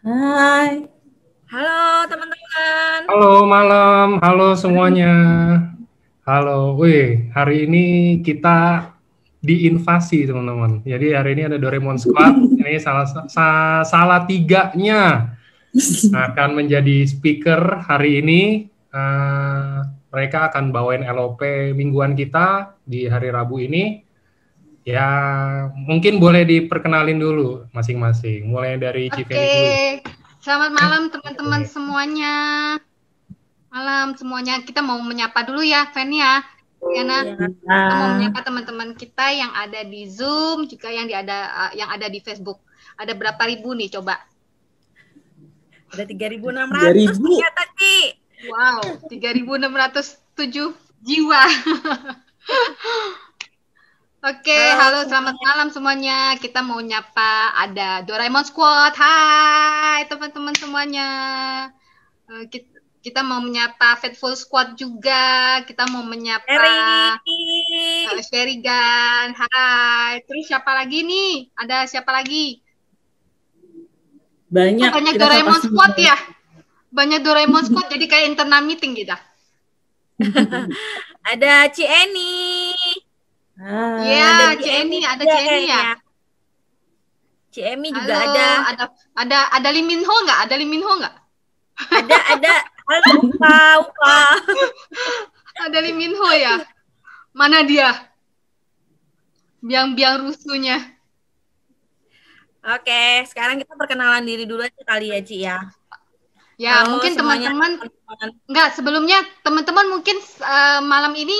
Hai. Halo teman-teman. Halo malam, halo semuanya. Halo, wih, hari ini kita diinvasi teman-teman. Jadi hari ini ada Doraemon Squad. Ini salah tiganya akan menjadi speaker hari ini. Mereka akan bawain LOP mingguan kita di hari Rabu ini. Ya, mungkin boleh diperkenalin dulu masing-masing. Mulai dari Civeni Oke, dulu. selamat malam teman-teman semuanya. Malam semuanya. Kita mau menyapa dulu ya, Fen ya. Diana, kita mau menyapa teman-teman kita yang ada di Zoom, juga yang ada di Facebook. Ada berapa ribu nih coba? Ada 3.600 ternyata, Ci. Wow, 3.607 jiwa. Oke, halo selamat malam semuanya. Kita mau nyapa ada Doraemon Squad. Hai teman-teman semuanya. Kita mau menyapa Fatful Squad juga. Kita mau menyapa Sherigan. Hai. Terus siapa lagi nih? Ada siapa lagi? Banyak Doraemon Squad ya. Banyak Doraemon Squad jadi kayak internal meeting gitu. Ada Ci Eni. Iya, Ci Eni, ada Ci Eni ya. Ci Emi Halo, juga ada. Ada Lee Min Ho nggak? Ada Lee Min Ho nggak? Ada. Halo, Pak. Ada Lee Min Ho ya? Mana dia? Biang-biang rusuhnya. Oke, sekarang kita perkenalan diri dulu aja kali ya, Ci ya. Ya, halo, mungkin teman-teman enggak, sebelumnya teman-teman mungkin malam ini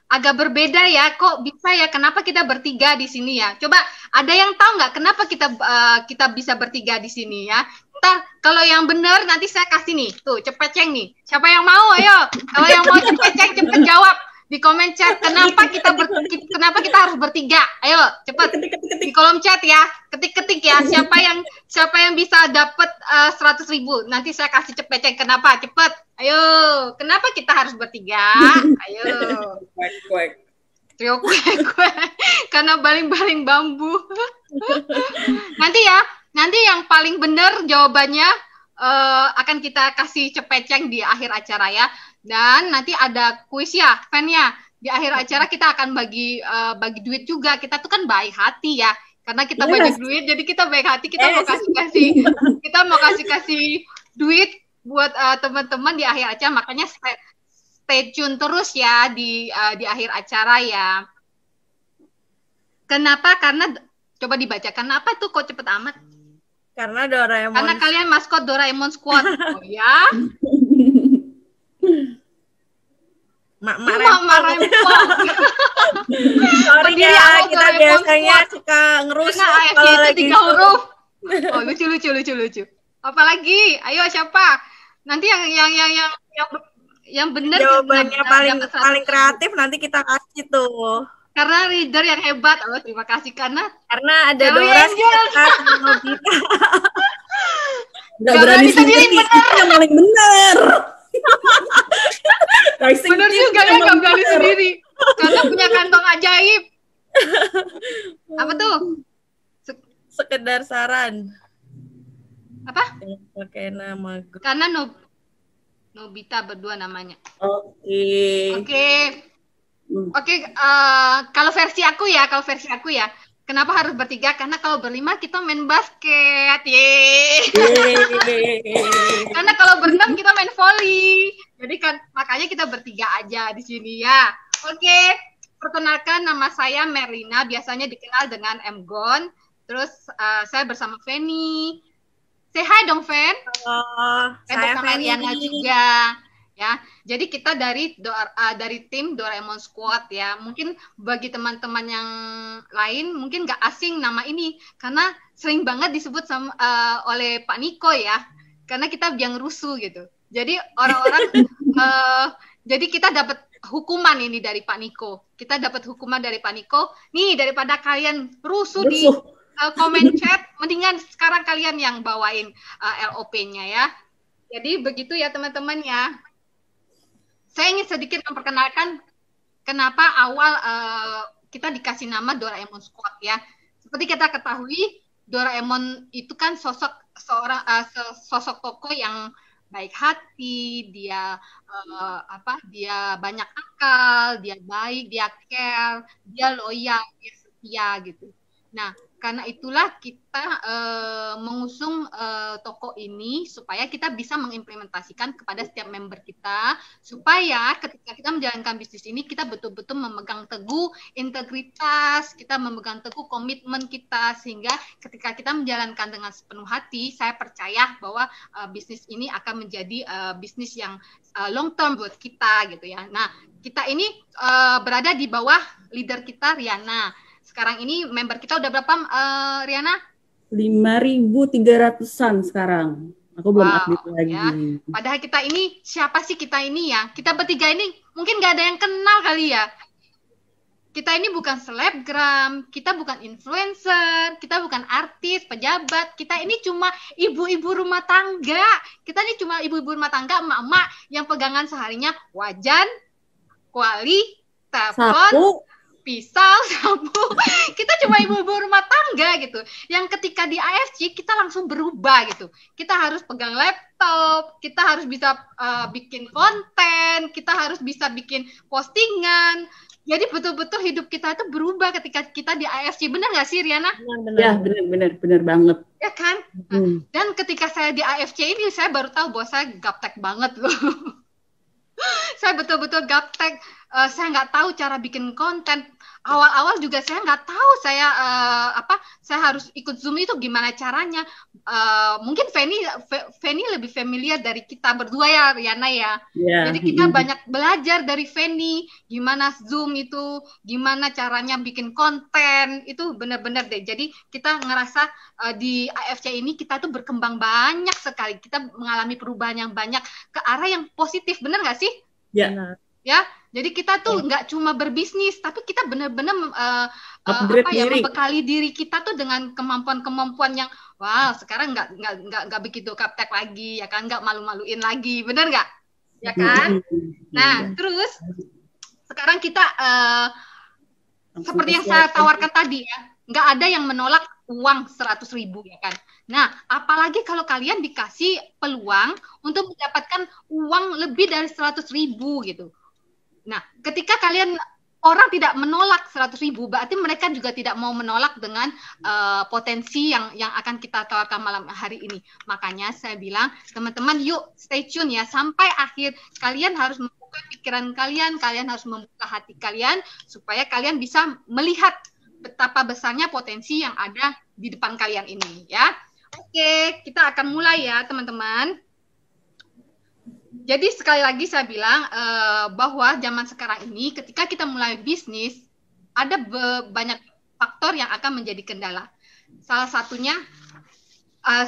agak berbeda ya. Kok bisa ya? Kenapa kita bertiga di sini ya? Coba ada yang tahu nggak kenapa kita bisa bertiga di sini ya? Ntar kalau yang benar nanti saya kasih nih. Tuh, cepet ceng nih. Siapa yang mau? Ayo. Kalau yang mau cepet ceng, cepet jawab di komen chat. Kenapa kita harus bertiga? Ayo, cepet di kolom chat ya. Ketik-ketik ya. Siapa yang bisa dapat 100.000? Nanti saya kasih cepet ceng. Kenapa? Cepet. Ayo. Kenapa kita harus bertiga? Ayo. Trio kue. Karena baling-baling bambu. Nanti yang paling benar jawabannya akan kita kasih cepeceng di akhir acara ya. Dan nanti ada kuis ya, Fen ya. Di akhir acara kita akan bagi duit juga. Kita tuh kan baik hati ya. Karena kita banyak duit, jadi kita baik hati. Kita mau kasih duit buat teman-teman di akhir acara. Makanya stay tune terus ya di akhir acara ya. Kenapa? Karena coba dibaca. Kenapa tuh kok cepet amat? Karena Doraemon. Karena kalian maskot Doraemon Squad. Oh ya. Mak rempong. Sorry ya, kita biasanya suka ngerusuh kalau lagi 3 huruf. Oh, lucu. Apalagi? Ayo siapa? Nanti yang benar jawabannya paling kreatif nanti kita kasih tuh. Karena reader yang hebat. Oh, terima kasih karena ada Dora sama Nobita. Gak berani sendiri benar. Yang paling benar. Benar juga ya, gak berani sendiri. Karena punya kantong ajaib. Apa tuh? Sekedar saran. Apa? Pakai nama grup. Karena Nobita berdua namanya. Oke, kalau versi aku ya, kenapa harus bertiga? Karena kalau berlima kita main basket, karena kalau berenam kita main volley. Jadi kan makanya kita bertiga aja di sini ya. Oke, perkenalkan nama saya Merlina, biasanya dikenal dengan Mgon. Terus saya bersama Feni. Say hi dong, Fen. Saya bersama Riana juga. Ya, jadi kita dari tim Doraemon Squad ya. Mungkin bagi teman-teman yang lain mungkin nggak asing nama ini karena sering banget disebut oleh Pak Niko ya. Karena kita biang rusuh gitu. Jadi orang-orang jadi kita dapat hukuman ini dari Pak Niko. Kita dapat hukuman dari Pak Niko. Nih daripada kalian rusuh di komen chat, mendingan sekarang kalian yang bawain LOP-nya ya. Jadi begitu ya teman-teman ya. Saya ingin sedikit memperkenalkan kenapa awal kita dikasih nama Doraemon Squad ya. Seperti kita ketahui, Doraemon itu kan sosok tokoh yang baik hati, dia dia banyak akal, dia baik, dia care, dia loyal, dia setia gitu. Nah, karena itulah kita mengusung toko ini supaya kita bisa mengimplementasikan kepada setiap member kita, supaya ketika kita menjalankan bisnis ini kita betul-betul memegang teguh integritas, kita memegang teguh komitmen kita, sehingga ketika kita menjalankan dengan sepenuh hati, saya percaya bahwa bisnis ini akan menjadi bisnis yang long term buat kita gitu ya. Nah, kita ini berada di bawah leader kita Riana. Sekarang ini member kita udah berapa, Riana? 5.300-an sekarang. Aku belum update lagi. Ya. Padahal kita ini, siapa sih kita ini ya? Kita bertiga ini mungkin nggak ada yang kenal kali ya. Kita ini bukan selebgram, kita bukan influencer, kita bukan artis, pejabat. Kita ini cuma ibu-ibu rumah tangga. Kita ini cuma ibu-ibu rumah tangga, emak-emak yang pegangan seharinya wajan, kuali, telepon, pisau, sapu. Kita cuma ibu-ibu rumah tangga gitu. Yang ketika di AFC kita langsung berubah gitu. Kita harus pegang laptop, kita harus bisa bikin konten, kita harus bisa bikin postingan. Jadi betul-betul hidup kita itu berubah ketika kita di AFC. Benar nggak sih, Riana? Ya, benar banget. Ya kan? Nah, dan ketika saya di AFC ini, saya baru tahu bahwa saya gaptek banget loh. Saya betul-betul gaptek. Saya nggak tahu cara bikin konten. Awal-awal juga saya nggak tahu saya harus ikut Zoom itu gimana caranya. Mungkin Feni lebih familiar dari kita berdua ya, Riana ya. Yeah. Jadi kita banyak belajar dari Feni gimana Zoom itu, gimana caranya bikin konten, itu benar-benar deh. Jadi kita ngerasa di AFC ini kita tuh berkembang banyak sekali. Kita mengalami perubahan yang banyak ke arah yang positif, benar nggak sih? Ya. Yeah. Ya, jadi kita tuh nggak cuma berbisnis, tapi kita benar-benar membekali diri kita tuh dengan kemampuan-kemampuan yang wow, sekarang nggak begitu gaptek lagi, ya kan, nggak malu-maluin lagi, benar nggak? Ya kan? Nah, terus sekarang kita seperti yang saya tawarkan tadi ya, nggak ada yang menolak uang 100.000 ya kan. Nah, apalagi kalau kalian dikasih peluang untuk mendapatkan uang lebih dari 100.000 gitu. Nah, ketika orang tidak menolak 100.000, berarti mereka juga tidak mau menolak dengan potensi yang akan kita tawarkan malam hari ini. Makanya saya bilang, teman-teman, yuk stay tune ya sampai akhir. Kalian harus membuka pikiran kalian harus membuka hati kalian supaya kalian bisa melihat betapa besarnya potensi yang ada di depan kalian ini ya. Oke, kita akan mulai ya, teman-teman. Jadi sekali lagi saya bilang bahwa zaman sekarang ini ketika kita mulai bisnis ada banyak faktor yang akan menjadi kendala. Salah satunya,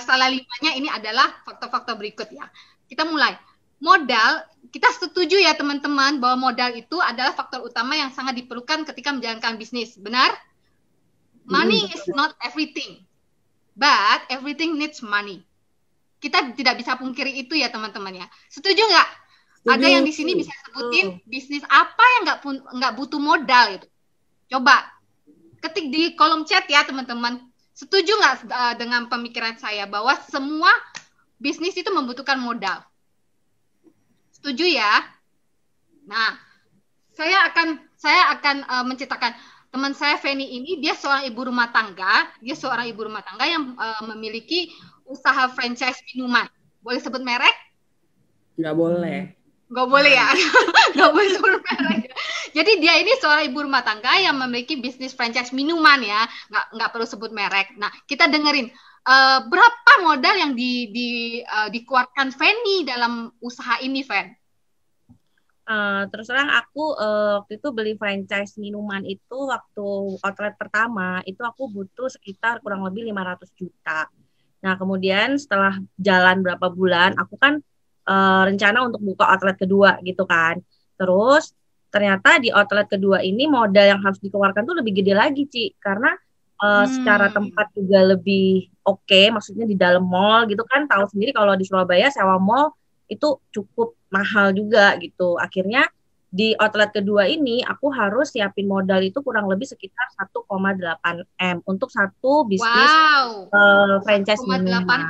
salah 5-nya ini adalah faktor-faktor berikut ya. Kita mulai. Modal, kita setuju ya teman-teman bahwa modal itu adalah faktor utama yang sangat diperlukan ketika menjalankan bisnis. Benar? Money is not everything, but everything needs money. Kita tidak bisa pungkiri itu ya teman-teman ya. Setuju nggak? Ada yang di sini bisa sebutin bisnis apa yang nggak butuh modal itu? Coba ketik di kolom chat ya teman-teman. Setuju nggak dengan pemikiran saya bahwa semua bisnis itu membutuhkan modal? Setuju ya? Nah, saya akan menceritakan teman saya Feni ini, dia seorang ibu rumah tangga. Dia seorang ibu rumah tangga yang memiliki usaha franchise minuman. Boleh sebut merek? Nggak boleh. Nggak boleh ya? Nggak boleh sebut merek. Jadi dia ini seorang ibu rumah tangga yang memiliki bisnis franchise minuman ya. Nggak perlu sebut merek. Nah, kita dengerin. Berapa modal yang dikeluarkan Feni dalam usaha ini, Fen? Terus terang aku waktu itu beli franchise minuman itu waktu outlet pertama, itu aku butuh sekitar kurang lebih 500 juta. Nah, kemudian setelah jalan berapa bulan, aku kan rencana untuk buka outlet kedua gitu kan. Terus ternyata di outlet kedua ini modal yang harus dikeluarkan tuh lebih gede lagi, Ci. Karena secara tempat juga lebih oke, maksudnya di dalam mall gitu kan. Tahu sendiri kalau di Surabaya sewa mall itu cukup mahal juga gitu. Akhirnya di outlet kedua ini aku harus siapin modal itu kurang lebih sekitar 1,8 M untuk satu bisnis franchise 1,8 minuman.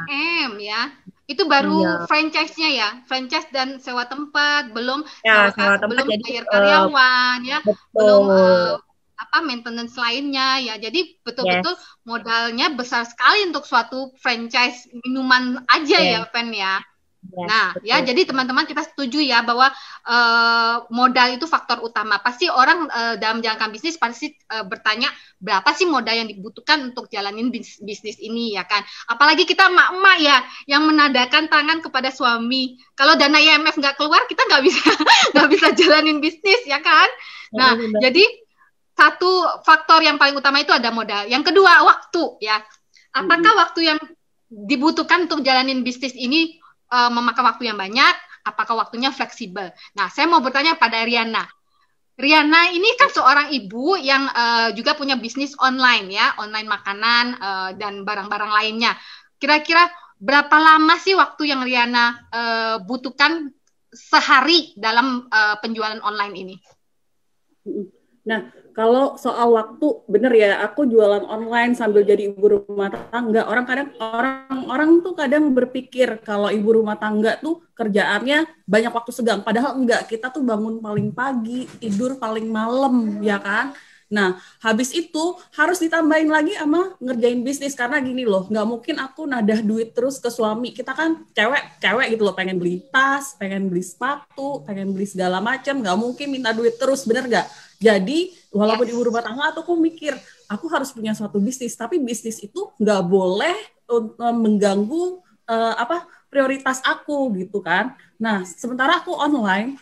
M ya. Itu baru Iya. franchise-nya ya, franchise dan sewa tempat, belum Ya, sewa tempat, belum jadi, bayar karyawan ya, belum Betul. maintenance lainnya ya. Jadi betul-betul modalnya besar sekali untuk suatu franchise minuman aja ya, Fen ya. Nah, betul. ya jadi teman-teman kita setuju ya bahwa modal itu faktor utama. Pasti orang dalam menjalankan bisnis pasti bertanya berapa sih modal yang dibutuhkan untuk jalanin bisnis ini ya kan. Apalagi kita emak-emak ya yang menadakan tangan kepada suami. Kalau dana IMF nggak keluar kita nggak bisa jalanin bisnis ya kan. Nah, jadi satu faktor yang paling utama itu ada modal. Yang kedua waktu ya. Apakah waktu yang dibutuhkan untuk jalanin bisnis ini memakan waktu yang banyak, apakah waktunya fleksibel? Nah, saya mau bertanya pada Riana. Riana ini kan seorang ibu yang juga punya bisnis online ya, online makanan dan barang-barang lainnya. Kira-kira berapa lama sih waktu yang Riana butuhkan sehari dalam penjualan online ini? Nah, kalau soal waktu, bener ya, aku jualan online sambil jadi ibu rumah tangga. Orang tuh kadang berpikir kalau ibu rumah tangga tuh kerjaannya banyak waktu senggang. Padahal enggak, kita tuh bangun paling pagi, tidur paling malam, ya kan? Nah, habis itu harus ditambahin lagi sama ngerjain bisnis. Karena gini loh, nggak mungkin aku nadah duit terus ke suami. Kita kan cewek gitu loh, pengen beli tas, pengen beli sepatu, pengen beli segala macam. Nggak mungkin minta duit terus, bener nggak? Jadi, walaupun ibu rumah tangga, aku mikir, aku harus punya suatu bisnis. Tapi bisnis itu nggak boleh mengganggu prioritas aku gitu kan. Nah, sementara aku online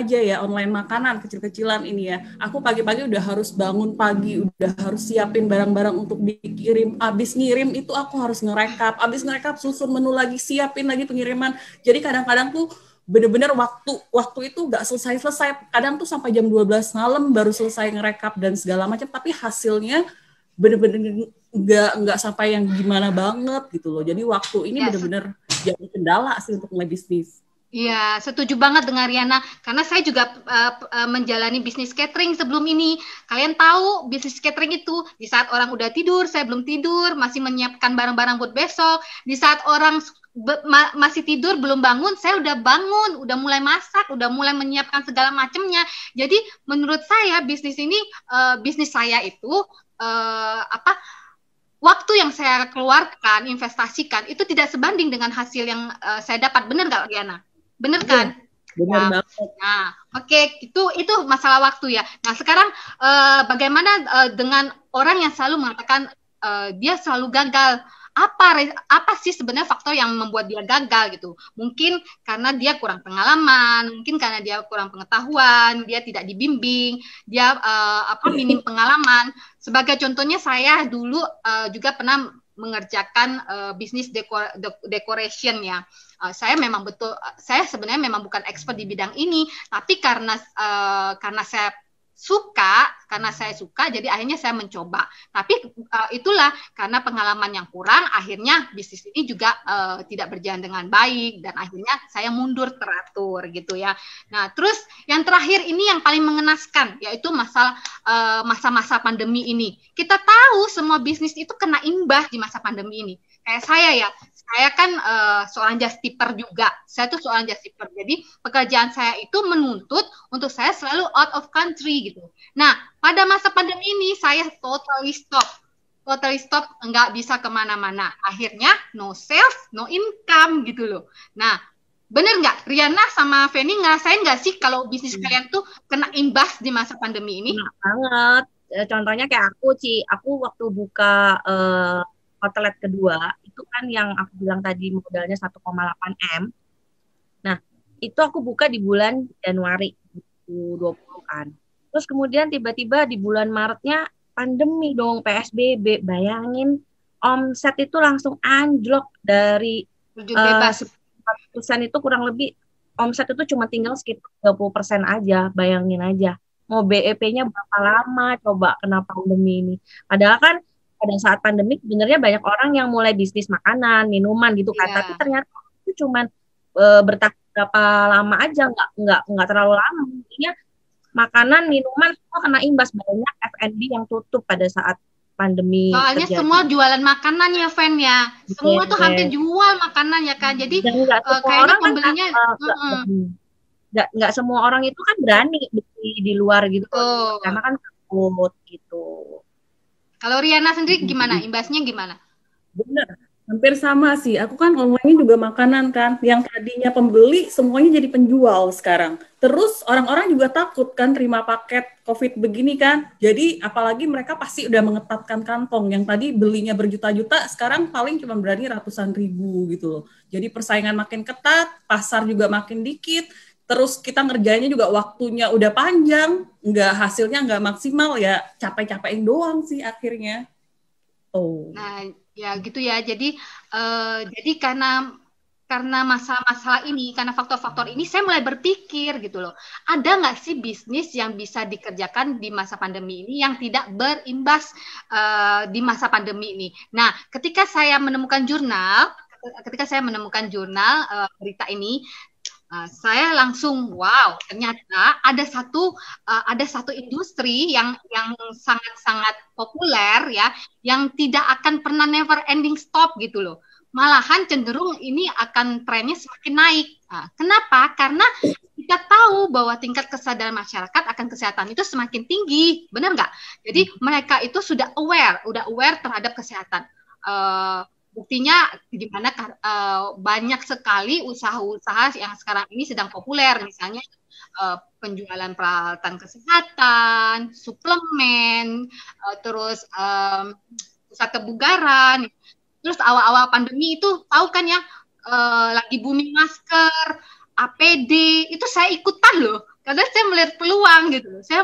aja ya, online makanan kecil-kecilan ini ya. Aku pagi-pagi udah harus bangun pagi, udah harus siapin barang-barang untuk dikirim. Abis ngirim itu aku harus ngerekap. Abis ngerekap susun menu lagi, siapin lagi pengiriman. Jadi kadang-kadang tuh bener-bener waktu itu nggak selesai. Kadang tuh sampai jam 12 malam baru selesai ngerekap dan segala macam. Tapi hasilnya bener-bener nggak sampai yang gimana banget gitu loh. Jadi waktu ini bener-bener jadi kendala sih untuk mulai bisnis. Iya, setuju banget dengan Riana. Karena saya juga menjalani bisnis catering sebelum ini. Kalian tahu bisnis catering itu di saat orang udah tidur, saya belum tidur, masih menyiapkan barang-barang buat besok. Di saat orang masih tidur, belum bangun, saya udah bangun, udah mulai masak, udah mulai menyiapkan segala macamnya. Jadi menurut saya bisnis ini, bisnis saya itu waktu yang saya keluarkan, investasikan itu tidak sebanding dengan hasil yang saya dapat. Benar nggak, Riana? Benar kan? Benar banget. Nah, oke, itu masalah waktu ya. Nah, sekarang bagaimana dengan orang yang selalu mengatakan dia selalu gagal? Apa sih sebenarnya faktor yang membuat dia gagal gitu? Mungkin karena dia kurang pengalaman, mungkin karena dia kurang pengetahuan, dia tidak dibimbing, dia minim pengalaman. Sebagai contohnya saya dulu juga pernah mengerjakan bisnis decoration ya. Saya sebenarnya memang bukan expert di bidang ini, tapi karena saya suka, jadi akhirnya saya mencoba. Tapi itulah karena pengalaman yang kurang, akhirnya bisnis ini juga tidak berjalan dengan baik dan akhirnya saya mundur teratur gitu ya. Nah, terus yang terakhir ini yang paling mengenaskan yaitu masa-masa pandemi ini. Kita tahu semua bisnis itu kena imbas di masa pandemi ini. Kayak saya kan seorang just tipper juga. Saya tuh seorang just tipper. Jadi pekerjaan saya itu menuntut untuk saya selalu out of country gitu. Nah, pada masa pandemi ini saya totally stop, nggak bisa kemana-mana. Akhirnya no sales, no income gitu loh. Nah, bener nggak, Riana sama Feni ngerasain nggak sih kalau bisnis kalian tuh kena imbas di masa pandemi ini? Nah, banget. Contohnya kayak aku waktu buka outlet kedua itu kan yang aku bilang tadi modalnya 1,8 M. Nah, itu aku buka di bulan Januari 2020 kan. Terus kemudian tiba-tiba di bulan Maretnya pandemi dong, PSBB. Bayangin omset itu langsung anjlok dari 10% itu kurang lebih omset itu cuma tinggal sekitar 30% aja. Bayangin aja. Mau BEP-nya berapa lama coba kena pandemi ini. Padahal kan pada saat pandemi sebenarnya banyak orang yang mulai bisnis makanan, minuman gitu kan. Tapi ternyata itu cuma bertahan berapa lama aja, nggak terlalu lama. Intinya makanan, minuman semua kena imbas. Banyak F&B yang tutup pada saat pandemi Soalnya terjadi. semua jualan makanan ya, Fen ya. Semua tuh hampir jual makanan ya kan. Jadi kayaknya pembelinya nggak semua orang itu kan berani beli di luar gitu, karena kan takut gitu. Kalau Riana sendiri gimana? Imbasnya gimana? Bener, hampir sama sih. Aku kan ngomongin juga makanan kan, yang tadinya pembeli semuanya jadi penjual sekarang. Terus orang-orang juga takut kan terima paket COVID begini kan. Jadi apalagi mereka pasti udah mengetatkan kantong. Yang tadi belinya berjuta-juta, sekarang paling cuma berani ratusan ribu gitu loh. Jadi persaingan makin ketat, pasar juga makin dikit. Terus kita ngerjainnya juga waktunya udah panjang, hasilnya nggak maksimal, ya capek-capekin doang sih akhirnya. Nah, ya gitu ya. Jadi karena masalah-masalah ini, karena faktor-faktor ini, saya mulai berpikir gitu loh. Ada nggak sih bisnis yang bisa dikerjakan di masa pandemi ini yang tidak berimbas di masa pandemi ini? Nah, ketika saya menemukan jurnal berita ini, saya langsung wow, ternyata ada satu industri yang sangat-sangat populer ya, yang tidak akan pernah never ending stop gitu loh. Malahan cenderung ini akan trennya semakin naik. Nah, kenapa? Karena kita tahu bahwa tingkat kesadaran masyarakat akan kesehatan itu semakin tinggi, benar nggak? Jadi mereka itu sudah aware terhadap kesehatan. Buktinya di mana banyak sekali usaha-usaha yang sekarang ini sedang populer, misalnya penjualan peralatan kesehatan, suplemen, terus pusat kebugaran. Terus awal-awal pandemi itu tahu kan ya, lagi booming masker, APD, itu saya ikutan loh. Karena saya melihat peluang gitu. Saya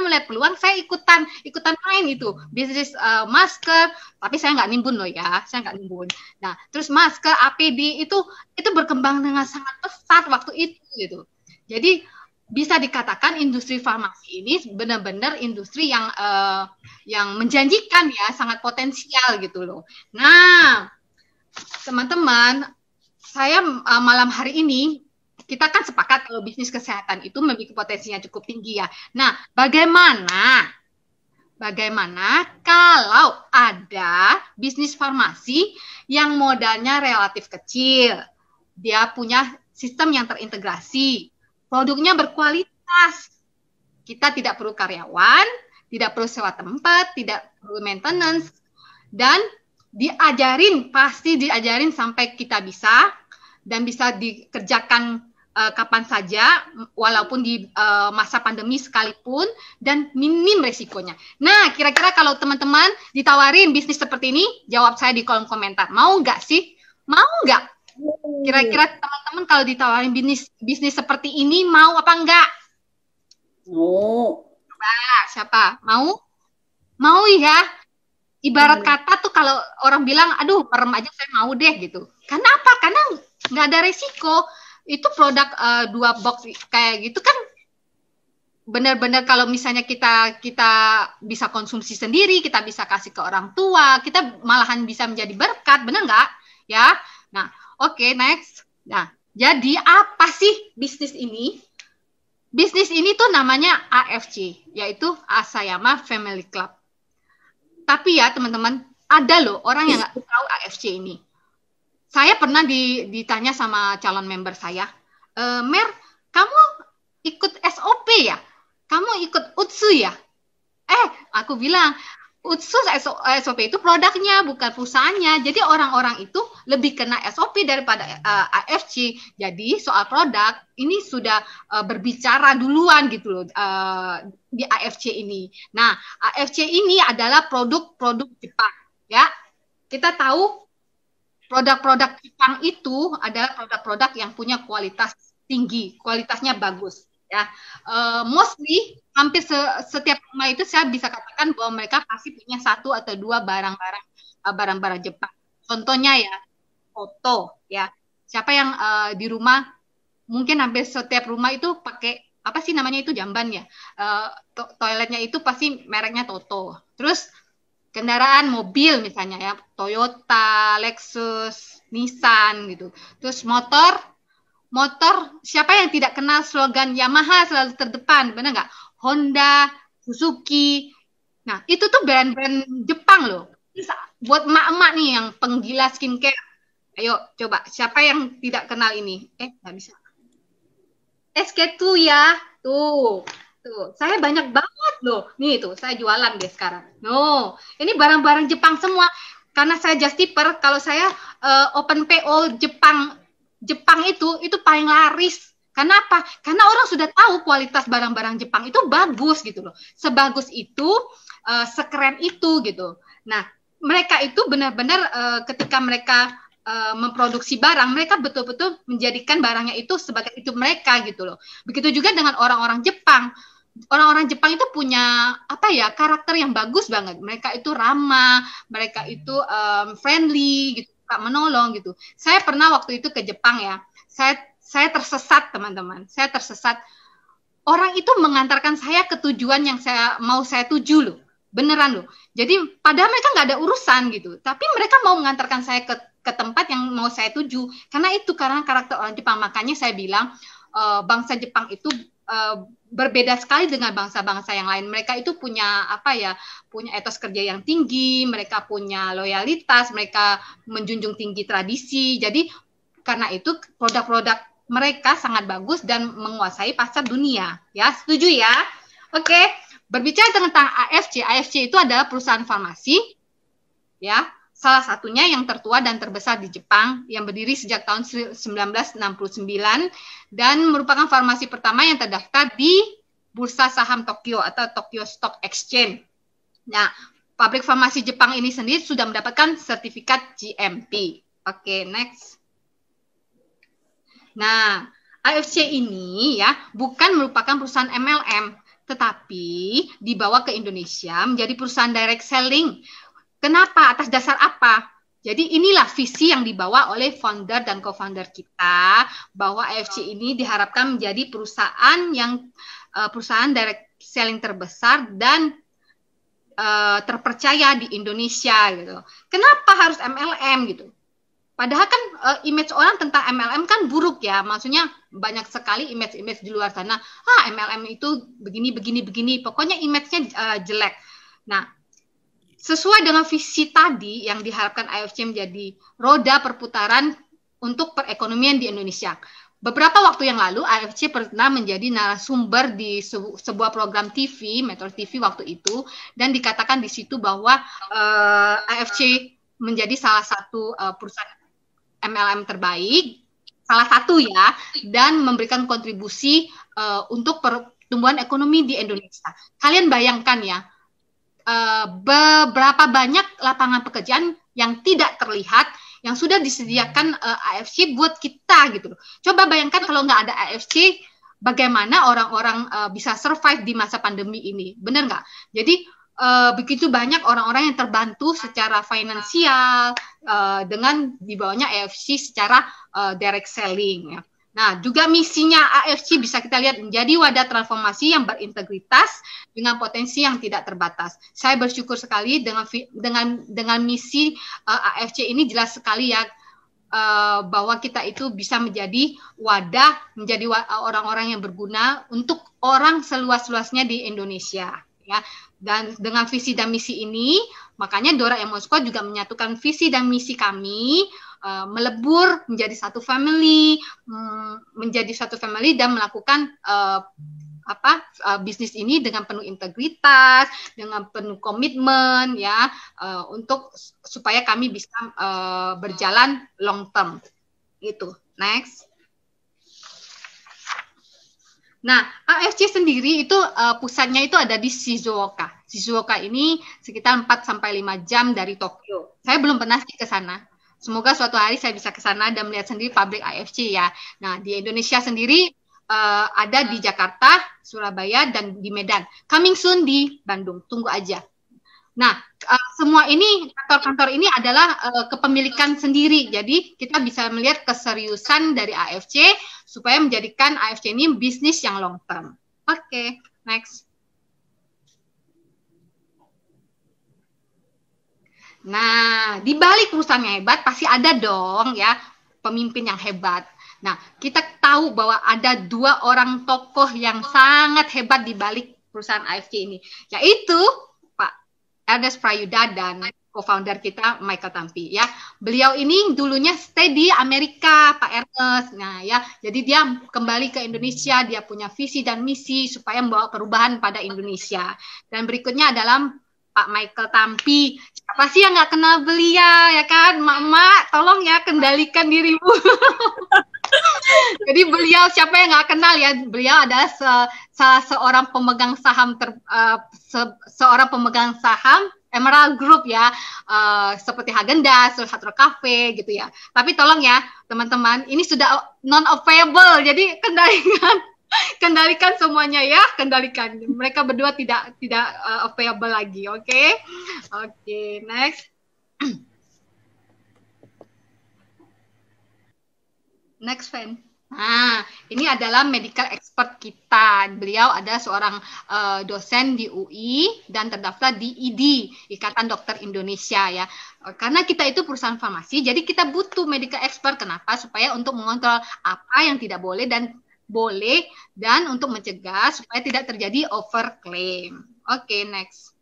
ikutan main itu bisnis masker, tapi saya nggak nimbun loh ya, saya nggak nimbun. Nah, terus masker, APD itu berkembang dengan sangat pesat waktu itu gitu. Jadi bisa dikatakan industri farmasi ini benar-benar industri yang menjanjikan ya, sangat potensial gitu loh. Nah, teman-teman, saya malam hari ini, kita kan sepakat kalau bisnis kesehatan itu memiliki potensinya cukup tinggi ya. Nah, bagaimana kalau ada bisnis farmasi yang modalnya relatif kecil, dia punya sistem yang terintegrasi, produknya berkualitas, kita tidak perlu karyawan, tidak perlu sewa tempat, tidak perlu maintenance, dan pasti diajarin sampai kita bisa, dan bisa dikerjakan kapan saja, walaupun di masa pandemi sekalipun, dan minim resikonya. Nah, kira-kira kalau teman-teman ditawarin bisnis seperti ini, jawab saya di kolom komentar. Mau nggak sih? Mau nggak? Kira-kira teman-teman kalau ditawarin bisnis seperti ini, mau apa enggak? Mau. Siapa? Mau? Mau ya? Ibarat kata tuh kalau orang bilang, aduh merem aja saya mau deh gitu. Karena apa? Karena nggak ada resiko. Itu produk 2 box kayak gitu kan benar-benar kalau misalnya kita bisa konsumsi sendiri, kita bisa kasih ke orang tua, kita malahan bisa menjadi berkat, benar nggak? Ya. Nah, oke, next. Nah, jadi apa sih bisnis ini? Bisnis ini tuh namanya AFC, yaitu Asayama Family Club. Tapi ya teman-teman, ada loh orang yang nggak tahu AFC ini. Saya pernah ditanya sama calon member saya, Mer, kamu ikut SOP ya? Kamu ikut UTSU ya? Aku bilang, UTSU SOP itu produknya, bukan perusahaannya. Jadi orang-orang itu lebih kena SOP daripada AFC. Jadi soal produk, ini sudah berbicara duluan gitu loh di AFC ini. Nah, AFC ini adalah produk-produk Jepang. Ya, kita tahu produk-produk Jepang itu adalah produk-produk yang punya kualitas tinggi, kualitasnya bagus. Ya, mostly hampir setiap rumah itu saya bisa katakan bahwa mereka pasti punya 1 atau 2 barang-barang Jepang. Contohnya ya, foto. Ya, siapa yang di rumah mungkin hampir setiap rumah itu pakai apa sih namanya itu jamban ya, toiletnya itu pasti mereknya Toto. Terus kendaraan mobil misalnya ya, Toyota, Lexus, Nissan gitu. Terus motor siapa yang tidak kenal slogan Yamaha selalu terdepan, benar nggak? Honda, Suzuki. Nah, itu tuh brand-brand Jepang loh. Bisa buat emak-emak nih yang penggila skincare. Ayo, coba. Siapa yang tidak kenal ini? Nggak bisa. SK2 ya. Tuh. Saya banyak banget loh. Nih tuh, saya jualan deh sekarang. No, ini barang-barang Jepang semua. Karena saya just tipper, kalau saya open PO Jepang itu paling laris. Karena apa? Karena orang sudah tahu kualitas barang-barang Jepang itu bagus gitu loh. Sebagus itu, sekeren itu gitu. Nah, mereka itu benar-benar ketika mereka memproduksi barang, mereka betul-betul menjadikan barangnya itu sebagai itu mereka gitu loh. Begitu juga dengan orang-orang Jepang. Orang-orang Jepang itu punya karakter yang bagus banget. Mereka itu ramah, mereka itu friendly gitu, menolong gitu. Saya pernah waktu itu ke Jepang ya. Saya tersesat teman-teman. Saya tersesat. Orang itu mengantarkan saya ke tujuan yang mau saya tuju loh. Beneran loh. Jadi padahal mereka nggak ada urusan gitu. Tapi mereka mau mengantarkan saya ke tempat yang mau saya tuju. Karena karakter orang Jepang. Makanya saya bilang bangsa Jepang itu berbeda sekali dengan bangsa-bangsa yang lain. Mereka itu punya punya etos kerja yang tinggi, mereka punya loyalitas, mereka menjunjung tinggi tradisi. Jadi karena itu produk-produk mereka sangat bagus dan menguasai pasar dunia. Ya, setuju ya? Oke, berbicara tentang AFC itu adalah perusahaan farmasi, ya. Salah satunya yang tertua dan terbesar di Jepang, yang berdiri sejak tahun 1969 dan merupakan farmasi pertama yang terdaftar di Bursa Saham Tokyo atau Tokyo Stock Exchange. Nah, pabrik farmasi Jepang ini sendiri sudah mendapatkan sertifikat GMP. Oke, next. Nah, AFC ini ya bukan merupakan perusahaan MLM, tetapi dibawa ke Indonesia menjadi perusahaan direct selling. Kenapa? Atas dasar apa? Jadi inilah visi yang dibawa oleh founder dan co-founder kita, bahwa AFC ini diharapkan menjadi perusahaan direct selling terbesar dan terpercaya di Indonesia gitu. Kenapa harus MLM gitu? Padahal kan image orang tentang MLM kan buruk ya, maksudnya banyak sekali image-image di luar sana. MLM itu begini, pokoknya image-nya jelek. Nah, sesuai dengan visi tadi yang diharapkan AFC menjadi roda perputaran untuk perekonomian di Indonesia. Beberapa waktu yang lalu AFC pernah menjadi narasumber di sebuah program TV, Metro TV waktu itu, dan dikatakan di situ bahwa AFC menjadi salah satu perusahaan MLM terbaik, salah satu ya, dan memberikan kontribusi untuk pertumbuhan ekonomi di Indonesia. Kalian bayangkan ya, beberapa banyak lapangan pekerjaan yang tidak terlihat yang sudah disediakan AFC buat kita gitu loh. Coba bayangkan kalau nggak ada AFC, bagaimana orang-orang bisa survive di masa pandemi ini, benar nggak? Jadi begitu banyak orang-orang yang terbantu secara finansial dengan dibawanya AFC secara direct selling ya. Nah, juga misinya AFC bisa kita lihat menjadi wadah transformasi yang berintegritas dengan potensi yang tidak terbatas. Saya bersyukur sekali dengan misi AFC ini jelas sekali ya, bahwa kita itu bisa menjadi wadah, menjadi orang-orang yang berguna untuk orang seluas-luasnya di Indonesia ya. Dan dengan visi dan misi ini, makanya Doraemon Squad juga menyatukan visi dan misi kami, melebur menjadi satu family, dan melakukan bisnis ini dengan penuh integritas, dengan penuh komitmen ya, untuk supaya kami bisa berjalan long term. Itu. Next. Nah, AFC sendiri itu pusatnya itu ada di Shizuoka. Shizuoka ini sekitar 4-5 jam dari Tokyo. Saya belum pernah ke sana. Semoga suatu hari saya bisa ke sana dan melihat sendiri pabrik AFC ya. Nah, di Indonesia sendiri ada di Jakarta, Surabaya, dan di Medan. Coming soon di Bandung. Tunggu aja. Nah, semua ini, kantor-kantor ini adalah kepemilikan sendiri. Jadi, kita bisa melihat keseriusan dari AFC supaya menjadikan AFC ini bisnis yang long term. Oke, next. Nah, di balik perusahaan yang hebat pasti ada dong ya pemimpin yang hebat. Nah, kita tahu bahwa ada 2 orang tokoh yang sangat hebat di balik perusahaan AFC ini, yaitu Pak Ernest Prayudha dan co-founder kita Michael Tampi ya. Beliau ini dulunya stay di Amerika, Pak Ernest. Nah ya, jadi dia kembali ke Indonesia, dia punya visi dan misi supaya membawa perubahan pada Indonesia. Dan berikutnya adalah Pak Michael Tampi. Siapa sih yang nggak kenal beliau ya kan? Mak, tolong ya kendalikan dirimu. Jadi beliau siapa yang nggak kenal ya? Beliau adalah salah seorang pemegang saham seorang pemegang saham Emerald Group ya, seperti Häagen-Dazs, Hard Rock Cafe gitu ya. Tapi tolong ya teman-teman, ini sudah non-available, jadi kendalikan semuanya ya, kendalikan. Mereka berdua tidak available lagi, oke? Oke, next. Next, Fan. Nah, ini adalah medical expert kita. Beliau adalah seorang dosen di UI dan terdaftar di IDI, Ikatan Dokter Indonesia ya. Karena kita itu perusahaan farmasi, jadi kita butuh medical expert. Kenapa? Supaya untuk mengontrol apa yang tidak boleh dan boleh, dan untuk mencegah supaya tidak terjadi overclaim. Oke, next.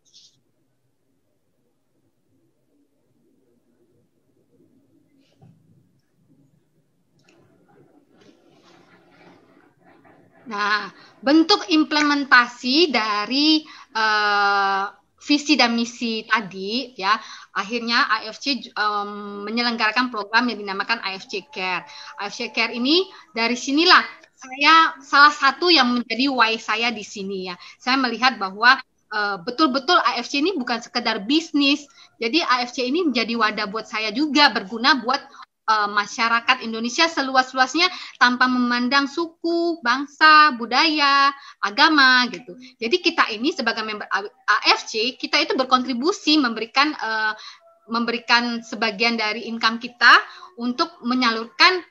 Nah, bentuk implementasi dari visi dan misi tadi ya, akhirnya AFC menyelenggarakan program yang dinamakan AFC Care. AFC Care ini dari sinilah saya salah satu yang menjadi why saya di sini ya. Saya melihat bahwa betul-betul AFC ini bukan sekedar bisnis. Jadi AFC ini menjadi wadah buat saya juga, berguna buat masyarakat Indonesia seluas-luasnya tanpa memandang suku, bangsa, budaya, agama gitu. Jadi kita ini sebagai member AFC, kita itu berkontribusi memberikan sebagian dari income kita untuk menyalurkan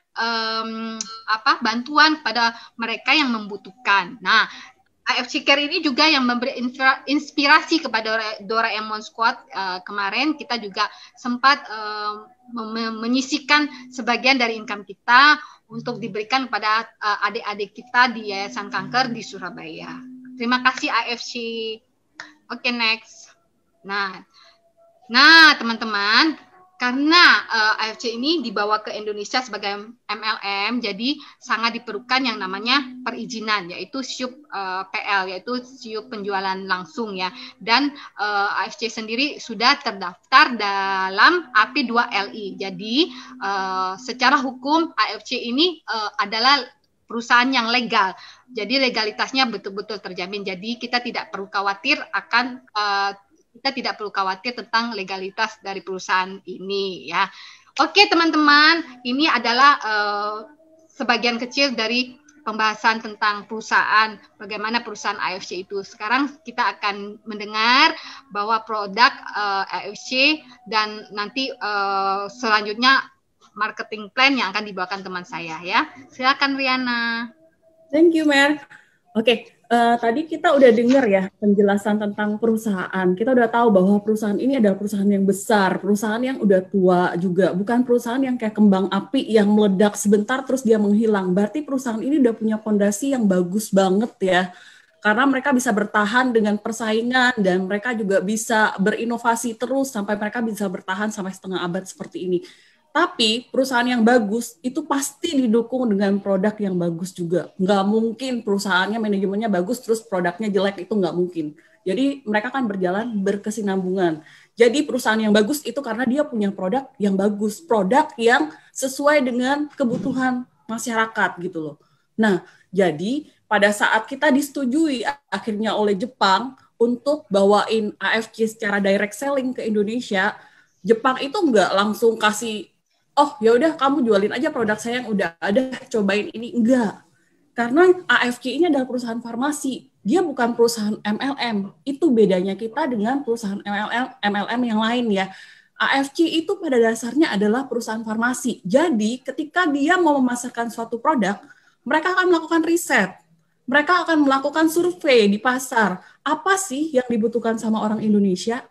bantuan pada mereka yang membutuhkan. Nah, AFC Care ini juga yang memberi inspirasi kepada Doraemon Squad. Kemarin kita juga sempat menyisihkan sebagian dari income kita untuk diberikan kepada adik-adik kita di Yayasan Kanker di Surabaya. Terima kasih AFC. Oke, next. Nah teman-teman, karena AFC ini dibawa ke Indonesia sebagai MLM, jadi sangat diperlukan yang namanya perizinan, yaitu SIUP PL, yaitu SIUP penjualan langsung ya. Dan AFC sendiri sudah terdaftar dalam AP2LI. Jadi secara hukum AFC ini adalah perusahaan yang legal. Jadi legalitasnya betul-betul terjamin. Jadi kita tidak perlu khawatir tentang legalitas dari perusahaan ini ya. Oke teman-teman, ini adalah sebagian kecil dari pembahasan tentang perusahaan, bagaimana perusahaan AFC itu. Sekarang kita akan mendengar bahwa produk AFC dan nanti selanjutnya marketing plan yang akan dibawakan teman saya ya. Silakan Riana. Thank you, Mer. Oke. Tadi kita udah dengar ya penjelasan tentang perusahaan. Kita udah tahu bahwa perusahaan ini adalah perusahaan yang besar, perusahaan yang udah tua juga, bukan perusahaan yang kayak kembang api yang meledak sebentar terus dia menghilang. Berarti perusahaan ini udah punya fondasi yang bagus banget ya. Karena mereka bisa bertahan dengan persaingan dan mereka juga bisa berinovasi terus sampai mereka bisa bertahan sampai setengah abad seperti ini. Tapi perusahaan yang bagus itu pasti didukung dengan produk yang bagus juga. Nggak mungkin perusahaannya manajemennya bagus terus produknya jelek, itu nggak mungkin. Jadi mereka kan berjalan berkesinambungan. Jadi perusahaan yang bagus itu karena dia punya produk yang bagus, produk yang sesuai dengan kebutuhan masyarakat gitu loh. Nah, jadi pada saat kita disetujui akhirnya oleh Jepang untuk bawain AFC secara direct selling ke Indonesia, Jepang itu nggak langsung kasih, oh ya udah kamu jualin aja produk saya yang udah ada, cobain ini. Enggak. Karena AFC ini adalah perusahaan farmasi. Dia bukan perusahaan MLM. Itu bedanya kita dengan perusahaan MLM yang lain ya. AFC itu pada dasarnya adalah perusahaan farmasi. Jadi ketika dia mau memasarkan suatu produk, mereka akan melakukan riset. Mereka akan melakukan survei di pasar. Apa sih yang dibutuhkan sama orang Indonesia?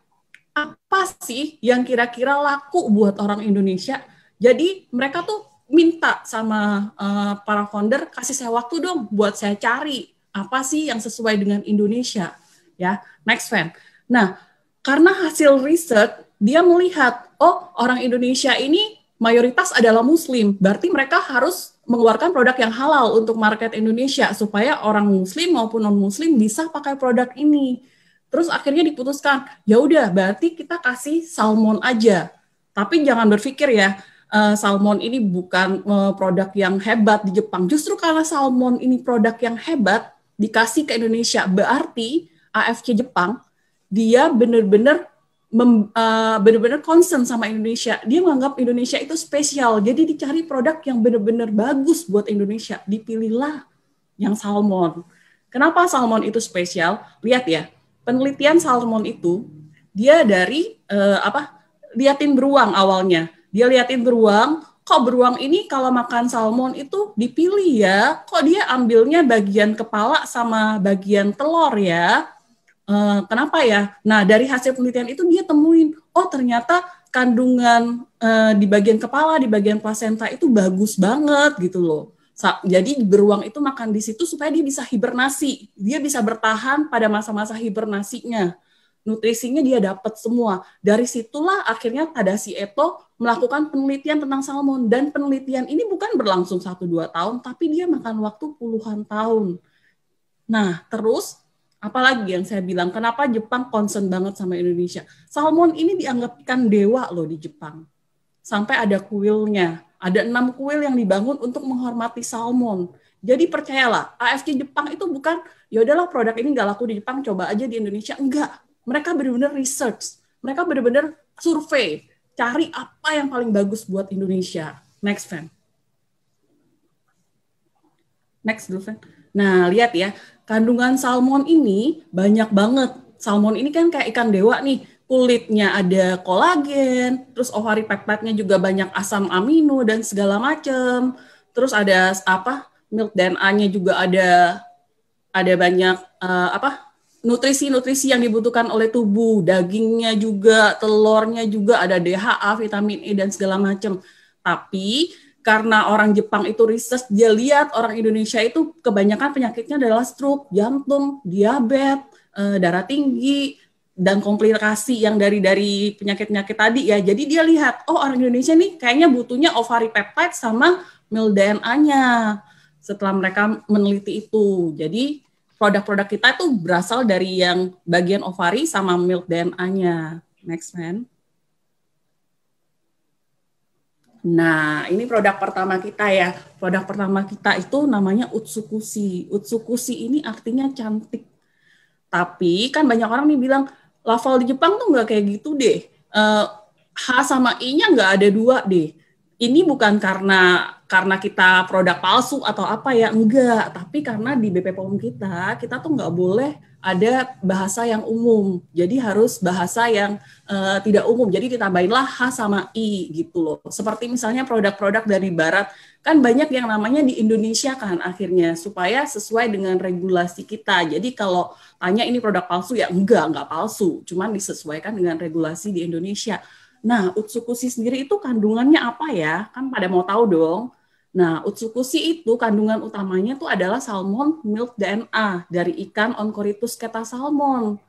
Apa sih yang kira-kira laku buat orang Indonesia? Jadi mereka tuh minta sama para founder, kasih saya waktu dong buat saya cari apa sih yang sesuai dengan Indonesia, ya. Next fan. Nah, karena hasil riset dia melihat, oh orang Indonesia ini mayoritas adalah Muslim, berarti mereka harus mengeluarkan produk yang halal untuk market Indonesia supaya orang Muslim maupun non Muslim bisa pakai produk ini. Terus akhirnya diputuskan, ya udah berarti kita kasih salmon aja. Tapi jangan berpikir ya, salmon ini bukan produk yang hebat di Jepang. Justru karena salmon ini produk yang hebat dikasih ke Indonesia, berarti AFC Jepang dia benar-benar concern sama Indonesia. Dia menganggap Indonesia itu spesial. Jadi dicari produk yang benar-benar bagus buat Indonesia. Dipilihlah yang salmon. Kenapa salmon itu spesial? Lihat ya, penelitian salmon itu dia dari liatin beruang awalnya. Dia liatin beruang, kok beruang ini kalau makan salmon itu dipilih ya, kok dia ambilnya bagian kepala sama bagian telur ya. Kenapa ya? Nah, dari hasil penelitian itu dia temuin, oh ternyata kandungan di bagian kepala, di bagian plasenta itu bagus banget gitu loh. Jadi beruang itu makan di situ supaya dia bisa hibernasi, dia bisa bertahan pada masa-masa hibernasinya. Nutrisinya dia dapat semua. Dari situlah akhirnya Tadashi Eto melakukan penelitian tentang salmon, dan penelitian ini bukan berlangsung 1-2 tahun, tapi dia makan waktu puluhan tahun. Nah, terus apalagi yang saya bilang, kenapa Jepang concern banget sama Indonesia? Salmon ini dianggap ikan dewa loh di Jepang. Sampai ada kuilnya. Ada 6 kuil yang dibangun untuk menghormati salmon. Jadi percayalah, AFC Jepang itu bukan, ya udahlah produk ini nggak laku di Jepang, coba aja di Indonesia. Enggak. Mereka benar-benar research. Mereka benar-benar survei. Cari apa yang paling bagus buat Indonesia. Next, Fan. Next dulu, Fan. Nah, lihat ya. Kandungan salmon ini banyak banget. Salmon ini kan kayak ikan dewa nih. Kulitnya ada kolagen, terus ovari peptide-nya juga banyak asam amino dan segala macam. Terus ada milk DNA-nya juga ada banyak nutrisi-nutrisi yang dibutuhkan oleh tubuh. Dagingnya juga, telurnya juga ada DHA, vitamin E dan segala macam. Tapi karena orang Jepang itu research, dia lihat orang Indonesia itu kebanyakan penyakitnya adalah stroke, jantung, diabetes, darah tinggi, dan komplikasi yang dari penyakit-penyakit tadi ya. Jadi dia lihat, oh orang Indonesia nih kayaknya butuhnya ovari peptide sama milk DNA-nya. Setelah mereka meneliti itu, jadi produk-produk kita itu berasal dari yang bagian ovari sama milk DNA. Next, man. Nah, ini produk pertama kita ya. Produk pertama kita itu namanya Utsukushi. Utsukushi ini artinya cantik. Tapi kan banyak orang nih bilang, lafal di Jepang tuh nggak kayak gitu deh. H sama I-nya nggak ada 2 deh. Ini bukan karena kita produk palsu atau apa ya, enggak. Tapi karena di BPOM kita tuh nggak boleh ada bahasa yang umum. Jadi harus bahasa yang tidak umum. Jadi ditambahinlah H sama I gitu loh. Seperti misalnya produk-produk dari Barat, kan banyak yang namanya di Indonesia kan akhirnya, supaya sesuai dengan regulasi kita. Jadi kalau tanya ini produk palsu, ya enggak palsu. Cuman disesuaikan dengan regulasi di Indonesia. Nah, Utsukushi sendiri itu kandungannya apa ya? Kan pada mau tahu dong. Nah, Utsukushi itu kandungan utamanya itu adalah salmon milk DNA dari ikan Oncorhynchus ketasalmon.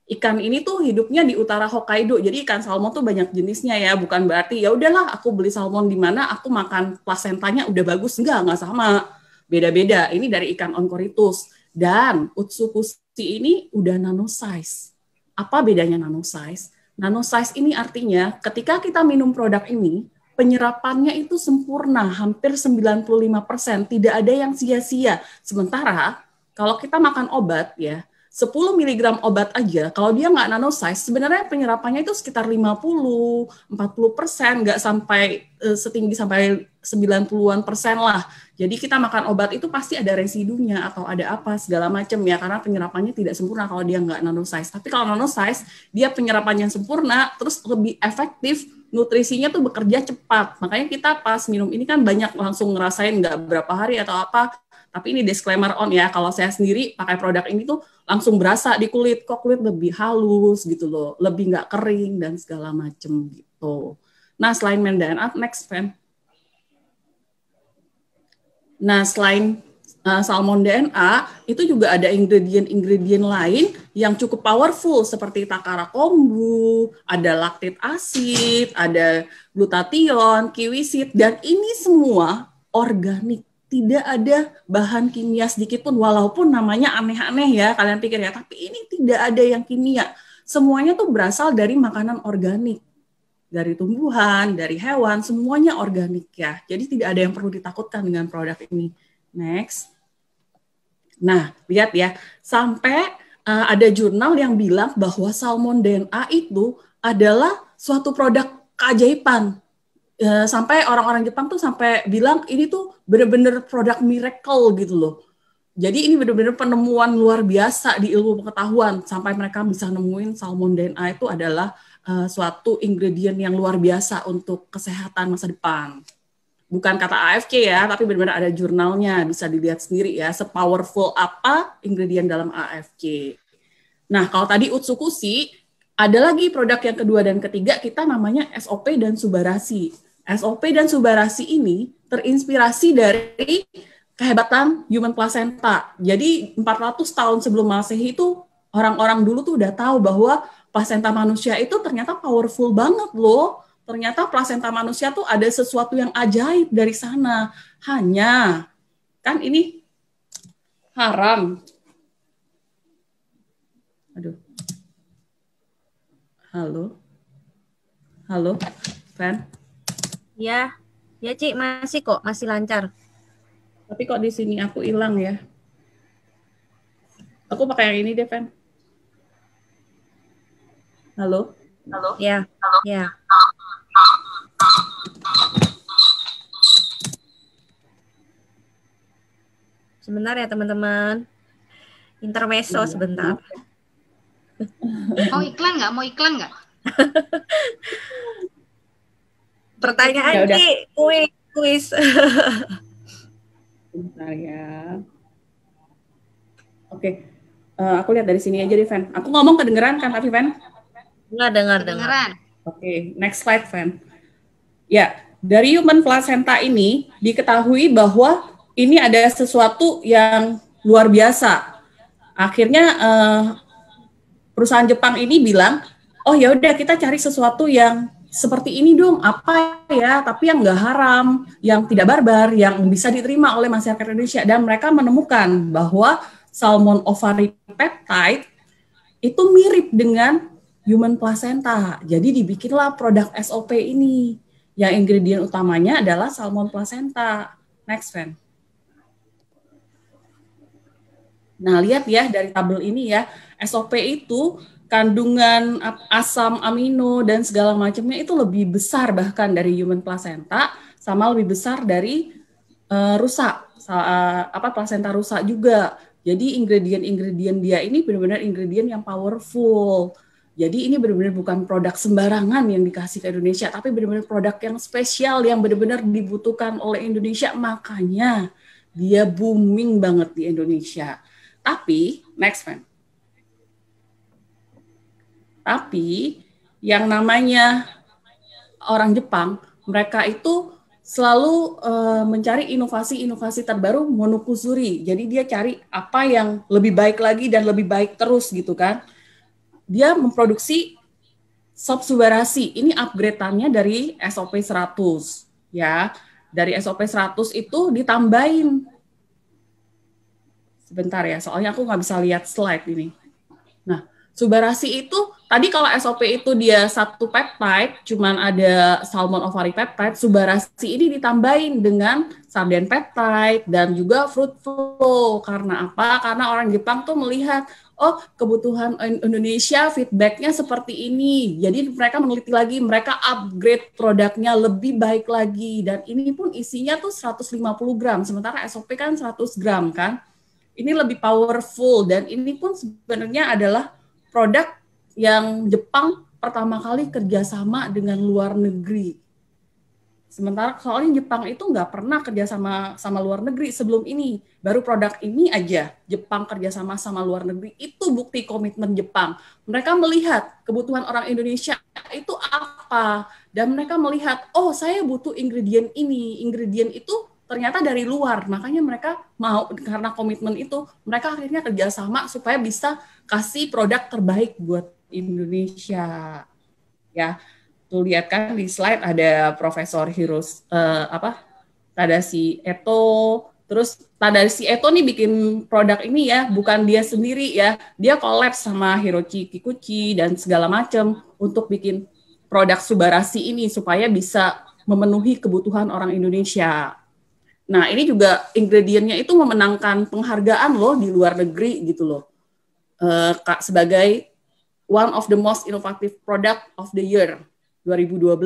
Ikan ini tuh hidupnya di utara Hokkaido. Jadi ikan salmon tuh banyak jenisnya ya, bukan berarti ya udahlah aku beli salmon di mana aku makan plasentanya udah bagus, enggak sama. Beda-beda. Ini dari ikan Oncorhynchus. Dan Utsukushi ini udah nanosize. Apa bedanya nanosize? Nanosize ini artinya ketika kita minum produk ini, penyerapannya itu sempurna, hampir 95%, tidak ada yang sia-sia. Sementara kalau kita makan obat ya, 10 mg obat aja, kalau dia nggak nanosize, sebenarnya penyerapannya itu sekitar 50-40%, nggak sampai setinggi sampai 90-an persen lah. Jadi kita makan obat itu pasti ada residunya atau ada apa segala macam ya, karena penyerapannya tidak sempurna kalau dia nggak nanosize. Tapi kalau nanosize, dia penyerapannya sempurna, terus lebih efektif, nutrisinya tuh bekerja cepat. Makanya kita pas minum ini kan banyak langsung ngerasain nggak berapa hari atau apa. Tapi ini disclaimer on ya, kalau saya sendiri pakai produk ini tuh langsung berasa di kulit, kok kulit lebih halus gitu loh, lebih nggak kering dan segala macam gitu. Nah, selain DNA, next fan. Nah, selain salmon DNA itu juga ada ingredient lain yang cukup powerful seperti takara kombu, ada laktit asid, ada glutathione, kiwisit, dan ini semua organik. Tidak ada bahan kimia sedikit pun, walaupun namanya aneh-aneh ya, kalian pikir ya, tapi ini tidak ada yang kimia. Semuanya tuh berasal dari makanan organik. Dari tumbuhan, dari hewan, semuanya organik ya. Jadi tidak ada yang perlu ditakutkan dengan produk ini. Next. Nah, lihat ya, sampai ada jurnal yang bilang bahwa salmon DNA itu adalah suatu produk keajaiban. Sampai orang-orang Jepang tuh sampai bilang ini tuh benar-benar produk miracle gitu loh. Jadi ini benar-benar penemuan luar biasa di ilmu pengetahuan sampai mereka bisa nemuin salmon DNA itu adalah suatu ingredient yang luar biasa untuk kesehatan masa depan. Bukan kata AFK ya, tapi benar-benar ada jurnalnya, bisa dilihat sendiri ya, sepowerful apa ingredient dalam AFK. Nah, kalau tadi Utsukushi, ada lagi produk yang kedua dan ketiga, kita namanya SOP dan Subarashi. SOP dan Subarashi ini terinspirasi dari kehebatan human placenta. Jadi 400 tahun sebelum Masehi itu orang-orang dulu tuh udah tahu bahwa plasenta manusia itu ternyata powerful banget loh. Ternyata plasenta manusia tuh ada sesuatu yang ajaib dari sana. Hanya kan ini haram. Aduh. Halo, Fan. Ya, ya Cik, masih kok, masih lancar. Tapi kok di sini aku hilang ya. Aku pakai yang ini deh, Fan. Halo? Ya, ya. Sebentar ya teman-teman. Intermezzo sebentar. Mau iklan nggak? Pertanyaan Ya udah. Cik, kuis. Bentar ya. Oke. Aku lihat dari sini aja deh, Fan. Aku ngomong kedengeran kan, tapi Fan? Nggak dengar. Kedengeran. Oke, next slide, Fan. Ya, dari human placenta ini diketahui bahwa ini ada sesuatu yang luar biasa. Akhirnya perusahaan Jepang ini bilang, oh ya udah kita cari sesuatu yang seperti ini dong, apa ya, tapi yang nggak haram, yang tidak barbar, yang bisa diterima oleh masyarakat Indonesia. Dan mereka menemukan bahwa salmon ovary peptide itu mirip dengan human placenta. Jadi dibikinlah produk SOP ini. Yang ingredient utamanya adalah salmon placenta. Next, Van. Nah, lihat ya dari tabel ini ya, SOP itu kandungan asam amino dan segala macamnya itu lebih besar bahkan dari human placenta, sama lebih besar dari rusa, placenta rusa juga. Jadi ingredient dia ini benar-benar ingredient yang powerful. Jadi ini benar-benar bukan produk sembarangan yang dikasih ke Indonesia, tapi benar-benar produk yang spesial yang benar-benar dibutuhkan oleh Indonesia. Makanya dia booming banget di Indonesia. Tapi next, Fan. Tapi yang namanya orang Jepang, mereka itu selalu mencari inovasi-inovasi terbaru, monokusuri. Jadi dia cari apa yang lebih baik lagi dan lebih baik terus gitu kan. Dia memproduksi sop Subarashi. Ini upgrade-annya dari SOP 100 ya. Dari SOP 100 itu ditambahin. Sebentar ya, soalnya aku nggak bisa lihat slide ini. Nah, Subarashi itu, tadi kalau SOP itu dia satu peptide, cuman ada salmon ovary peptide, Subarashi ini ditambahin dengan sarden peptide dan juga fruit flow. Karena apa? Karena orang Jepang tuh melihat, oh kebutuhan Indonesia feedbacknya seperti ini. Jadi mereka meneliti lagi, mereka upgrade produknya lebih baik lagi. Dan ini pun isinya tuh 150 gram, sementara SOP kan 100 gram kan. Ini lebih powerful dan ini pun sebenarnya adalah produk yang Jepang pertama kali kerjasama dengan luar negeri. Sementara soalnya Jepang itu nggak pernah kerjasama sama luar negeri sebelum ini. Baru produk ini aja Jepang kerjasama sama luar negeri. Itu bukti komitmen Jepang. Mereka melihat kebutuhan orang Indonesia itu apa. Dan mereka melihat, oh saya butuh ingredient ini. Ingredient itu ternyata dari luar. Makanya mereka mau, karena komitmen itu, mereka akhirnya kerjasama supaya bisa kasih produk terbaik buat Indonesia. Ya, tuh lihat kan di slide ada Profesor Tadashi Eto. Terus Tadashi Eto nih bikin produk ini ya, bukan dia sendiri ya. Dia collab sama Hiroshi Kikuchi dan segala macam untuk bikin produk Subarashi ini supaya bisa memenuhi kebutuhan orang Indonesia. Nah, ini juga ingredientnya itu memenangkan penghargaan loh di luar negeri gitu loh. Sebagai one of the most innovative product of the year 2012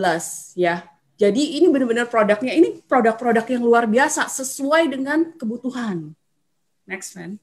ya. Jadi ini benar-benar produknya, ini produk-produk yang luar biasa sesuai dengan kebutuhan. Next, man.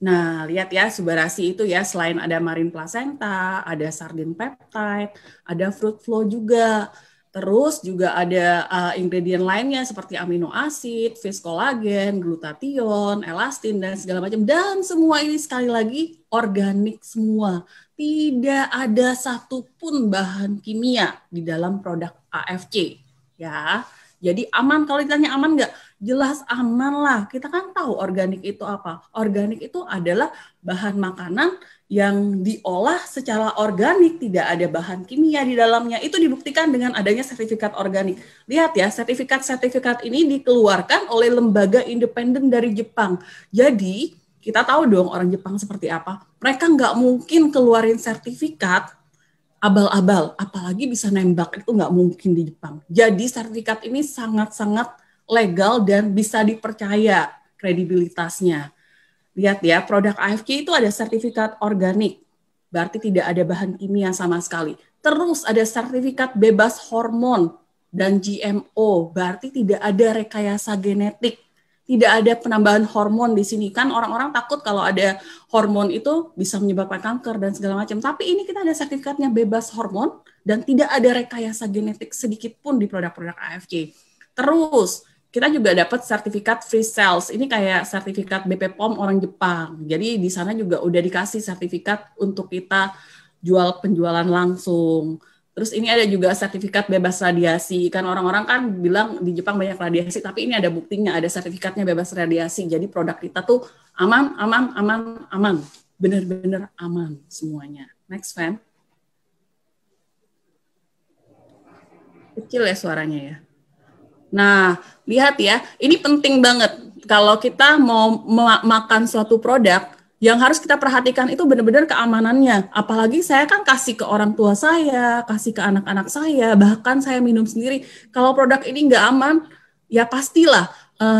Nah, lihat ya, Subarashi itu ya, selain ada marine placenta, ada sardine peptide, ada fruit flow juga. Terus juga ada ingredient lainnya seperti amino acid, fish collagen, glutathione, elastin, dan segala macam. Dan semua ini sekali lagi organik semua. Tidak ada satupun bahan kimia di dalam produk AFC. Ya, jadi aman. Kalau ditanya aman nggak? Jelas aman lah. Kita kan tahu organik itu apa. Organik itu adalah bahan makanan yang diolah secara organik, tidak ada bahan kimia di dalamnya. Itu dibuktikan dengan adanya sertifikat organik. Lihat ya, sertifikat-sertifikat ini dikeluarkan oleh lembaga independen dari Jepang. Jadi, kita tahu dong orang Jepang seperti apa. Mereka nggak mungkin keluarin sertifikat abal-abal, apalagi bisa nembak, itu nggak mungkin di Jepang. Jadi, sertifikat ini sangat-sangat legal dan bisa dipercaya kredibilitasnya. Lihat ya, produk AFC itu ada sertifikat organik, berarti tidak ada bahan kimia sama sekali. Terus ada sertifikat bebas hormon dan GMO, berarti tidak ada rekayasa genetik, tidak ada penambahan hormon di sini. Kan orang-orang takut kalau ada hormon itu bisa menyebabkan kanker dan segala macam. Tapi ini kita ada sertifikatnya bebas hormon dan tidak ada rekayasa genetik sedikit pun di produk-produk AFC. Terus kita juga dapat sertifikat free sales. Ini kayak sertifikat BP POM orang Jepang. Jadi di sana juga udah dikasih sertifikat untuk kita jual penjualan langsung. Terus ini ada juga sertifikat bebas radiasi. Kan orang-orang kan bilang di Jepang banyak radiasi, tapi ini ada buktinya, ada sertifikatnya bebas radiasi. Jadi produk kita tuh aman, aman, aman, aman. Benar-benar aman semuanya. Next, Fan. Kecil ya suaranya ya. Nah, lihat ya, ini penting banget. Kalau kita mau makan suatu produk, yang harus kita perhatikan itu benar-benar keamanannya. Apalagi saya kan kasih ke orang tua saya, kasih ke anak-anak saya, bahkan saya minum sendiri. Kalau produk ini nggak aman, ya pastilah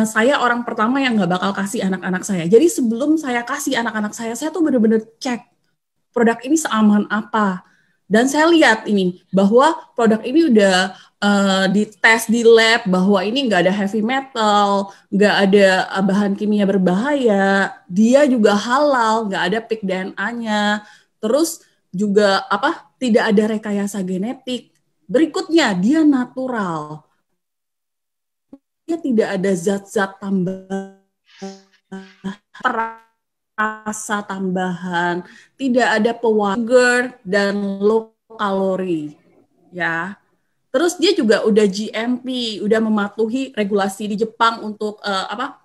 saya orang pertama yang nggak bakal kasih anak-anak saya. Jadi sebelum saya kasih anak-anak saya tuh benar-benar cek produk ini seaman apa. Dan saya lihat ini, bahwa produk ini udah dites di lab bahwa ini nggak ada heavy metal, nggak ada bahan kimia berbahaya, dia juga halal, nggak ada peak DNA-nya, terus juga tidak ada rekayasa genetik. Berikutnya dia natural, dia tidak ada zat-zat tambahan, rasa tambahan, tidak ada sugar dan low kalori, ya. Terus dia juga udah GMP, udah mematuhi regulasi di Jepang untuk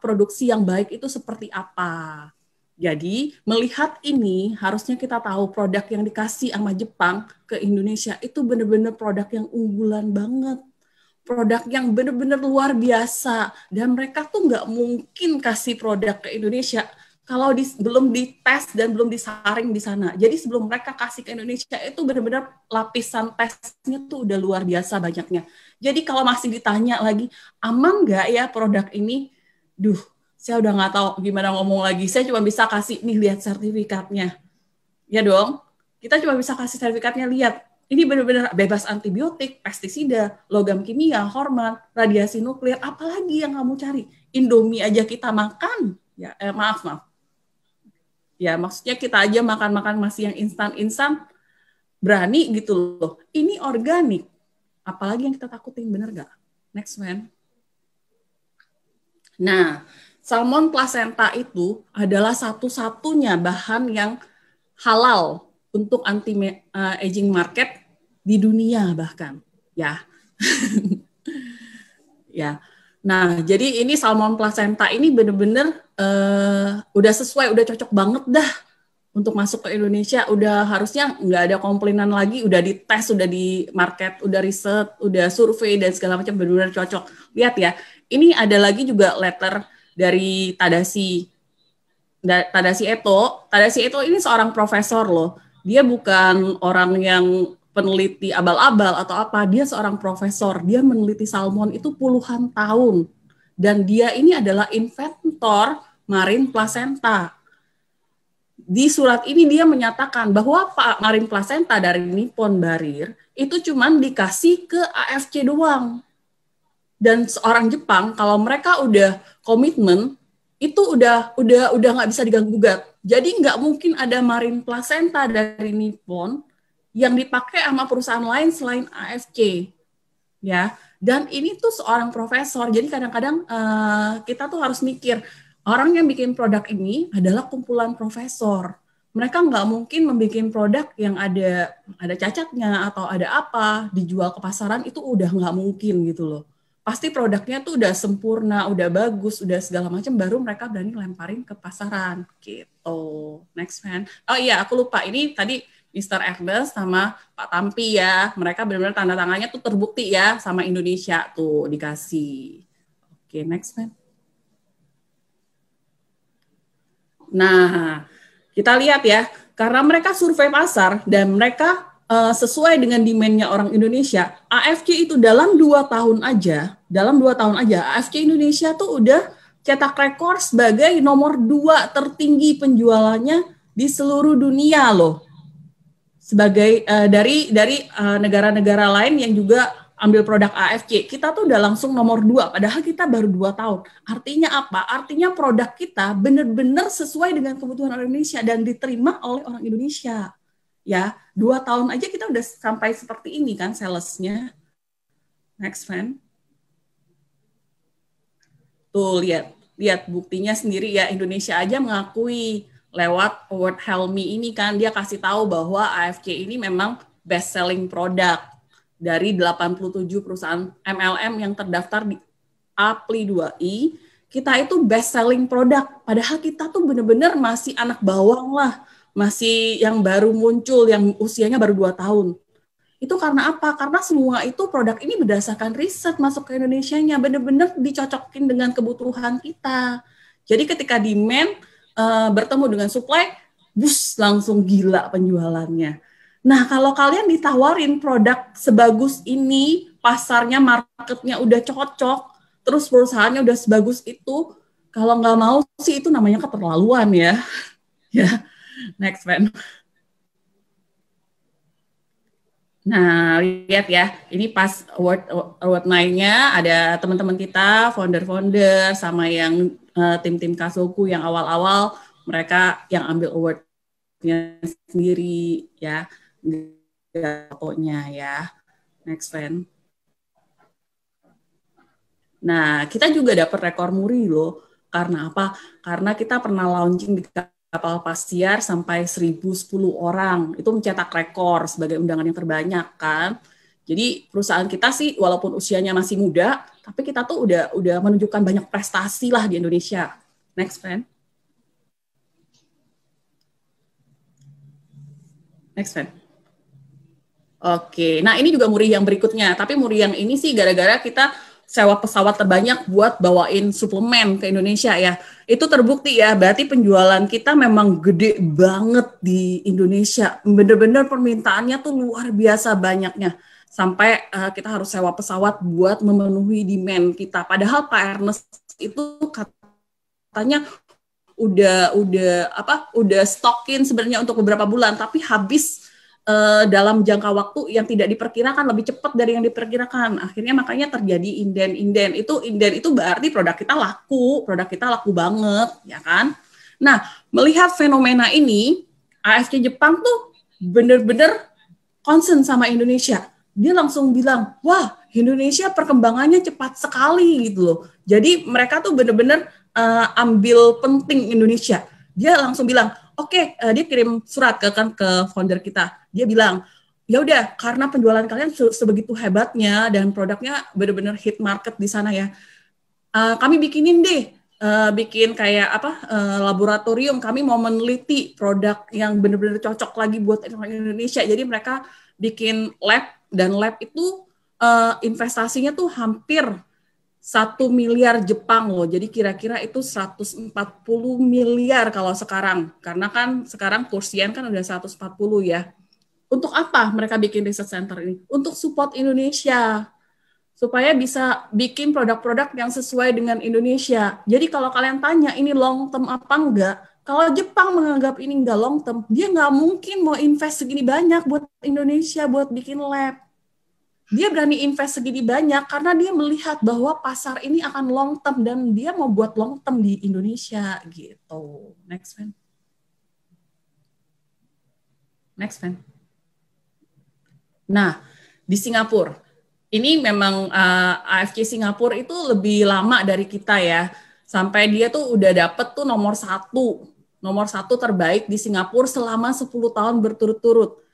produksi yang baik itu seperti apa. Jadi melihat ini harusnya kita tahu produk yang dikasih sama Jepang ke Indonesia itu benar-benar produk yang unggulan banget. Produk yang benar-benar luar biasa. Dan mereka tuh nggak mungkin kasih produk ke Indonesia kalau belum dites dan belum disaring di sana. Jadi sebelum mereka kasih ke Indonesia itu benar-benar lapisan tesnya tuh udah luar biasa banyaknya. Jadi kalau masih ditanya lagi, aman nggak ya produk ini? Saya udah nggak tahu gimana ngomong lagi. Saya cuma bisa kasih, nih lihat sertifikatnya. Ya dong, kita cuma bisa kasih sertifikatnya, lihat. Ini benar-benar bebas antibiotik, pestisida, logam kimia, hormon, radiasi nuklir, apalagi yang kamu cari. Indomie aja kita makan. Ya, maaf. Ya, maksudnya kita aja makan-makan masih yang instan-instan, berani gitu loh. Ini organik. Apalagi yang kita takutin, bener nggak? Next, man. Nah, salmon placenta itu adalah satu-satunya bahan yang halal untuk anti-aging market di dunia bahkan. Ya. ya. Nah, jadi ini salmon placenta ini bener-bener udah sesuai, udah cocok banget dah untuk masuk ke Indonesia. Udah harusnya nggak ada komplainan lagi, udah dites, udah di market, udah riset, udah survei dan segala macam, benar-benar cocok. Lihat ya, ini ada lagi juga letter dari Tadashi Eto. Tadashi Eto ini seorang profesor loh. Dia bukan orang yang peneliti abal-abal atau apa, dia seorang profesor. Dia meneliti salmon itu puluhan tahun. Dan dia ini adalah inventor marine placenta. Di surat ini dia menyatakan bahwa marine placenta dari Nippon Barir itu cuman dikasih ke AFC doang. Dan seorang Jepang kalau mereka udah komitmen itu udah nggak bisa diganggu-gugat. Jadi nggak mungkin ada marine placenta dari Nippon yang dipakai sama perusahaan lain selain AFC, ya. Dan ini tuh seorang profesor. Jadi kadang-kadang kita tuh harus mikir orang yang bikin produk ini adalah kumpulan profesor. Mereka nggak mungkin membuat produk yang ada cacatnya atau ada apa dijual ke pasaran, itu udah nggak mungkin gitu loh. Pasti produknya tuh udah sempurna, udah bagus, udah segala macam, baru mereka berani lemparin ke pasaran gitu. Next man. Oh iya, aku lupa. Ini tadi Mr. Ernest sama Pak Tampi ya. Mereka benar-benar tanda tangannya tuh terbukti ya sama Indonesia tuh dikasih. Oke, next man. Nah, kita lihat ya, karena mereka survei pasar dan mereka sesuai dengan demand-nya orang Indonesia, AFC itu dalam 2 tahun aja, AFC Indonesia tuh udah cetak rekor sebagai nomor 2 tertinggi penjualannya di seluruh dunia loh. Sebagai dari negara-negara lain yang juga ambil produk AFC, kita tuh udah langsung nomor 2, padahal kita baru 2 tahun. Artinya apa? Artinya produk kita benar-benar sesuai dengan kebutuhan orang Indonesia dan diterima oleh orang Indonesia. Ya, 2 tahun aja kita udah sampai seperti ini kan salesnya. Next fan. Tuh lihat buktinya sendiri ya, Indonesia aja mengakui lewat Award Helmi ini kan, dia kasih tahu bahwa AFC ini memang best selling produk dari 87 perusahaan MLM yang terdaftar di APLI 2I, kita itu best selling produk. Padahal kita tuh bener-bener masih anak bawang lah. Masih yang baru muncul, yang usianya baru 2 tahun. Itu karena apa? Karena semua itu produk ini berdasarkan riset masuk ke Indonesianya, benar-benar dicocokin dengan kebutuhan kita. Jadi ketika demand bertemu dengan supply, bus langsung gila penjualannya. Nah, kalau kalian ditawarin produk sebagus ini, pasarnya, marketnya udah cocok, terus perusahaannya udah sebagus itu, kalau nggak mau sih itu namanya keterlaluan ya. Ya. Next man. Nah, lihat ya, ini pas award night-nya ada teman-teman kita, founder-founder, sama yang tim-tim Kasoku yang awal-awal, mereka yang ambil award-nya sendiri, ya, fotonya ya. Next man. Nah, kita juga dapat rekor muri loh. Karena apa? Karena kita pernah launching di kapal pesiar sampai 1.010 orang. Itu mencetak rekor sebagai undangan yang terbanyak kan. Jadi perusahaan kita sih walaupun usianya masih muda, tapi kita tuh udah menunjukkan banyak prestasi lah di Indonesia. Next friend. Next friend. Oke, nah ini juga muri yang berikutnya. Tapi muri yang ini sih gara-gara kita sewa pesawat terbanyak buat bawain suplemen ke Indonesia ya. Itu terbukti ya, berarti penjualan kita memang gede banget di Indonesia. Bener-bener permintaannya tuh luar biasa banyaknya. Sampai kita harus sewa pesawat buat memenuhi demand kita. Padahal Pak Ernest itu katanya udah stokin sebenarnya untuk beberapa bulan, tapi habis dalam jangka waktu yang tidak diperkirakan, lebih cepat dari yang diperkirakan. Akhirnya makanya terjadi inden. Inden itu berarti produk kita laku banget, ya kan? Nah, melihat fenomena ini, AFC Jepang tuh bener-bener concern sama Indonesia. Dia langsung bilang, wah Indonesia perkembangannya cepat sekali gitu loh. Jadi mereka tuh bener-bener ambil penting Indonesia. Dia langsung bilang, oke, dia kirim surat ke founder kita. Dia bilang, ya udah, karena penjualan kalian sebegitu hebatnya dan produknya benar-benar hit market di sana ya, kami bikinin deh, bikin kayak laboratorium, kami mau meneliti produk yang benar-benar cocok lagi buat orang Indonesia. Jadi mereka bikin lab, dan lab itu investasinya tuh hampir 1 miliar Jepang loh. Jadi kira-kira itu 140 miliar kalau sekarang. Karena kan sekarang kurs yen kan udah 140 ya. Untuk apa mereka bikin research center ini? Untuk support Indonesia. Supaya bisa bikin produk-produk yang sesuai dengan Indonesia. Jadi kalau kalian tanya ini long term apa enggak, kalau Jepang menganggap ini enggak long term, dia nggak mungkin mau invest segini banyak buat Indonesia, buat bikin lab. Dia berani invest segini banyak karena dia melihat bahwa pasar ini akan long term dan dia mau buat long term di Indonesia gitu. Next one. Next one. Nah, di Singapura, ini memang AFC Singapura itu lebih lama dari kita ya. Sampai dia tuh udah dapet tuh nomor satu terbaik di Singapura selama 10 tahun berturut-turut.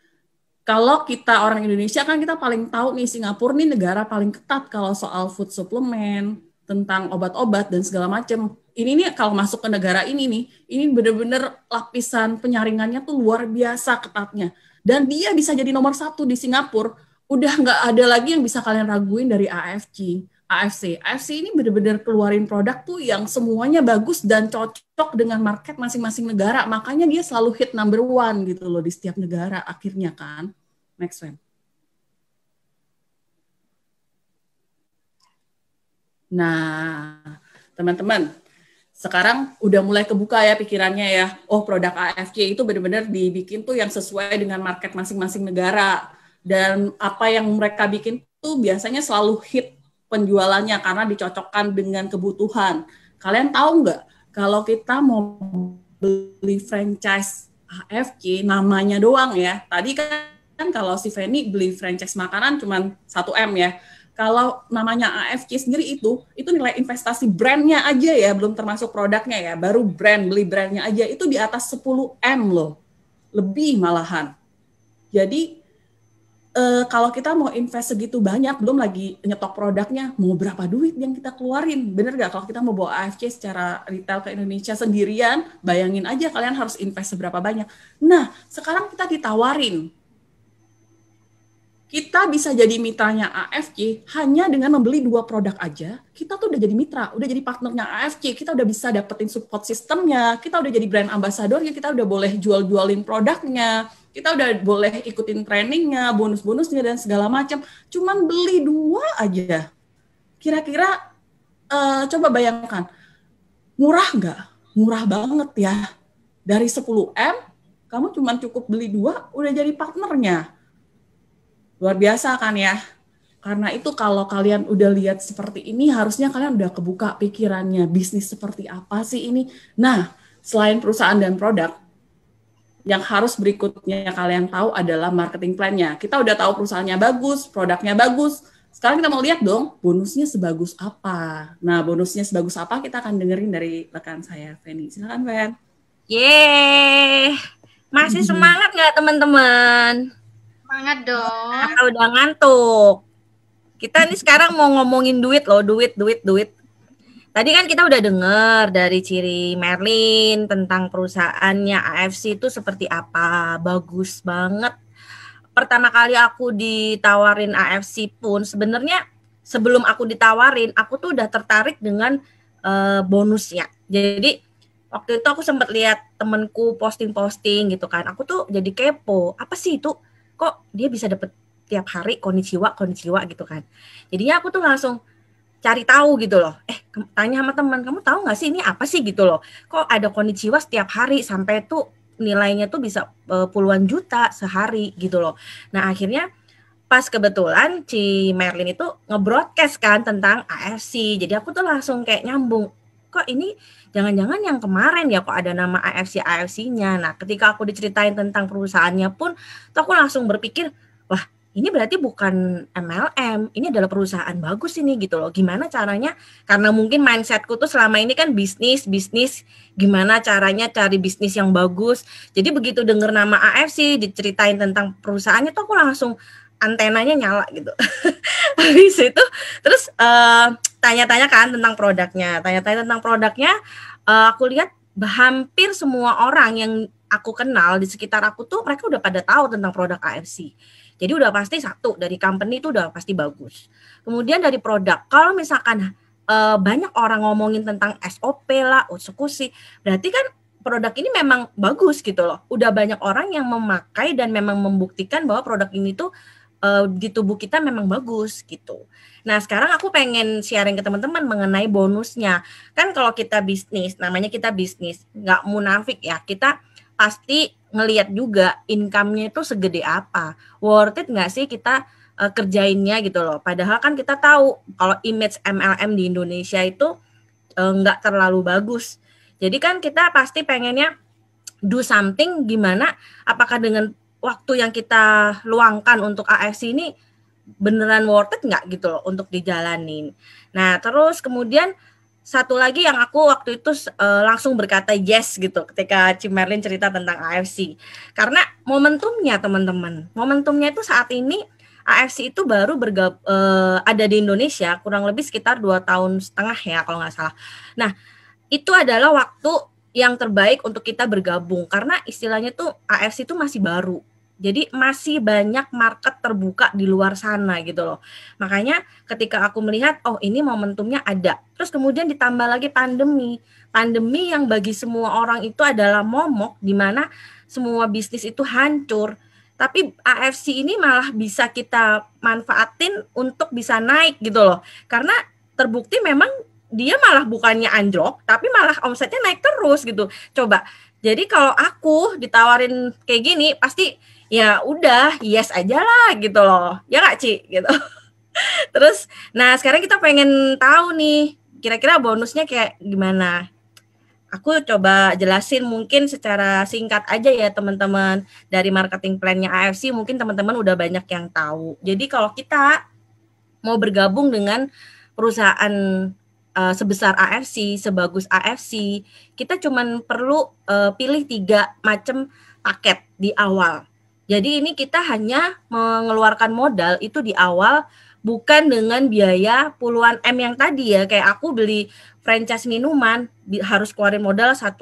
Kalau kita orang Indonesia kan kita paling tahu nih Singapura nih negara paling ketat kalau soal food supplement, tentang obat-obat dan segala macam. Ini nih kalau masuk ke negara ini nih, ini benar-benar lapisan penyaringannya tuh luar biasa ketatnya. Dan dia bisa jadi nomor 1 di Singapura, udah nggak ada lagi yang bisa kalian raguin dari AFC. AFC ini benar-benar keluarin produk tuh yang semuanya bagus dan cocok dengan market masing-masing negara. Makanya dia selalu hit number 1 gitu loh di setiap negara akhirnya kan. Next one. Nah, teman-teman, sekarang udah mulai kebuka ya pikirannya ya. Oh, produk AFC itu benar-benar dibikin tuh yang sesuai dengan market masing-masing negara. Dan apa yang mereka bikin tuh biasanya selalu hit penjualannya karena dicocokkan dengan kebutuhan. Kalian tahu nggak, kalau kita mau beli franchise AFC, namanya doang ya. Tadi kan kalau si Feni beli franchise makanan cuma 1M ya. Kalau namanya AFC sendiri itu nilai investasi brandnya aja ya, belum termasuk produknya ya, baru beli brandnya aja, itu di atas 10M loh. Lebih malahan. Jadi, kalau kita mau invest segitu banyak, belum lagi nyetok produknya, mau berapa duit yang kita keluarin? Bener gak? Kalau kita mau bawa AFC secara retail ke Indonesia sendirian, bayangin aja kalian harus invest seberapa banyak. Nah, sekarang kita ditawarin. Kita bisa jadi mitranya AFC hanya dengan membeli 2 produk aja, kita tuh udah jadi mitra, udah jadi partnernya AFC, kita udah bisa dapetin support sistemnya, kita udah jadi brand ambassadornya, kita udah boleh jual-jualin produknya, kita udah boleh ikutin trainingnya, bonus-bonusnya, dan segala macam. Cuman beli 2 aja. Kira-kira, coba bayangkan, murah nggak? Murah banget ya. Dari 10M, kamu cuman cukup beli 2, udah jadi partnernya. Luar biasa kan ya? Karena itu kalau kalian udah lihat seperti ini, harusnya kalian udah kebuka pikirannya, bisnis seperti apa sih ini? Nah, selain perusahaan dan produk, yang harus berikutnya kalian tahu adalah marketing plan-nya. Kita udah tahu perusahaannya bagus, produknya bagus. Sekarang kita mau lihat dong, bonusnya sebagus apa. Nah, bonusnya sebagus apa kita akan dengerin dari rekan saya, Feni. Silakan, Fen. Yeay! Masih semangat nggak teman-teman? Semangat dong. Atau udah ngantuk? Kita nih sekarang mau ngomongin duit loh, duit. Tadi kan kita udah dengar dari Ciri Merlin tentang perusahaannya AFC itu seperti apa, bagus banget. Pertama kali aku ditawarin AFC pun sebenarnya sebelum aku ditawarin, aku tuh udah tertarik dengan bonusnya. Jadi waktu itu aku sempat lihat temenku posting-posting gitu kan, aku tuh jadi kepo, apa sih itu? Kok dia bisa dapet tiap hari konnichiwa gitu kan. Jadinya aku tuh langsung cari tahu gitu loh. Tanya sama teman, kamu tahu nggak sih ini apa sih gitu loh. Kok ada konnichiwa setiap hari sampai tuh nilainya tuh bisa puluhan juta sehari gitu loh. Nah akhirnya pas kebetulan si Merlin itu nge-broadcast kan tentang AFC. Jadi aku tuh langsung kayak nyambung. Kok ini jangan-jangan yang kemarin ya kok ada nama AFC-nya. Nah ketika aku diceritain tentang perusahaannya pun, tuh aku langsung berpikir, wah ini berarti bukan MLM, ini adalah perusahaan bagus ini gitu loh. Gimana caranya? Karena mungkin mindsetku tuh selama ini kan bisnis, gimana caranya cari bisnis yang bagus. Jadi begitu denger nama AFC, diceritain tentang perusahaannya tuh aku langsung antenanya nyala gitu. Habis itu terus tanya-tanya kan tentang produknya. Aku lihat hampir semua orang yang aku kenal di sekitar aku tuh mereka udah pada tahu tentang produk AFC. Jadi udah pasti satu dari company itu udah pasti bagus. Kemudian dari produk, kalau misalkan banyak orang ngomongin tentang SOP lah, eksekusi, berarti kan produk ini memang bagus gitu loh. Udah banyak orang yang memakai dan memang membuktikan bahwa produk ini tuh di tubuh kita memang bagus gitu. Nah sekarang aku pengen sharing ke teman-teman mengenai bonusnya. Kan kalau kita bisnis, namanya kita bisnis, nggak munafik ya, kita pasti ngelihat juga income-nya itu segede apa, worth it nggak sih kita kerjainnya gitu loh. Padahal kan kita tahu kalau image MLM di Indonesia itu nggak terlalu bagus. Jadi kan kita pasti pengennya do something gimana, apakah dengan waktu yang kita luangkan untuk AFC ini beneran worth it nggak gitu loh untuk dijalanin. Nah terus kemudian satu lagi yang aku waktu itu langsung berkata yes gitu ketika Ci Merlin cerita tentang AFC. Karena momentumnya teman-teman, momentumnya itu saat ini AFC itu baru ada di Indonesia kurang lebih sekitar 2,5 tahun ya kalau nggak salah. Nah itu adalah waktu yang terbaik untuk kita bergabung karena istilahnya tuh AFC itu masih baru. Jadi masih banyak market terbuka di luar sana gitu loh. Makanya ketika aku melihat, oh ini momentumnya ada. Terus kemudian ditambah lagi pandemi. Pandemi yang bagi semua orang itu adalah momok, di mana semua bisnis itu hancur. Tapi AFC ini malah bisa kita manfaatin untuk bisa naik gitu loh. Karena terbukti memang dia malah bukannya anjlok, tapi malah omsetnya naik terus gitu. Coba, jadi kalau aku ditawarin kayak gini, pasti ya udah yes aja lah gitu loh, ya nggak Ci gitu. Terus nah sekarang kita pengen tahu nih kira-kira bonusnya kayak gimana. Aku coba jelasin mungkin secara singkat aja ya teman-teman. Dari marketing plan-nya AFC mungkin teman-teman udah banyak yang tahu. Jadi kalau kita mau bergabung dengan perusahaan sebesar AFC, sebagus AFC, kita cuman perlu pilih 3 macam paket di awal. Jadi ini kita hanya mengeluarkan modal itu di awal, bukan dengan biaya puluhan M yang tadi ya. Kayak aku beli franchise minuman harus keluarin modal 1,8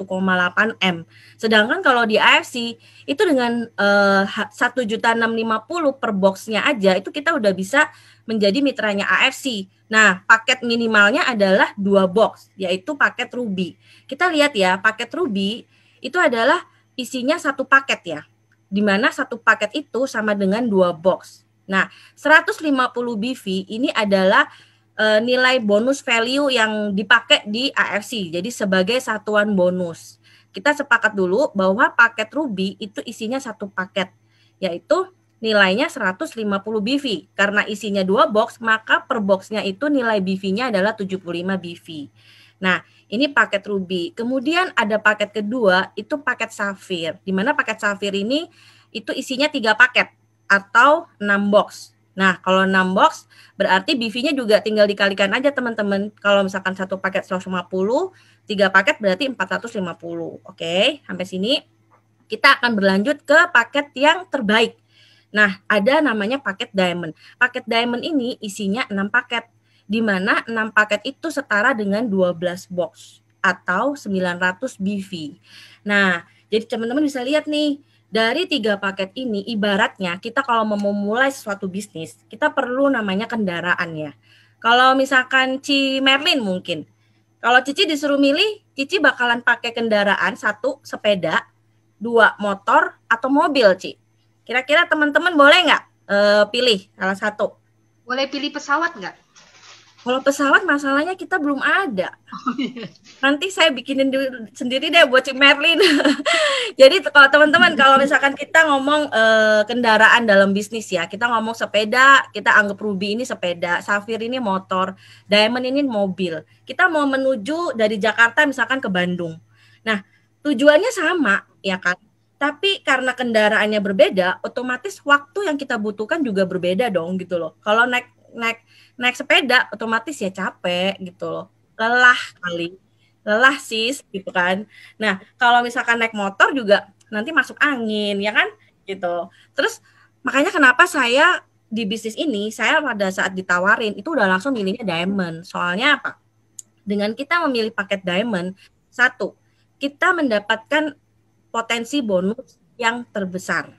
M. Sedangkan kalau di AFC itu dengan 1.650.000 per boxnya aja itu kita udah bisa menjadi mitranya AFC. Nah, paket minimalnya adalah 2 box, yaitu paket Ruby. Kita lihat ya, paket Ruby itu adalah isinya 1 paket ya. Di mana 1 paket itu sama dengan 2 box. Nah, 150 BV ini adalah nilai bonus value yang dipakai di AFC. Jadi sebagai satuan bonus. Kita sepakat dulu bahwa paket Ruby itu isinya 1 paket, yaitu nilainya 150 BV. Karena isinya 2 box, maka per boxnya itu nilai BV-nya adalah 75 BV. Nah, ini paket Ruby. Kemudian ada paket kedua, itu paket Safir. Di mana paket Safir ini itu isinya 3 paket atau 6 box. Nah, kalau 6 box berarti BV-nya juga tinggal dikalikan aja teman-teman. Kalau misalkan 1 paket 150, 3 paket berarti 450. Oke, sampai sini kita akan berlanjut ke paket yang terbaik. Nah, ada namanya paket Diamond. Paket Diamond ini isinya 6 paket. Di mana 6 paket itu setara dengan 12 box atau 900 BV. Nah, jadi teman-teman bisa lihat nih, dari 3 paket ini ibaratnya kita kalau mau memulai suatu bisnis, kita perlu namanya kendaraan ya. Kalau misalkan Ci Merlin mungkin, kalau Cici disuruh milih, Cici bakalan pakai kendaraan 1 sepeda, 2 motor atau mobil, Ci. Kira-kira teman-teman boleh nggak pilih salah satu? Boleh pilih pesawat nggak? Kalau pesawat masalahnya kita belum ada. Oh, iya. Nanti saya bikinin sendiri deh buat Cik Merlin. Jadi kalau teman-teman, kalau misalkan kita ngomong kendaraan dalam bisnis ya, kita ngomong sepeda, kita anggap Ruby ini sepeda, Safir ini motor, Diamond ini mobil. Kita mau menuju dari Jakarta misalkan ke Bandung. Nah, tujuannya sama, ya kan? Tapi karena kendaraannya berbeda, otomatis waktu yang kita butuhkan juga berbeda dong gitu loh. Kalau naik sepeda, otomatis ya capek gitu loh, lelah kali, lelah sis gitu kan. Nah kalau misalkan naik motor juga nanti masuk angin ya kan gitu. Terus makanya kenapa saya di bisnis ini, saya pada saat ditawarin itu udah langsung milihnya diamond. Soalnya apa? Dengan kita memilih paket diamond, satu, kita mendapatkan potensi bonus yang terbesar,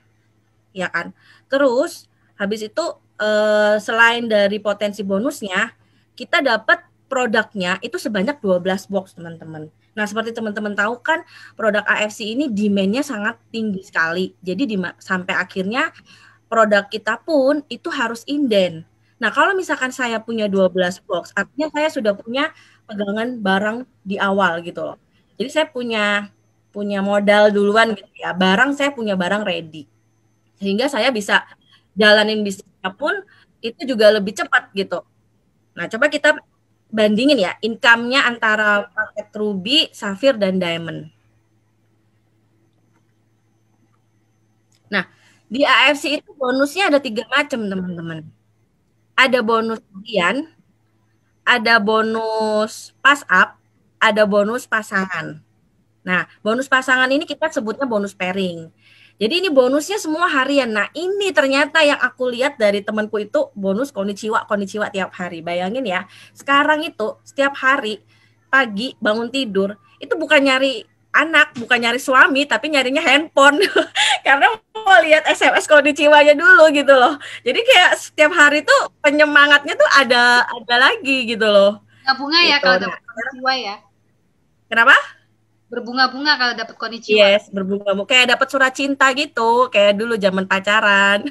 ya kan. Terus habis itu selain dari potensi bonusnya, kita dapat produknya itu sebanyak 12 box, teman-teman. Nah, seperti teman-teman tahu kan, produk AFC ini demand-nya sangat tinggi sekali. Jadi sampai akhirnya produk kita pun itu harus inden. Nah, kalau misalkan saya punya 12 box, artinya saya sudah punya pegangan barang di awal gitu loh. Jadi saya punya modal duluan gitu ya, barang saya punya barang ready, sehingga saya bisa jalanin bisnisnya pun itu juga lebih cepat gitu. Nah coba kita bandingin ya income-nya antara paket Ruby, Sapphire, dan Diamond. Nah di AFC itu bonusnya ada 3 macam teman-teman. Ada bonus harian, ada bonus pass up, ada bonus pasangan. Nah, bonus pasangan ini kita sebutnya bonus pairing. Jadi ini bonusnya semua harian. Nah, ini ternyata yang aku lihat dari temanku itu bonus konnichiwa tiap hari. Bayangin ya, sekarang itu setiap hari pagi bangun tidur, itu bukan nyari anak, bukan nyari suami, tapi nyarinya handphone. Karena mau lihat SMS konnichiwa-nya dulu gitu loh. Jadi kayak setiap hari tuh penyemangatnya tuh ada lagi gitu loh. Bunga ya gitu. Kalau dapat konnichiwa ya. Kenapa? Berbunga-bunga kalau dapat konnichiwa. Yes, berbunga-bunga. Kayak dapat surat cinta gitu, kayak dulu zaman pacaran.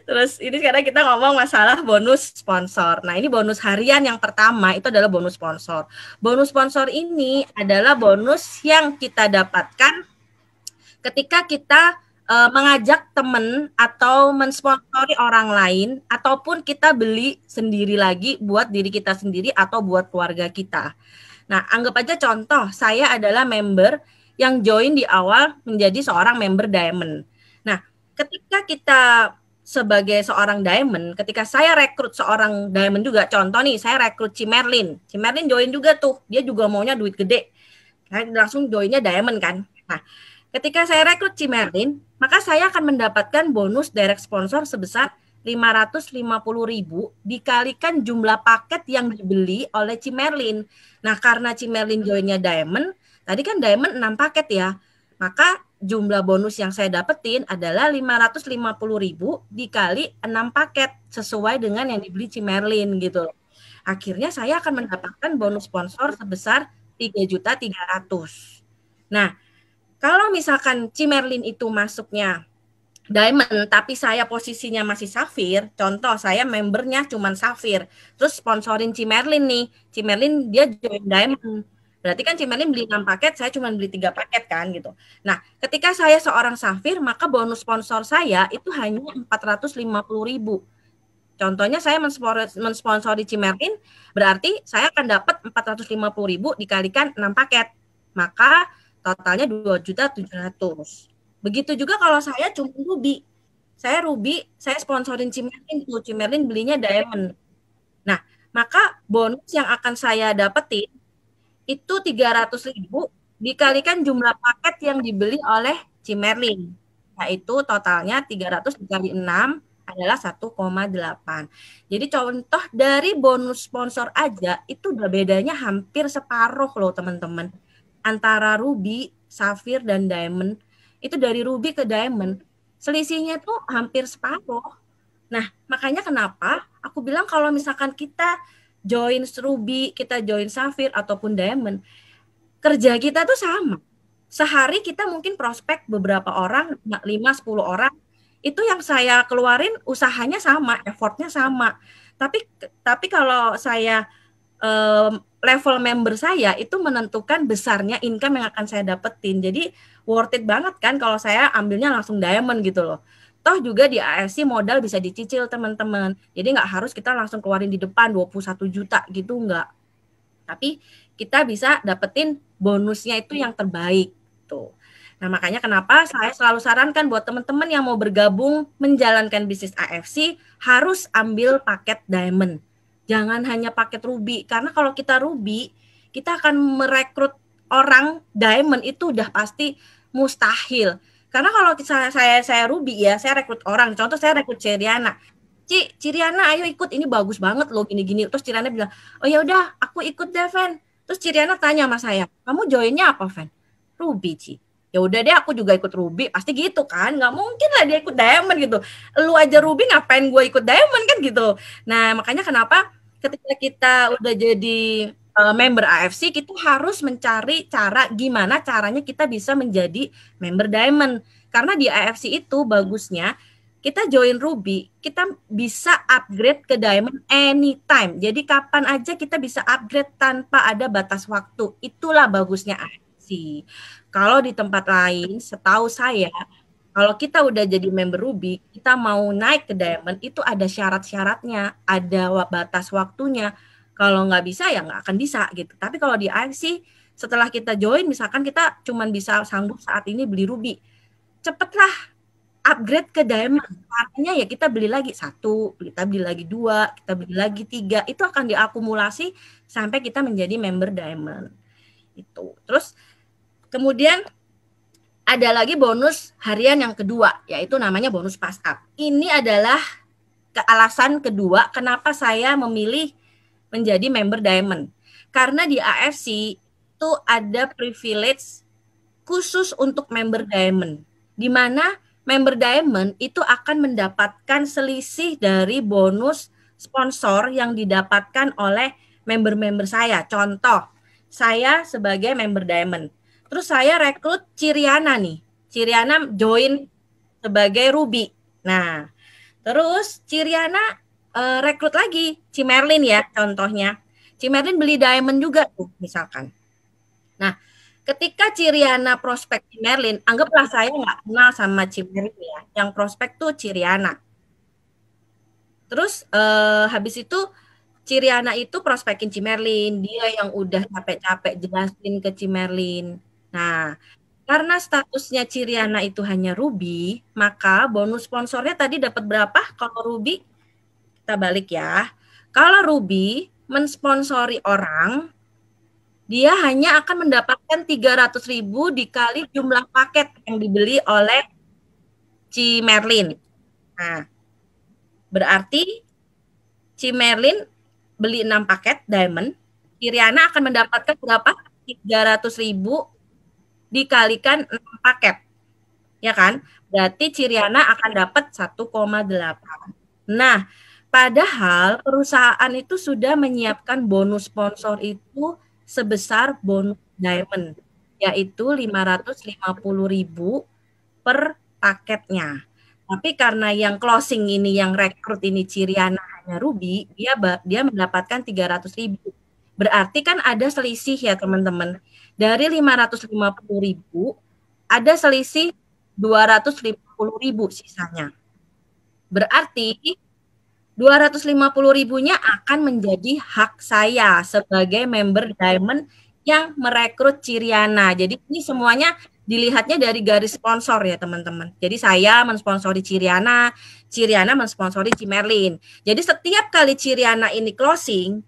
Terus ini sekarang kita ngomong masalah bonus sponsor. Nah, ini bonus harian yang pertama itu adalah bonus sponsor. Bonus sponsor ini adalah bonus yang kita dapatkan ketika kita mengajak teman atau mensponsori orang lain, ataupun kita beli sendiri lagi buat diri kita sendiri atau buat keluarga kita. Nah, anggap aja contoh, saya adalah member yang join di awal menjadi seorang member Diamond. Nah, ketika kita sebagai seorang Diamond, ketika saya rekrut seorang Diamond juga, contoh nih, saya rekrut Cimerlin join juga tuh, dia juga maunya duit gede. Saya langsung joinnya Diamond kan. Nah, ketika saya rekrut Cimerlin, maka saya akan mendapatkan bonus direct sponsor sebesar 550.000 dikalikan jumlah paket yang dibeli oleh Cimerlin. Nah, karena Cimerlin joinnya Diamond, tadi kan Diamond 6 paket ya, maka jumlah bonus yang saya dapetin adalah 550.000 dikali 6 paket sesuai dengan yang dibeli Cimerlin gitu. Akhirnya saya akan mendapatkan bonus sponsor sebesar 3.300.000. Nah, kalau misalkan Cimerlin itu masuknya Diamond, tapi saya posisinya masih Sapphire, contoh saya membernya cuma Sapphire, terus sponsorin Cimerlin nih, Cimerlin dia join Diamond, berarti kan Cimerlin beli 6 paket, saya cuma beli 3 paket kan gitu. Nah, ketika saya seorang Sapphire, maka bonus sponsor saya itu hanya 450.000. Contohnya saya mensponsori Cimerlin, berarti saya akan dapat 450.000 dikalikan 6 paket, maka totalnya 2.700.000. Begitu juga kalau saya cuma Ruby. Saya sponsorin Cimerlin tuh, Cimerlin belinya Diamond. Nah, maka bonus yang akan saya dapetin itu 300.000 dikalikan jumlah paket yang dibeli oleh Cimerlin. Yaitu totalnya 300 dikali 6 adalah 1,8. Jadi contoh dari bonus sponsor aja itu udah bedanya hampir separuh loh teman-teman. Antara Ruby, Sapphire, dan Diamond. Itu dari Ruby ke Diamond, selisihnya tuh hampir separuh. Nah, makanya kenapa aku bilang kalau misalkan kita join Ruby, kita join Sapphire ataupun Diamond, kerja kita tuh sama. Sehari kita mungkin prospek beberapa orang, 5-10 orang, itu yang saya keluarin usahanya sama, effortnya sama. Tapi kalau saya level member saya itu menentukan besarnya income yang akan saya dapetin. Jadi worth it banget kan kalau saya ambilnya langsung Diamond gitu loh. Toh juga di AFC modal bisa dicicil teman-teman. Jadi nggak harus kita langsung keluarin di depan 21 juta gitu, nggak. Tapi kita bisa dapetin bonusnya itu yang terbaik tuh. Nah, makanya kenapa saya selalu sarankan buat teman-teman yang mau bergabung menjalankan bisnis AFC harus ambil paket diamond. Jangan hanya paket ruby, karena kalau kita ruby, kita akan merekrut orang diamond itu udah pasti mustahil. Karena kalau saya ruby ya, saya rekrut orang. Contoh saya rekrut Ciriana. Ciriana ayo ikut, ini bagus banget loh gini-gini. Terus Ciriana bilang, "Oh ya udah, aku ikut deh, Ven." Terus Ciriana tanya sama saya, "Kamu joinnya apa, Ven?" "Ruby, Ci." Ya udah deh, aku juga ikut Ruby. Pasti gitu kan? Nggak mungkin lah dia ikut Diamond gitu. Lu aja Ruby, ngapain gue ikut Diamond kan gitu. Nah, makanya kenapa ketika kita udah jadi member AFC, kita harus mencari cara gimana caranya kita bisa menjadi member Diamond. Karena di AFC itu bagusnya kita join Ruby, kita bisa upgrade ke Diamond anytime. Jadi kapan aja kita bisa upgrade tanpa ada batas waktu. Itulah bagusnya AFC. Kalau di tempat lain, setahu saya, kalau kita udah jadi member Ruby, kita mau naik ke Diamond, itu ada syarat-syaratnya, ada batas waktunya. Kalau nggak bisa, ya nggak akan bisa gitu. Tapi kalau di AFC, setelah kita join, misalkan kita cuma bisa sanggup saat ini beli Ruby, cepetlah upgrade ke Diamond. Artinya ya kita beli lagi 1, kita beli lagi 2, kita beli lagi 3. Itu akan diakumulasi sampai kita menjadi member Diamond. Itu. Terus kemudian ada lagi bonus harian yang kedua, yaitu namanya bonus pass up. Ini adalah alasan kedua kenapa saya memilih menjadi member Diamond. Karena di AFC itu ada privilege khusus untuk member Diamond, di mana member Diamond itu akan mendapatkan selisih dari bonus sponsor yang didapatkan oleh member-member saya. Contoh, saya sebagai member Diamond, terus saya rekrut Ciriana nih. Ciriana join sebagai Ruby. Nah, terus Ciriana rekrut lagi Cimerlin ya contohnya. Cimerlin beli Diamond juga tuh misalkan. Nah, ketika Ciriana prospek Cimerlin, anggaplah saya nggak kenal sama Cimerlin ya. Yang prospek tuh Ciriana. Terus habis itu Ciriana itu prospekin Cimerlin. Dia yang udah capek-capek jelasin ke Cimerlin. Nah, karena statusnya Ciriana itu hanya Ruby, maka bonus sponsornya tadi dapat berapa? Kalau Ruby, kita balik ya. Kalau Ruby mensponsori orang, dia hanya akan mendapatkan 300.000 dikali jumlah paket yang dibeli oleh Cimerlin. Nah, berarti Cimerlin beli 6 paket Diamond, Ciriana akan mendapatkan berapa? 300.000 dikalikan 6 paket. Ya kan? Berarti Ciriana akan dapat 1,8. Nah, padahal perusahaan itu sudah menyiapkan bonus sponsor itu sebesar bonus Diamond, yaitu 550.000 per paketnya. Tapi karena yang closing ini, yang rekrut ini Ciriana hanya Ruby, dia mendapatkan 300.000. Berarti kan ada selisih ya teman-teman. Dari 550.000 ada selisih 250.000 sisanya. Berarti 250.000-nya akan menjadi hak saya sebagai member Diamond yang merekrut Ciriana. Jadi ini semuanya dilihatnya dari garis sponsor ya teman-teman. Jadi saya mensponsori Ciriana, Ciriana mensponsori Cimerlin. Jadi setiap kali Ciriana ini closing,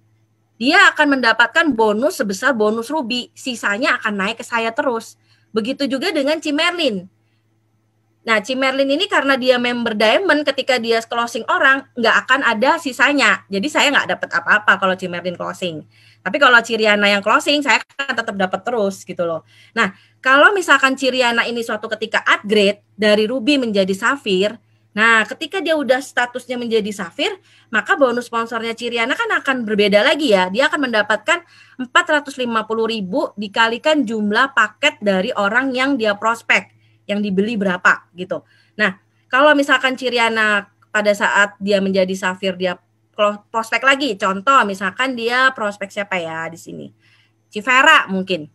dia akan mendapatkan bonus sebesar bonus Ruby. Sisanya akan naik ke saya terus. Begitu juga dengan Cimerlin. Nah, Cimerlin ini karena dia member Diamond, ketika dia closing orang, nggak akan ada sisanya. Jadi saya nggak dapat apa-apa kalau Cimerlin closing. Tapi kalau Ciriana yang closing, saya akan tetap dapat terus gitu loh. Nah, kalau misalkan Ciriana ini suatu ketika upgrade dari Ruby menjadi Safir, nah ketika dia udah statusnya menjadi Safir, maka bonus sponsornya Ciriana kan akan berbeda lagi ya. Dia akan mendapatkan 450.000 dikalikan jumlah paket dari orang yang dia prospek, yang dibeli berapa gitu. Nah, kalau misalkan Ciriana pada saat dia menjadi Safir dia prospek lagi, contoh misalkan dia prospek siapa ya di sini? Civera mungkin.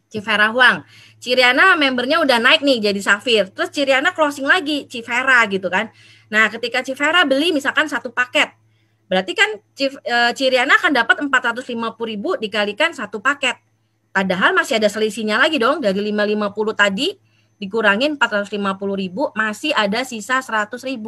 Civera Huang. Ciriana membernya udah naik nih jadi Safir. Terus Ciriana closing lagi Civera gitu kan. Nah, ketika Civera beli misalkan 1 paket. Berarti kan Ciriana akan dapat 450.000 dikalikan 1 paket. Padahal masih ada selisihnya lagi dong dari 550 tadi. dikurangin 450.000, masih ada sisa 100.000.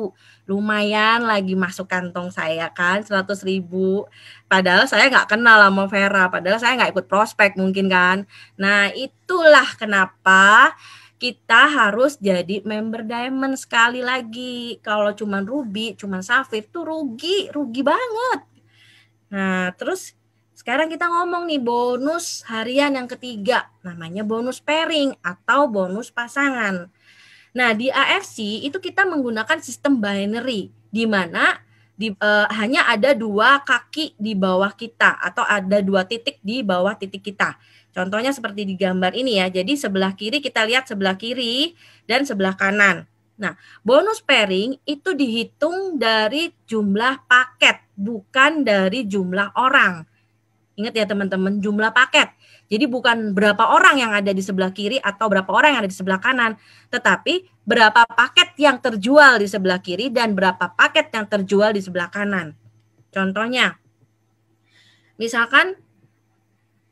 Lumayan lagi masuk kantong saya kan, 100.000. Padahal saya nggak kenal sama Vera, padahal saya nggak ikut prospek mungkin kan. Nah itulah kenapa kita harus jadi member Diamond. Sekali lagi, kalau cuman Ruby, cuman Safir tuh rugi banget. Nah terus sekarang kita ngomong nih bonus harian yang ketiga, namanya bonus pairing atau bonus pasangan. Nah di AFC itu kita menggunakan sistem binary, di mana hanya ada 2 kaki di bawah kita atau ada 2 titik di bawah titik kita. Contohnya seperti di gambar ini ya, jadi sebelah kiri kita lihat sebelah kiri dan sebelah kanan. Nah bonus pairing itu dihitung dari jumlah paket, bukan dari jumlah orang. Ingat ya teman-teman, jumlah paket. Jadi bukan berapa orang yang ada di sebelah kiri atau berapa orang yang ada di sebelah kanan, tetapi berapa paket yang terjual di sebelah kiri dan berapa paket yang terjual di sebelah kanan. Contohnya, misalkan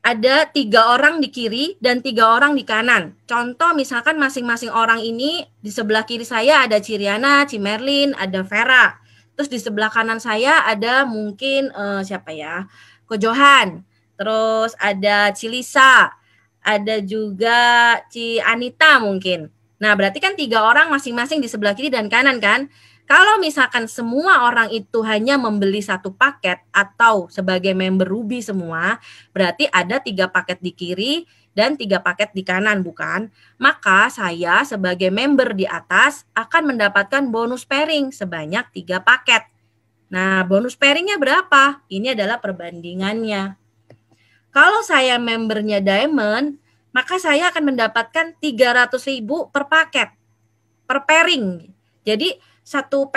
ada 3 orang di kiri dan 3 orang di kanan. Contoh misalkan masing-masing orang ini di sebelah kiri saya ada Ciriana, Cimerlin, ada Vera. Terus di sebelah kanan saya ada mungkin siapa ya? Ko Johan, terus ada Cilisa, ada juga Ci Anita mungkin. Nah berarti kan 3 orang masing-masing di sebelah kiri dan kanan kan. Kalau misalkan semua orang itu hanya membeli 1 paket atau sebagai member Ruby semua, berarti ada 3 paket di kiri dan 3 paket di kanan bukan? Maka saya sebagai member di atas akan mendapatkan bonus pairing sebanyak 3 paket. Nah, bonus pairingnya berapa? Ini adalah perbandingannya. Kalau saya membernya Diamond, maka saya akan mendapatkan 300.000 per paket, per pairing. Jadi, satu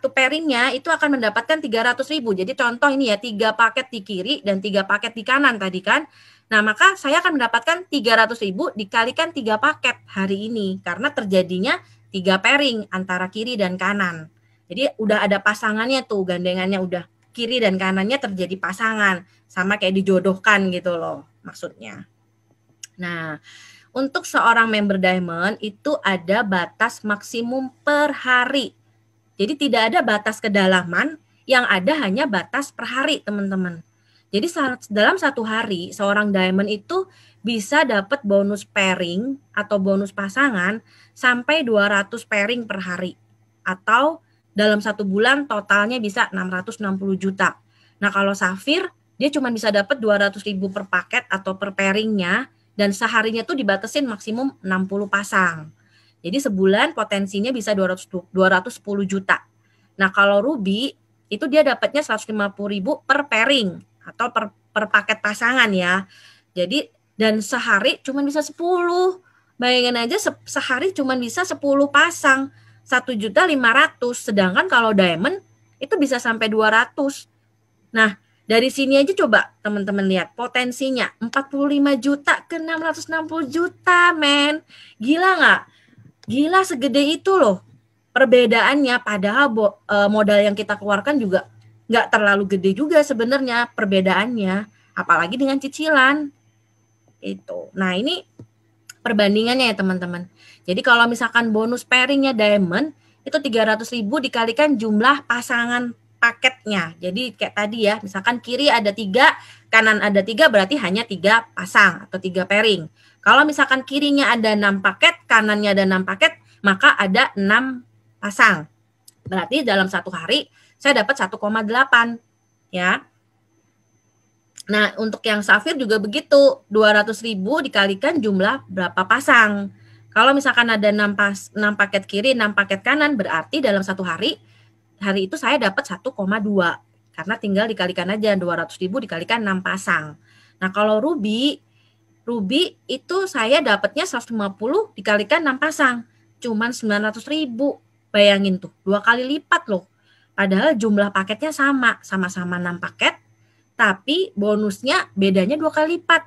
pairingnya itu akan mendapatkan 300.000. Jadi, contoh ini ya, 3 paket di kiri dan 3 paket di kanan tadi kan. Nah, maka saya akan mendapatkan 300.000 dikalikan 3 paket hari ini. Karena terjadinya 3 pairing antara kiri dan kanan. Jadi udah ada pasangannya tuh, gandengannya udah kiri dan kanannya terjadi pasangan. Sama kayak dijodohkan gitu loh maksudnya. Nah, untuk seorang member Diamond itu ada batas maksimum per hari. Jadi tidak ada batas kedalaman, yang ada hanya batas per hari teman-teman. Jadi dalam 1 hari seorang Diamond itu bisa dapat bonus pairing atau bonus pasangan sampai 200 pairing per hari. Atau dalam 1 bulan totalnya bisa 660 juta. Nah kalau Safir dia cuma bisa dapat 200.000 per paket atau per pairingnya dan seharinya tuh dibatasin maksimum 60 pasang. Jadi sebulan potensinya bisa 210 juta. Nah kalau Ruby itu dia dapatnya 150.000 per pairing atau per paket pasangan ya. Jadi dan sehari cuma bisa 10. Bayangin aja sehari cuma bisa 10 pasang. 1.500.000, sedangkan kalau Diamond itu bisa sampai 200. Nah, dari sini aja coba teman-teman lihat potensinya 45 juta ke 660 juta, men. Gila nggak? Gila segede itu loh perbedaannya, padahal modal yang kita keluarkan juga nggak terlalu gede juga sebenarnya perbedaannya, apalagi dengan cicilan. Itu. Nah, ini perbandingannya ya teman-teman. Jadi kalau misalkan bonus pairingnya Diamond itu 300.000 dikalikan jumlah pasangan paketnya. Jadi kayak tadi ya, misalkan kiri ada 3, kanan ada 3, berarti hanya 3 pasang atau 3 pairing. Kalau misalkan kirinya ada 6 paket, kanannya ada 6 paket, maka ada 6 pasang. Berarti dalam 1 hari saya dapat 1,8 ya. Nah, untuk yang Safir juga begitu, 200.000 dikalikan jumlah berapa pasang. Kalau misalkan ada 6 paket kiri, 6 paket kanan, berarti dalam 1 hari itu saya dapat 1,2. Karena tinggal dikalikan aja 200.000 dikalikan 6 pasang. Nah, kalau Ruby itu saya dapatnya 150 dikalikan 6 pasang. Cuman 900.000. Bayangin tuh, 2 kali lipat loh. Padahal jumlah paketnya sama-sama 6 paket, tapi bonusnya bedanya 2 kali lipat.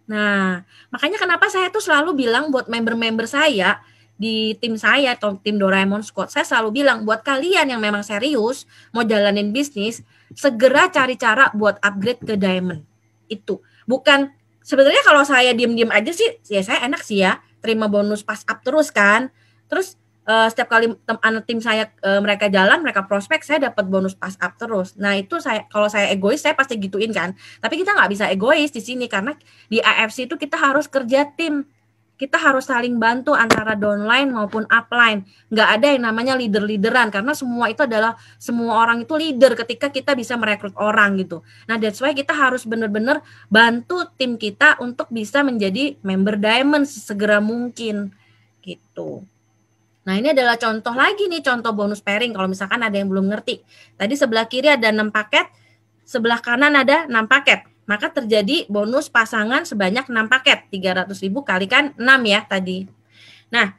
Nah, makanya kenapa saya tuh selalu bilang buat member-member saya di tim saya atau tim Doraemon Squad, saya selalu bilang buat kalian yang memang serius mau jalanin bisnis, segera cari cara buat upgrade ke Diamond. Itu bukan sebenarnya kalau saya diem-diem aja sih, ya saya enak sih ya. terima bonus pass up terus kan. Terus setiap kali tim saya mereka jalan, mereka prospek, saya dapat bonus pass up terus. Nah itu kalau saya egois, saya pasti gituin kan. Tapi kita nggak bisa egois di sini karena di AFC itu kita harus kerja tim. Kita harus saling bantu antara downline maupun upline. Nggak ada yang namanya leader-leaderan karena semua itu adalah semua orang itu leader ketika kita bisa merekrut orang gitu. Nah that's why kita harus benar-benar bantu tim kita untuk bisa menjadi member Diamond sesegera mungkin gitu. Nah ini adalah contoh lagi nih, contoh bonus pairing kalau misalkan ada yang belum ngerti. Tadi sebelah kiri ada 6 paket, sebelah kanan ada 6 paket. Maka terjadi bonus pasangan sebanyak 6 paket. 300.000 kalikan 6 ya tadi. Nah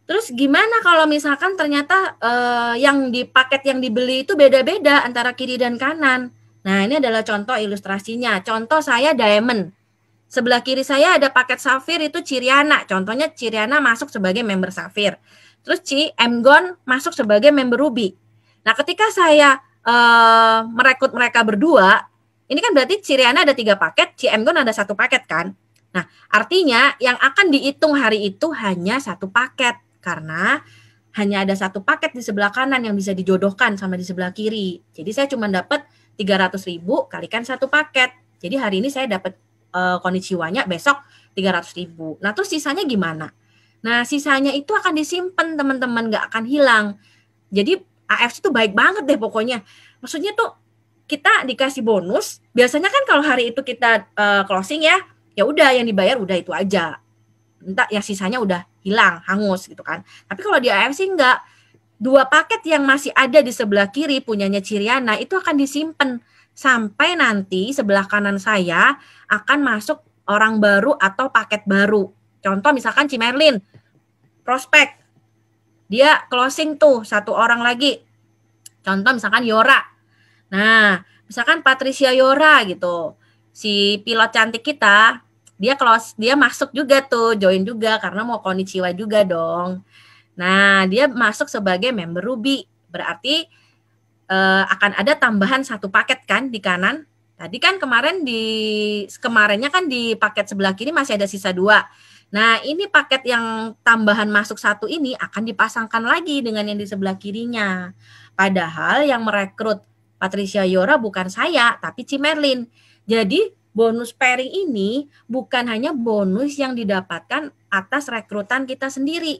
terus gimana kalau misalkan ternyata yang di paket yang dibeli itu beda-beda antara kiri dan kanan. Nah ini adalah contoh ilustrasinya. Contoh saya Diamond. Sebelah kiri saya ada paket Safir itu Ciriana. Contohnya Ciriana masuk sebagai member Safir. Terus Mgon masuk sebagai member Ruby. Nah, ketika saya merekrut mereka berdua, ini kan berarti Ciriana ada 3 paket, Mgon ada 1 paket kan? Nah, artinya yang akan dihitung hari itu hanya 1 paket. Karena hanya ada 1 paket di sebelah kanan yang bisa dijodohkan sama di sebelah kiri. Jadi saya cuma dapat 300.000 kalikan 1 paket. Jadi hari ini saya dapat konnichiwanya, besok 300.000. Nah, terus sisanya gimana? Nah, sisanya itu akan disimpan teman-teman, nggak akan hilang. Jadi AFC itu baik banget deh pokoknya. Maksudnya tuh kita dikasih bonus. Biasanya kan kalau hari itu kita closing ya udah yang dibayar udah itu aja. Entah yang sisanya udah hilang, hangus gitu kan. Tapi kalau di AFC enggak. 2 paket yang masih ada di sebelah kiri punyanya Ciriana itu akan disimpan sampai nanti sebelah kanan saya akan masuk orang baru atau paket baru. Contoh misalkan Cimerlin, prospek, dia closing tuh 1 orang lagi. Contoh misalkan Yora. Nah, misalkan Patricia Yora gitu. Si pilot cantik kita, dia masuk juga tuh, join juga karena mau konnichiwa juga dong. Nah, dia masuk sebagai member Ruby. Berarti akan ada tambahan 1 paket kan di kanan. Tadi kan kemarinnya kan di paket sebelah kiri masih ada sisa 2. Nah, ini paket yang tambahan masuk 1 ini akan dipasangkan lagi dengan yang di sebelah kirinya. Padahal yang merekrut Patricia Yora bukan saya, tapi Cimerlin. Jadi, bonus pairing ini bukan hanya bonus yang didapatkan atas rekrutan kita sendiri,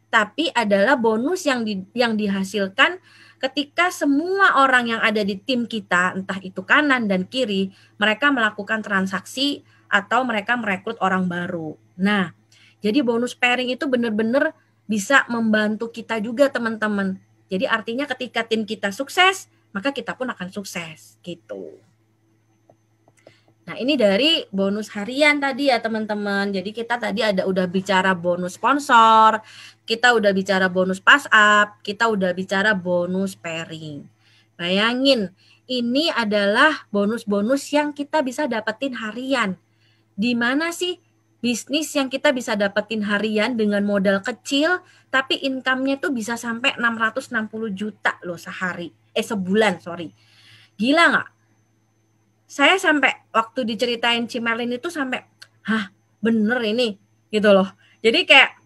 tapi adalah bonus yang dihasilkan ketika semua orang yang ada di tim kita, entah itu kanan dan kiri, mereka melakukan transaksi atau mereka merekrut orang baru. Nah, jadi bonus pairing itu benar-benar bisa membantu kita juga teman-teman. Jadi artinya ketika tim kita sukses, maka kita pun akan sukses gitu. Nah, ini dari bonus harian tadi ya teman-teman. Jadi kita tadi udah bicara bonus sponsor, kita udah bicara bonus pass up, kita udah bicara bonus pairing. Bayangin, ini adalah bonus-bonus yang kita bisa dapetin harian. Di mana sih bisnis yang kita bisa dapetin harian dengan modal kecil, tapi income-nya tuh bisa sampai 660 juta loh sebulan, sorry. Gila nggak? Saya sampai waktu diceritain Cimerlin itu sampai, bener ini, gitu loh. Jadi kayak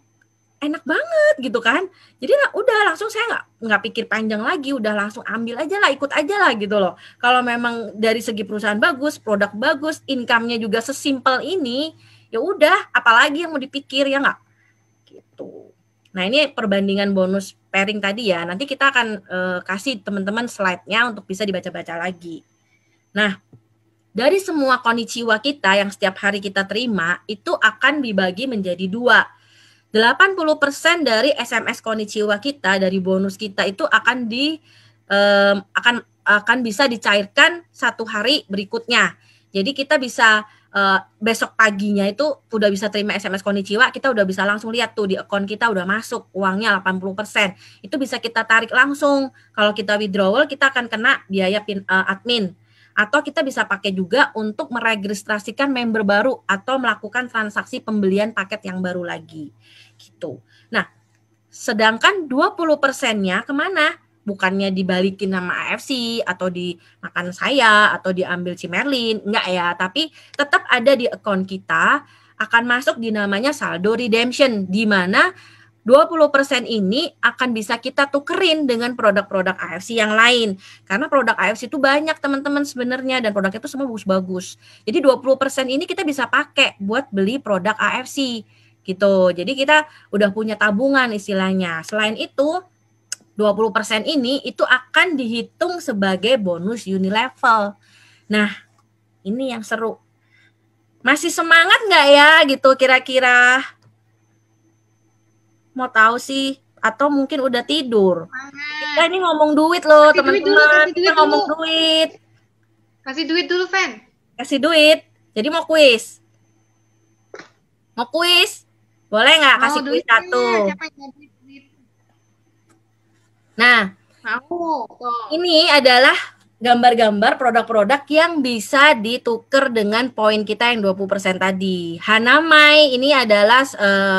enak banget gitu kan. Jadi udah langsung saya nggak pikir panjang lagi, udah langsung ambil aja lah, ikut aja lah gitu loh. Kalau memang dari segi perusahaan bagus, produk bagus, income-nya juga sesimpel ini, ya udah, apalagi yang mau dipikir ya nggak? Gitu. Nah ini perbandingan bonus pairing tadi ya. Nanti kita akan kasih teman-teman slide-nya untuk bisa dibaca-baca lagi. Nah, dari semua konnichiwa kita yang setiap hari kita terima, itu akan dibagi menjadi 2. 80% dari SMS konnichiwa kita, dari bonus kita itu akan bisa dicairkan 1 hari berikutnya. Jadi kita bisa besok paginya itu udah bisa terima SMS konnichiwa, kita udah bisa langsung lihat tuh di akun kita udah masuk uangnya 80%. Itu bisa kita tarik langsung. Kalau kita withdrawal, kita akan kena biaya admin. Atau kita bisa pakai juga untuk meregistrasikan member baru atau melakukan transaksi pembelian paket yang baru lagi. Gitu. Nah, sedangkan 20%-nya kemana? Bukannya dibalikin sama AFC atau dimakan saya atau diambil Cimerlin, enggak ya, tapi tetap ada di akun kita, akan masuk di namanya saldo redemption, di mana 20% ini akan bisa kita tukerin dengan produk-produk AFC yang lain. Karena produk AFC itu banyak teman-teman sebenarnya, dan produknya itu semua bagus-bagus. Jadi 20% ini kita bisa pakai buat beli produk AFC gitu. Jadi kita udah punya tabungan istilahnya. Selain itu 20% ini itu akan dihitung sebagai bonus Unilevel. Nah, ini yang seru. Masih semangat nggak ya gitu kira-kira? Mau tahu sih, atau mungkin udah tidur. Kita ini ngomong duit loh teman-teman. Kita ngomong duit. Kasih duit dulu, Fen. Kasih duit. Jadi mau kuis? Mau kuis? Boleh nggak kasih kuis satu? Nah, ini adalah gambar-gambar produk-produk yang bisa ditukar dengan poin kita yang 20% tadi. Hanamai ini adalah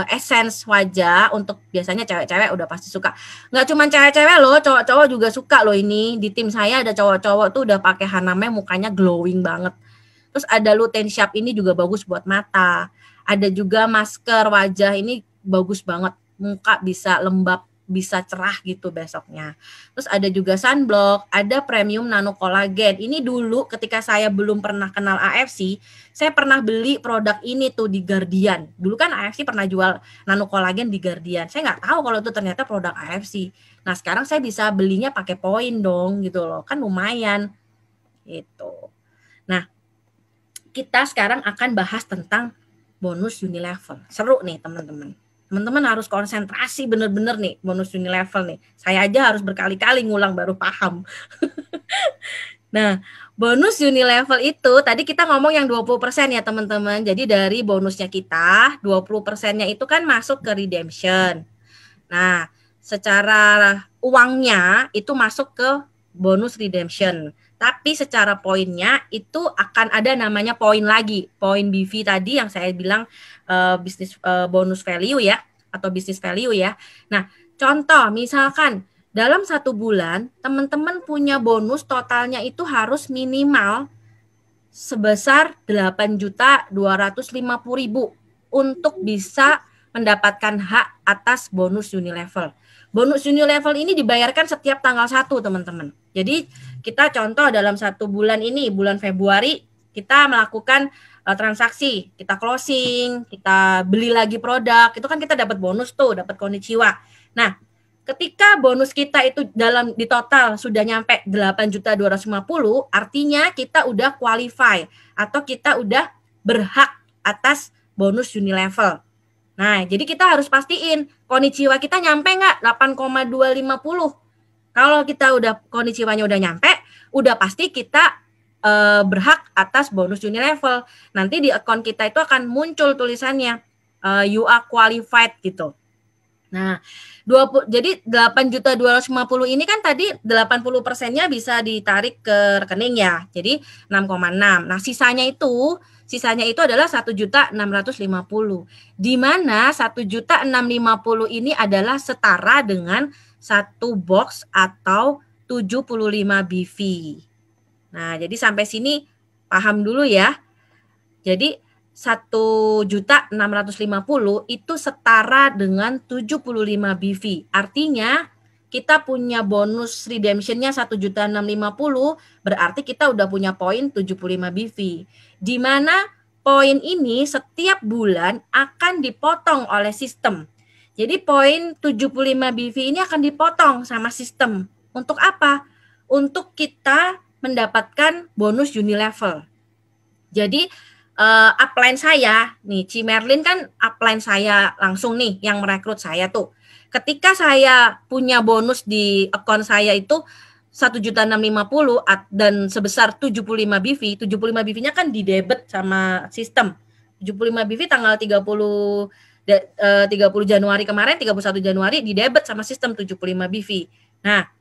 essence wajah untuk biasanya cewek-cewek udah pasti suka. Nggak cuma cewek-cewek loh, cowok-cowok juga suka loh ini. Di tim saya ada cowok-cowok tuh udah pakai Hanamai, mukanya glowing banget. Terus ada Lutein Shop ini juga bagus buat mata. Ada juga masker wajah ini bagus banget. Muka bisa lembab, bisa cerah gitu besoknya. Terus ada juga sunblock, ada premium nano kolagen. Ini dulu ketika saya belum pernah kenal AFC, saya pernah beli produk ini tuh di Guardian. Dulu kan AFC pernah jual nano kolagen di Guardian. Saya nggak tahu kalau itu ternyata produk AFC. Nah sekarang saya bisa belinya pakai poin dong gitu loh, kan lumayan gitu. Nah kita sekarang akan bahas tentang bonus Unilevel. Seru nih teman-teman. Teman-teman harus konsentrasi bener-bener nih bonus Unilevel nih. Saya aja harus berkali-kali ngulang baru paham. Nah, bonus Unilevel itu tadi kita ngomong yang 20% ya teman-teman. Jadi dari bonusnya kita, 20%-nya itu kan masuk ke redemption. Nah, secara uangnya itu masuk ke bonus redemption. Tapi secara poinnya itu akan ada namanya poin lagi. Poin BV tadi yang saya bilang bisnis bonus value ya, atau bisnis value ya. Nah, contoh misalkan dalam 1 bulan teman-teman punya bonus totalnya itu harus minimal sebesar 8.250.000 untuk bisa mendapatkan hak atas bonus Unilevel. Bonus Unilevel ini dibayarkan setiap tanggal 1 teman-teman. Jadi kita contoh dalam 1 bulan ini, bulan Februari kita melakukan transaksi, kita closing, kita beli lagi produk, itu kan kita dapat bonus tuh, dapat konnichiwa. Nah, ketika bonus kita itu di total sudah nyampe 8.250.000, artinya kita udah qualify atau kita udah berhak atas bonus Unilevel. Nah, jadi kita harus pastiin konnichiwa kita nyampe nggak 8,250. Kalau kita udah konnichiwanya udah nyampe, udah pasti kita berhak atas bonus Unilevel. Nanti di akun kita itu akan muncul tulisannya you are qualified gitu. Nah, jadi 8.250.000 ini kan tadi 80%-nya bisa ditarik ke rekening ya. Jadi 6,6. Nah, sisanya itu adalah 1.650.000. Di mana 1.650.000 ini adalah setara dengan 1 box atau 75 BV. Nah, jadi sampai sini paham dulu ya. Jadi 1.650.000 itu setara dengan 75 BV. Artinya kita punya bonus redemption-nya 1.650.000, berarti kita udah punya poin 75 BV. Di mana poin ini setiap bulan akan dipotong oleh sistem. Jadi poin 75 BV ini akan dipotong sama sistem. Untuk apa? Untuk kita mendapatkan bonus Unilevel. Jadi upline saya nih, Cimerlin kan upline saya langsung nih yang merekrut saya tuh. Ketika saya punya bonus di akun saya itu 1.650.000 dan sebesar 75 BV, 75 BV-nya kan didebet sama sistem. 75 BV tanggal 30 Januari kemarin, 31 Januari didebet sama sistem 75 BV. Nah,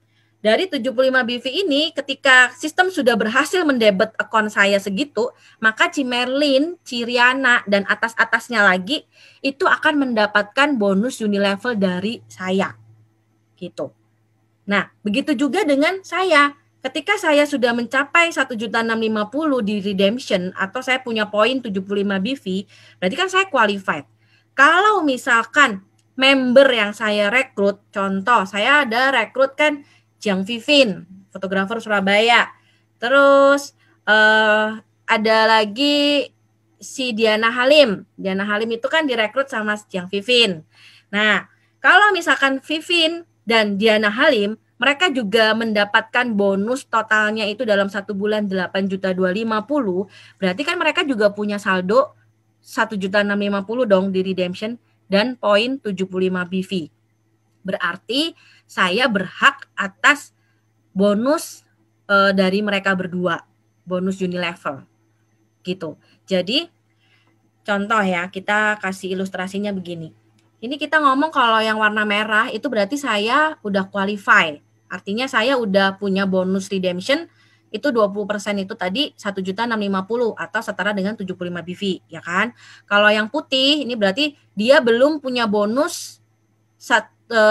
dari 75 BV ini ketika sistem sudah berhasil mendebet akun saya segitu, maka Cimerlin, Ciriana, dan atas-atasnya lagi itu akan mendapatkan bonus Unilevel dari saya. Gitu. Nah, begitu juga dengan saya. ketika saya sudah mencapai 1.650.000 di redemption atau saya punya poin 75 BV, berarti kan saya qualified. Kalau misalkan member yang saya rekrut, contoh saya ada rekrut kan Jiang Vivin, fotografer Surabaya. Terus ada lagi si Diana Halim. Diana Halim itu kan direkrut sama Jiang Vivin. Nah, kalau misalkan Vivin dan Diana Halim, mereka juga mendapatkan bonus totalnya itu dalam 1 bulan 8.250.000, berarti kan mereka juga punya saldo 1.650.000 dong di redemption dan poin 75 BV. Berarti saya berhak atas bonus dari mereka berdua, bonus Unilevel gitu. Jadi contoh ya, kita kasih ilustrasinya begini. Ini kita ngomong kalau yang warna merah itu berarti saya udah qualify. Artinya saya udah punya bonus redemption itu 20% itu tadi 1.650.000 atau setara dengan 75 BV, ya kan? Kalau yang putih ini berarti dia belum punya bonus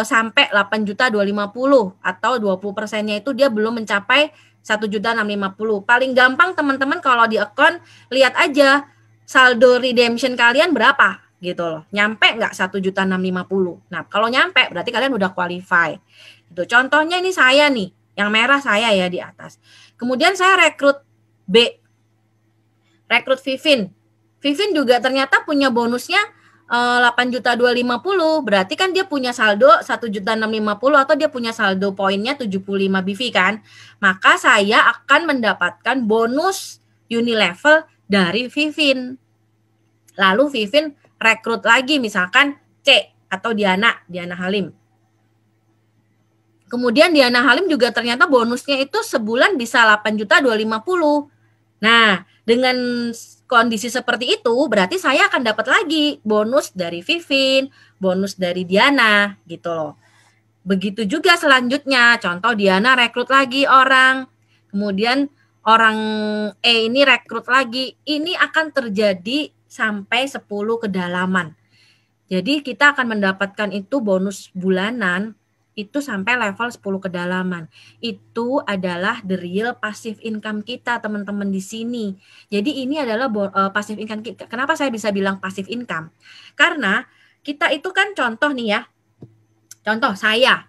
sampai 8.250.000 atau 20%-nya itu dia belum mencapai 1.650.000. Paling gampang teman-teman kalau di account lihat aja saldo redemption kalian berapa gitu loh. Nyampe nggak 1.650.000. Nah, kalau nyampe berarti kalian udah qualify. Itu contohnya ini saya nih, yang merah saya ya di atas. Kemudian saya rekrut B. Rekrut Vivin. Vivin juga ternyata punya bonusnya 8.250.000, berarti kan dia punya saldo 1.650.000 atau dia punya saldo poinnya 75 BV kan. Maka saya akan mendapatkan bonus Unilevel dari Vivin. Lalu Vivin rekrut lagi misalkan C atau Diana Halim. Kemudian Diana Halim juga ternyata bonusnya itu sebulan bisa 8.250.000. Nah, dengan kondisi seperti itu berarti saya akan dapat lagi bonus dari Vivin, bonus dari Diana gitu loh. Begitu juga selanjutnya, contoh Diana rekrut lagi orang, kemudian orang E ini rekrut lagi, ini akan terjadi sampai 10 kedalaman. Jadi kita akan mendapatkan itu bonus bulanan itu sampai level 10 kedalaman. Itu adalah the real passive income kita, teman-teman di sini. Jadi ini adalah passive income kita. Kenapa saya bisa bilang passive income? Karena kita itu kan contoh nih ya. Contoh saya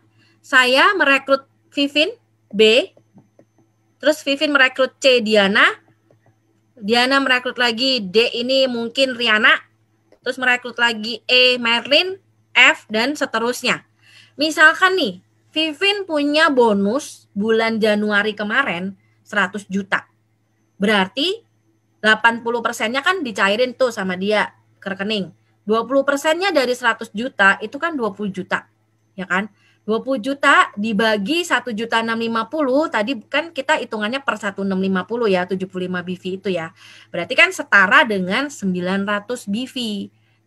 merekrut Vivin B, terus Vivin merekrut C Diana merekrut lagi D ini mungkin Riana, terus merekrut lagi E Merlin, F dan seterusnya. Misalkan nih, Vivin punya bonus bulan Januari kemarin 100 juta. Berarti 80%-nya kan dicairin tuh sama dia ke rekening. 20%-nya dari 100 juta itu kan 20 juta. Ya kan? 20 juta dibagi 1.650.000 tadi kan kita hitungannya per 1.650 ya, 75 BV itu ya. Berarti kan setara dengan 900 BV.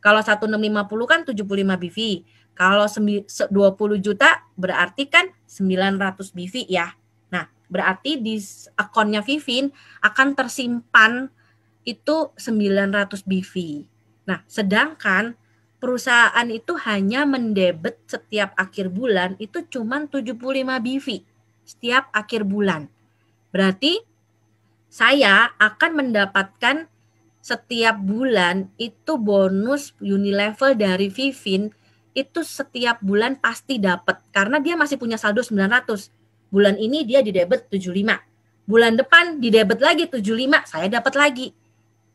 Kalau 1.650 kan 75 BV. Kalau 20 juta berarti kan 900 BV ya. Nah, berarti di akunnya Vivin akan tersimpan itu 900 BV. Nah, sedangkan perusahaan itu hanya mendebet setiap akhir bulan itu cuma 75 BV setiap akhir bulan. Berarti saya akan mendapatkan setiap bulan itu bonus Unilevel dari Vivin itu setiap bulan pasti dapat karena dia masih punya saldo 900. Bulan ini dia didebet 75. Bulan depan didebet lagi 75, saya dapat lagi.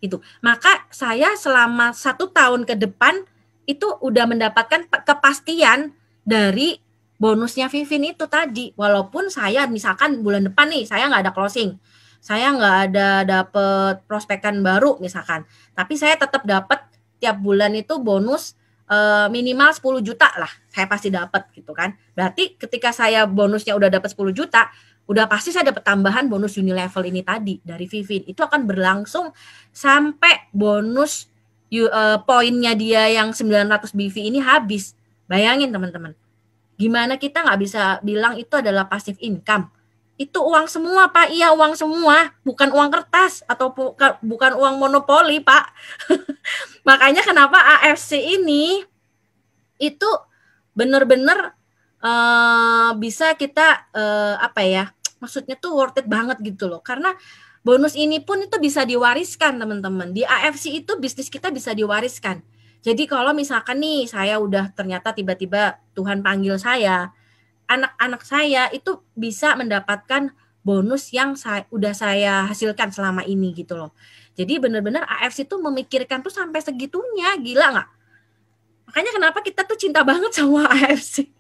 Itu. Maka saya selama 1 tahun ke depan itu udah mendapatkan kepastian dari bonusnya Vivin itu tadi. Walaupun saya misalkan bulan depan nih saya nggak ada closing, saya nggak ada dapet prospekan baru misalkan, tapi saya tetap dapat tiap bulan itu bonus minimal 10 juta lah, saya pasti dapat gitu kan. Berarti ketika saya bonusnya udah dapat 10 juta, udah pasti saya dapat tambahan bonus Unilevel ini tadi dari Vivin. Itu akan berlangsung sampai bonus poinnya dia yang 900 BV ini habis. Bayangin teman-teman, gimana kita nggak bisa bilang itu adalah passive income. Itu uang semua Pak, iya uang semua, bukan uang kertas atau bukan uang monopoli Pak. Makanya kenapa AFC ini itu benar-benar bisa kita maksudnya tuh worth it banget gitu loh. Karena bonus ini pun itu bisa diwariskan teman-teman. Di AFC itu bisnis kita bisa diwariskan. Jadi kalau misalkan nih saya udah ternyata tiba-tiba Tuhan panggil saya, anak-anak saya itu bisa mendapatkan bonus yang udah saya hasilkan selama ini gitu loh. Jadi benar-benar AFC tuh memikirkan tuh sampai segitunya, gila nggak? Makanya kenapa kita tuh cinta banget sama AFC.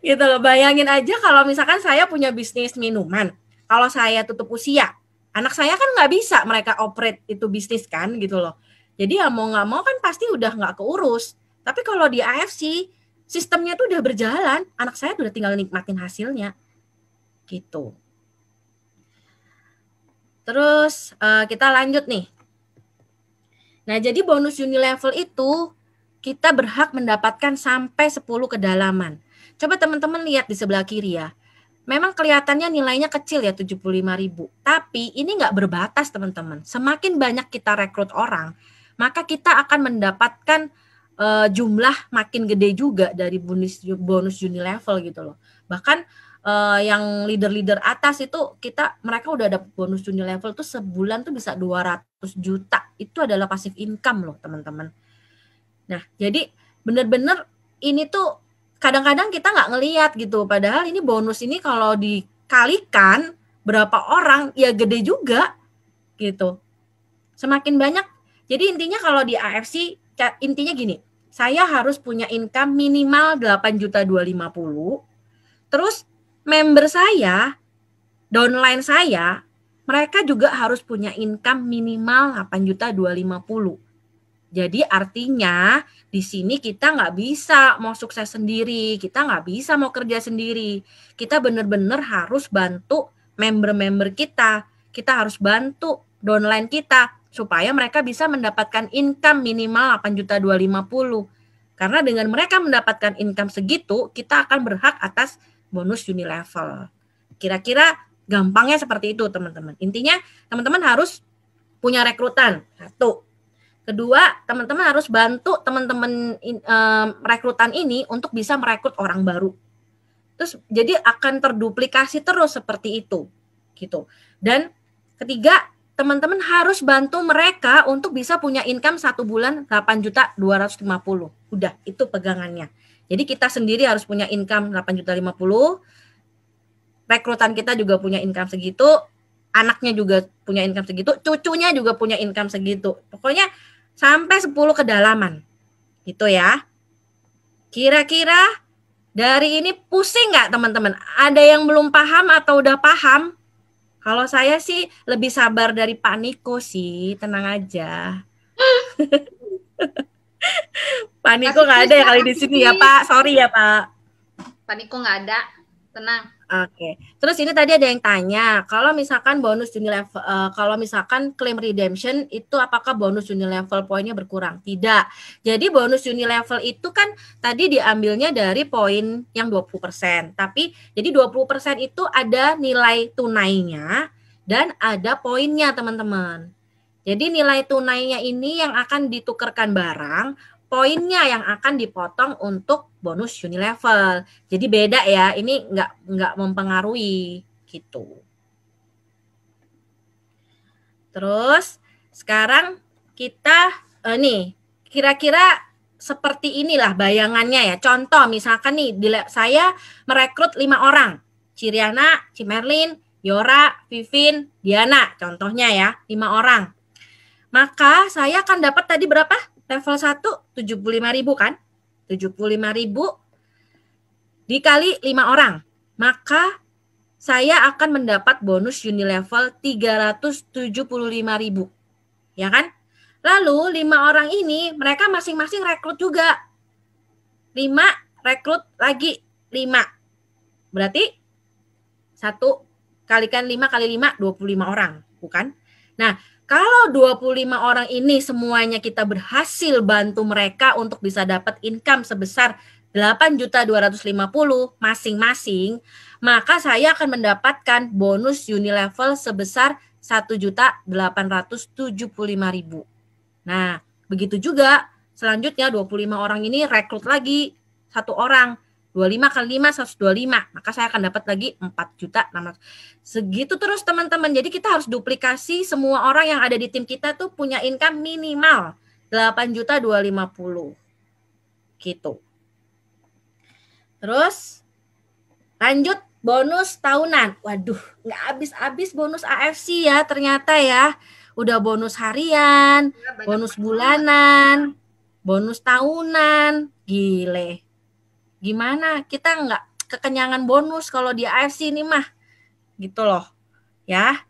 Gitu loh, bayangin aja kalau misalkan saya punya bisnis minuman, kalau saya tutup usia, anak saya kan nggak bisa mereka operate itu bisnis kan gitu loh. Jadi ya mau nggak mau kan pasti udah nggak keurus. Tapi kalau di AFC sistemnya tuh udah berjalan, anak saya udah tinggal nikmatin hasilnya gitu. Terus kita lanjut nih. Nah jadi bonus Unilevel itu kita berhak mendapatkan sampai 10 kedalaman. Coba teman-teman lihat di sebelah kiri ya. Memang kelihatannya nilainya kecil ya 75.000. Tapi ini nggak berbatas teman-teman. Semakin banyak kita rekrut orang, maka kita akan mendapatkan jumlah makin gede juga dari bonus Unilevel gitu loh. Bahkan yang leader-leader atas itu mereka udah dapat bonus Unilevel tuh sebulan tuh bisa 200 juta. Itu adalah passive income loh teman-teman. Nah, jadi benar-benar ini tuh kadang-kadang kita nggak ngelihat gitu. Padahal ini bonus ini kalau dikalikan berapa orang, ya gede juga gitu. Semakin banyak. Jadi intinya kalau di AFC, intinya gini, saya harus punya income minimal 8.250. Terus member saya, downline saya, mereka juga harus punya income minimal 8.250. Jadi artinya di sini kita nggak bisa mau sukses sendiri, kita nggak bisa mau kerja sendiri. Kita benar-benar harus bantu member-member kita harus bantu downline kita supaya mereka bisa mendapatkan income minimal 8.250. Karena dengan mereka mendapatkan income segitu, kita akan berhak atas bonus Unilevel. Kira-kira gampangnya seperti itu teman-teman. Intinya teman-teman harus punya rekrutan, satu. Kedua, teman-teman harus bantu teman-teman rekrutan ini untuk bisa merekrut orang baru. Terus jadi akan terduplikasi terus seperti itu, gitu. Dan ketiga, teman-teman harus bantu mereka untuk bisa punya income 1 bulan 8.250. Udah, itu pegangannya. Jadi kita sendiri harus punya income 8.050. Rekrutan kita juga punya income segitu, anaknya juga punya income segitu, cucunya juga punya income segitu. Pokoknya sampai 10 kedalaman. Gitu ya. Kira-kira dari ini pusing nggak teman-teman? Ada yang belum paham atau udah paham? Kalau saya sih lebih sabar dari Pak Niko sih, tenang aja. Pak Niko nggak ada ya kali di sini ya Pak, sorry ya Pak. Pak Niko nggak ada, tenang. Oke, terus ini tadi ada yang tanya, kalau misalkan bonus Unilevel, kalau misalkan claim redemption itu apakah bonus Unilevel poinnya berkurang? Tidak. Jadi bonus Unilevel itu kan tadi diambilnya dari poin yang 20%. Tapi jadi 20% itu ada nilai tunainya dan ada poinnya teman-teman. Jadi nilai tunainya ini yang akan ditukarkan barang, poinnya yang akan dipotong untuk bonus Unilevel. Jadi beda ya, ini nggak mempengaruhi gitu. Terus sekarang kita nih kira-kira seperti inilah bayangannya ya. Contoh misalkan nih saya merekrut 5 orang. Ciriana, Cimerlin, Yora, Vivin, Diana. Contohnya ya, 5 orang. Maka saya akan dapat tadi berapa? Level 1, 75.000 kan? 75.000 dikali 5 orang. Maka saya akan mendapat bonus Unilevel 375.000. Ya kan? Lalu 5 orang ini mereka masing-masing rekrut juga. 5 rekrut lagi 5. Berarti 1 kalikan 5 kali 5, 25 orang. Bukan? Nah, kalau 25 orang ini semuanya kita berhasil bantu mereka untuk bisa dapat income sebesar 8.250 masing-masing, maka saya akan mendapatkan bonus Unilevel sebesar 1.875.000. Nah, begitu juga selanjutnya 25 orang ini rekrut lagi 1 orang. 25 kali 5, 125. Maka saya akan dapat lagi 4.600.000. Segitu terus teman-teman. Jadi kita harus duplikasi semua orang yang ada di tim kita tuh punya income minimal 8.250.000. Gitu. Terus lanjut bonus tahunan. Waduh, nggak habis-habis bonus AFC ya ternyata ya. Udah bonus harian, bonus bulanan, bonus tahunan. Gile. Gimana? Kita nggak kekenyangan bonus kalau di AFC ini mah. Gitu loh. Ya.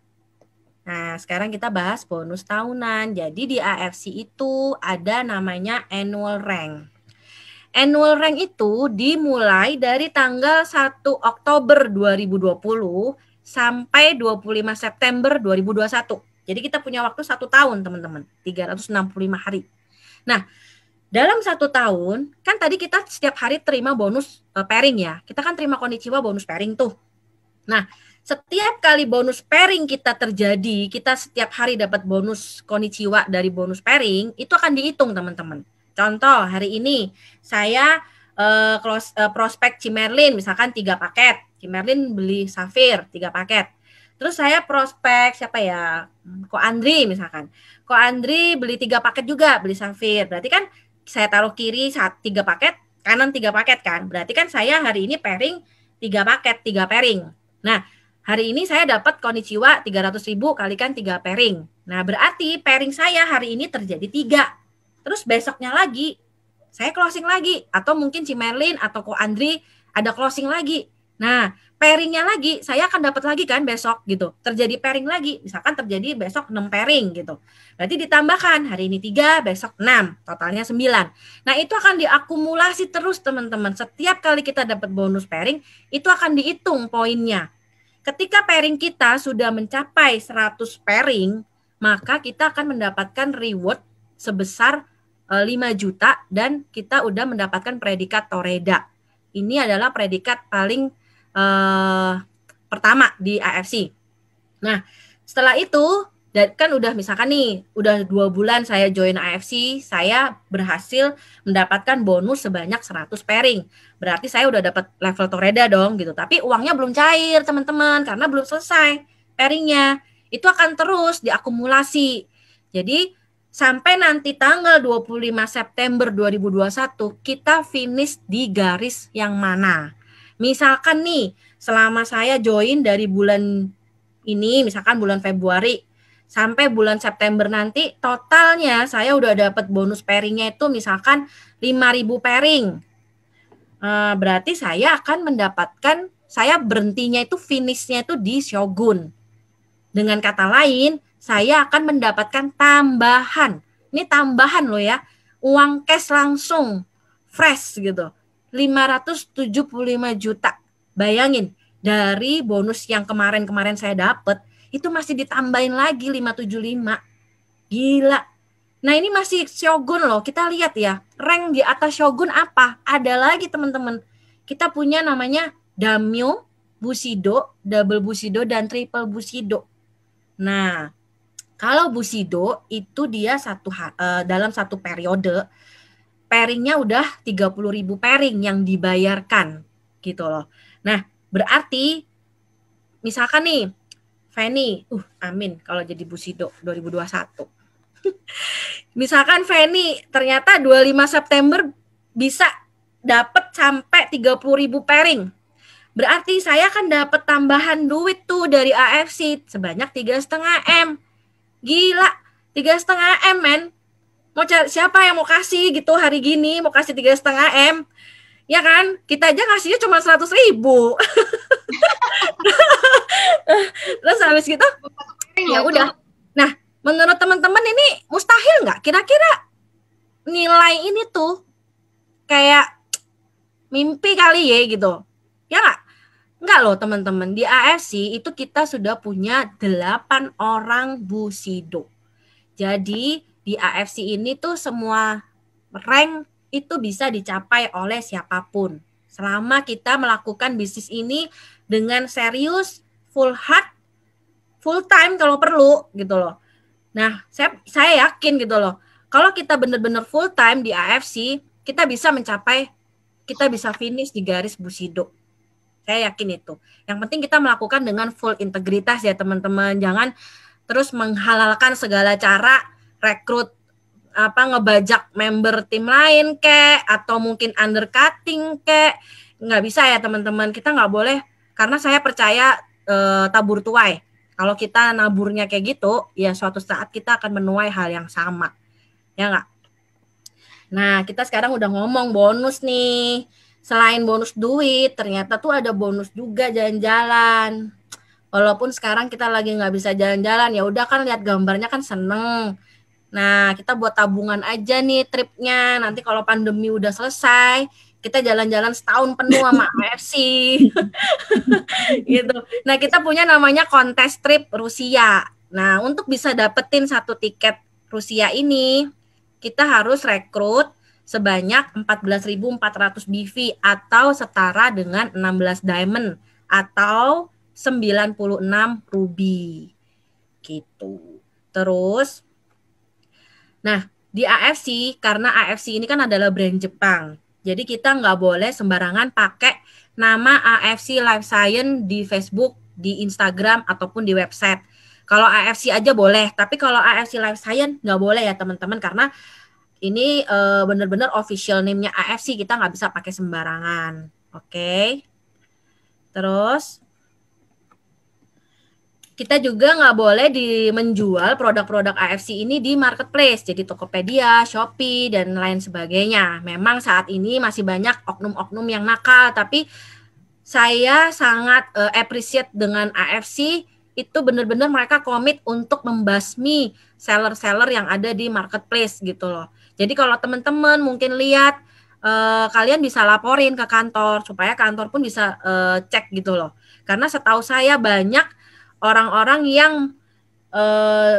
Nah, sekarang kita bahas bonus tahunan. Jadi di AFC itu ada namanya annual rank. Annual rank itu dimulai dari tanggal 1 Oktober 2020 sampai 25 September 2021. Jadi kita punya waktu 1 tahun, teman-teman. 365 hari. Nah, dalam 1 tahun, kan tadi kita setiap hari terima bonus pairing ya. Kita kan terima konnichiwa bonus pairing tuh. Nah, setiap kali bonus pairing kita terjadi, kita setiap hari dapat bonus konnichiwa dari bonus pairing, itu akan dihitung teman-teman. Contoh, hari ini saya prospek Cimerlin, misalkan 3 paket. Cimerlin beli Safir, 3 paket. Terus saya prospek siapa ya? Ko Andri misalkan. Ko Andri beli 3 paket juga, beli Safir. Berarti kan saya taruh kiri 3 paket, kanan 3 paket kan. Berarti kan saya hari ini pairing 3 paket, 3 pairing. Nah, hari ini saya dapat konnichiwa 300.000 kalikan 3 pairing. Nah, berarti pairing saya hari ini terjadi 3. Terus besoknya lagi, saya closing lagi. Atau mungkin Cimerlin atau Ko Andri ada closing lagi. Nah, pairingnya lagi, saya akan dapat lagi kan besok gitu. Terjadi pairing lagi, misalkan terjadi besok 6 pairing gitu. Berarti ditambahkan, hari ini 3, besok 6, totalnya 9. Nah, itu akan diakumulasi terus teman-teman. Setiap kali kita dapat bonus pairing, itu akan dihitung poinnya. Ketika pairing kita sudah mencapai 100 pairing, maka kita akan mendapatkan reward sebesar 5 juta dan kita udah mendapatkan predikat Toreda. Ini adalah predikat paling pertama di AFC. Nah, setelah itu kan udah misalkan nih, udah 2 bulan saya join AFC, saya berhasil mendapatkan bonus sebanyak 100 pairing. Berarti saya udah dapat level Toreda dong gitu. Tapi uangnya belum cair teman-teman karena belum selesai pairingnya. Itu akan terus diakumulasi. Jadi sampai nanti tanggal 25 September 2021 kita finish di garis yang mana. Misalkan nih, selama saya join dari bulan ini, misalkan bulan Februari, sampai bulan September nanti, totalnya saya udah dapat bonus pairingnya itu misalkan 5.000 pairing. Berarti saya akan mendapatkan, saya berhentinya itu finishnya itu di Shogun. Dengan kata lain, saya akan mendapatkan tambahan. Ini tambahan loh ya, uang cash langsung, fresh gitu. 575 juta. Bayangin, dari bonus yang kemarin-kemarin saya dapat, itu masih ditambahin lagi 575. Gila. Nah, ini masih Shogun loh. Kita lihat ya, rank di atas Shogun apa? Ada lagi teman-teman. Kita punya namanya Daimyo, Bushido, Double Bushido, dan Triple Bushido. Nah, kalau Bushido itu dia dalam satu periode, pairingnya udah 30.000 pairing yang dibayarkan gitu loh. Nah, berarti misalkan nih Feni, amin kalau jadi Bushido 2021. Misalkan Feni ternyata 25 September bisa dapat sampai 30.000 pairing. Berarti saya akan dapat tambahan duit tuh dari AFC sebanyak 3,5 M. Gila, 3,5 M, men. Mau cari siapa yang mau kasih gitu hari gini, mau kasih 3,5 M. Ya kan? Kita aja ngasihnya cuma 100.000. Terus habis gitu, ya udah. Nah, menurut teman-teman ini mustahil nggak? Kira-kira nilai ini tuh kayak mimpi kali ya gitu. Ya nggak? Nggak loh teman-teman. Di AFC itu kita sudah punya 8 orang Bushido. Jadi di AFC ini tuh semua rank itu bisa dicapai oleh siapapun. Selama kita melakukan bisnis ini dengan serius, full heart, full time kalau perlu gitu loh. Nah, saya yakin gitu loh. Kalau kita benar-benar full time di AFC, kita bisa mencapai kita bisa finish di garis Bushido. Saya yakin itu. Yang penting kita melakukan dengan full integritas ya teman-teman. Jangan terus menghalalkan segala cara rekrut ngebajak member tim lain kek, atau mungkin undercutting kek. Nggak bisa ya teman-teman. Kita nggak boleh, karena saya percaya tabur tuai. Kalau kita naburnya kayak gitu, ya suatu saat kita akan menuai hal yang sama. Ya nggak? Nah, kita sekarang udah ngomong bonus nih. Selain bonus duit, ternyata tuh ada bonus juga jalan-jalan. Walaupun sekarang kita lagi nggak bisa jalan-jalan, ya udah kan lihat gambarnya kan seneng. Nah, kita buat tabungan aja nih tripnya. Nanti kalau pandemi udah selesai, kita jalan-jalan setahun penuh sama AFC. Gitu. Nah, kita punya namanya kontes trip Rusia. Nah, untuk bisa dapetin 1 tiket Rusia ini, kita harus rekrut sebanyak 14.400 BV atau setara dengan 16 diamond atau 96 ruby. Gitu. Terus, nah di AFC, karena AFC ini kan adalah brand Jepang, jadi kita nggak boleh sembarangan pakai nama AFC Life Science di Facebook, di Instagram, ataupun di website. Kalau AFC aja boleh, tapi kalau AFC Life Science nggak boleh ya teman-teman, karena ini benar-benar official name-nya AFC, kita nggak bisa pakai sembarangan. Oke. Terus kita juga nggak boleh menjual produk-produk AFC ini di marketplace, jadi Tokopedia, Shopee, dan lain sebagainya. Memang saat ini masih banyak oknum-oknum yang nakal, tapi saya sangat appreciate dengan AFC, itu benar-benar mereka komit untuk membasmi seller-seller yang ada di marketplace gitu loh. Jadi kalau teman-teman mungkin lihat, kalian bisa laporin ke kantor supaya kantor pun bisa cek gitu loh. Karena setahu saya banyak orang-orang yang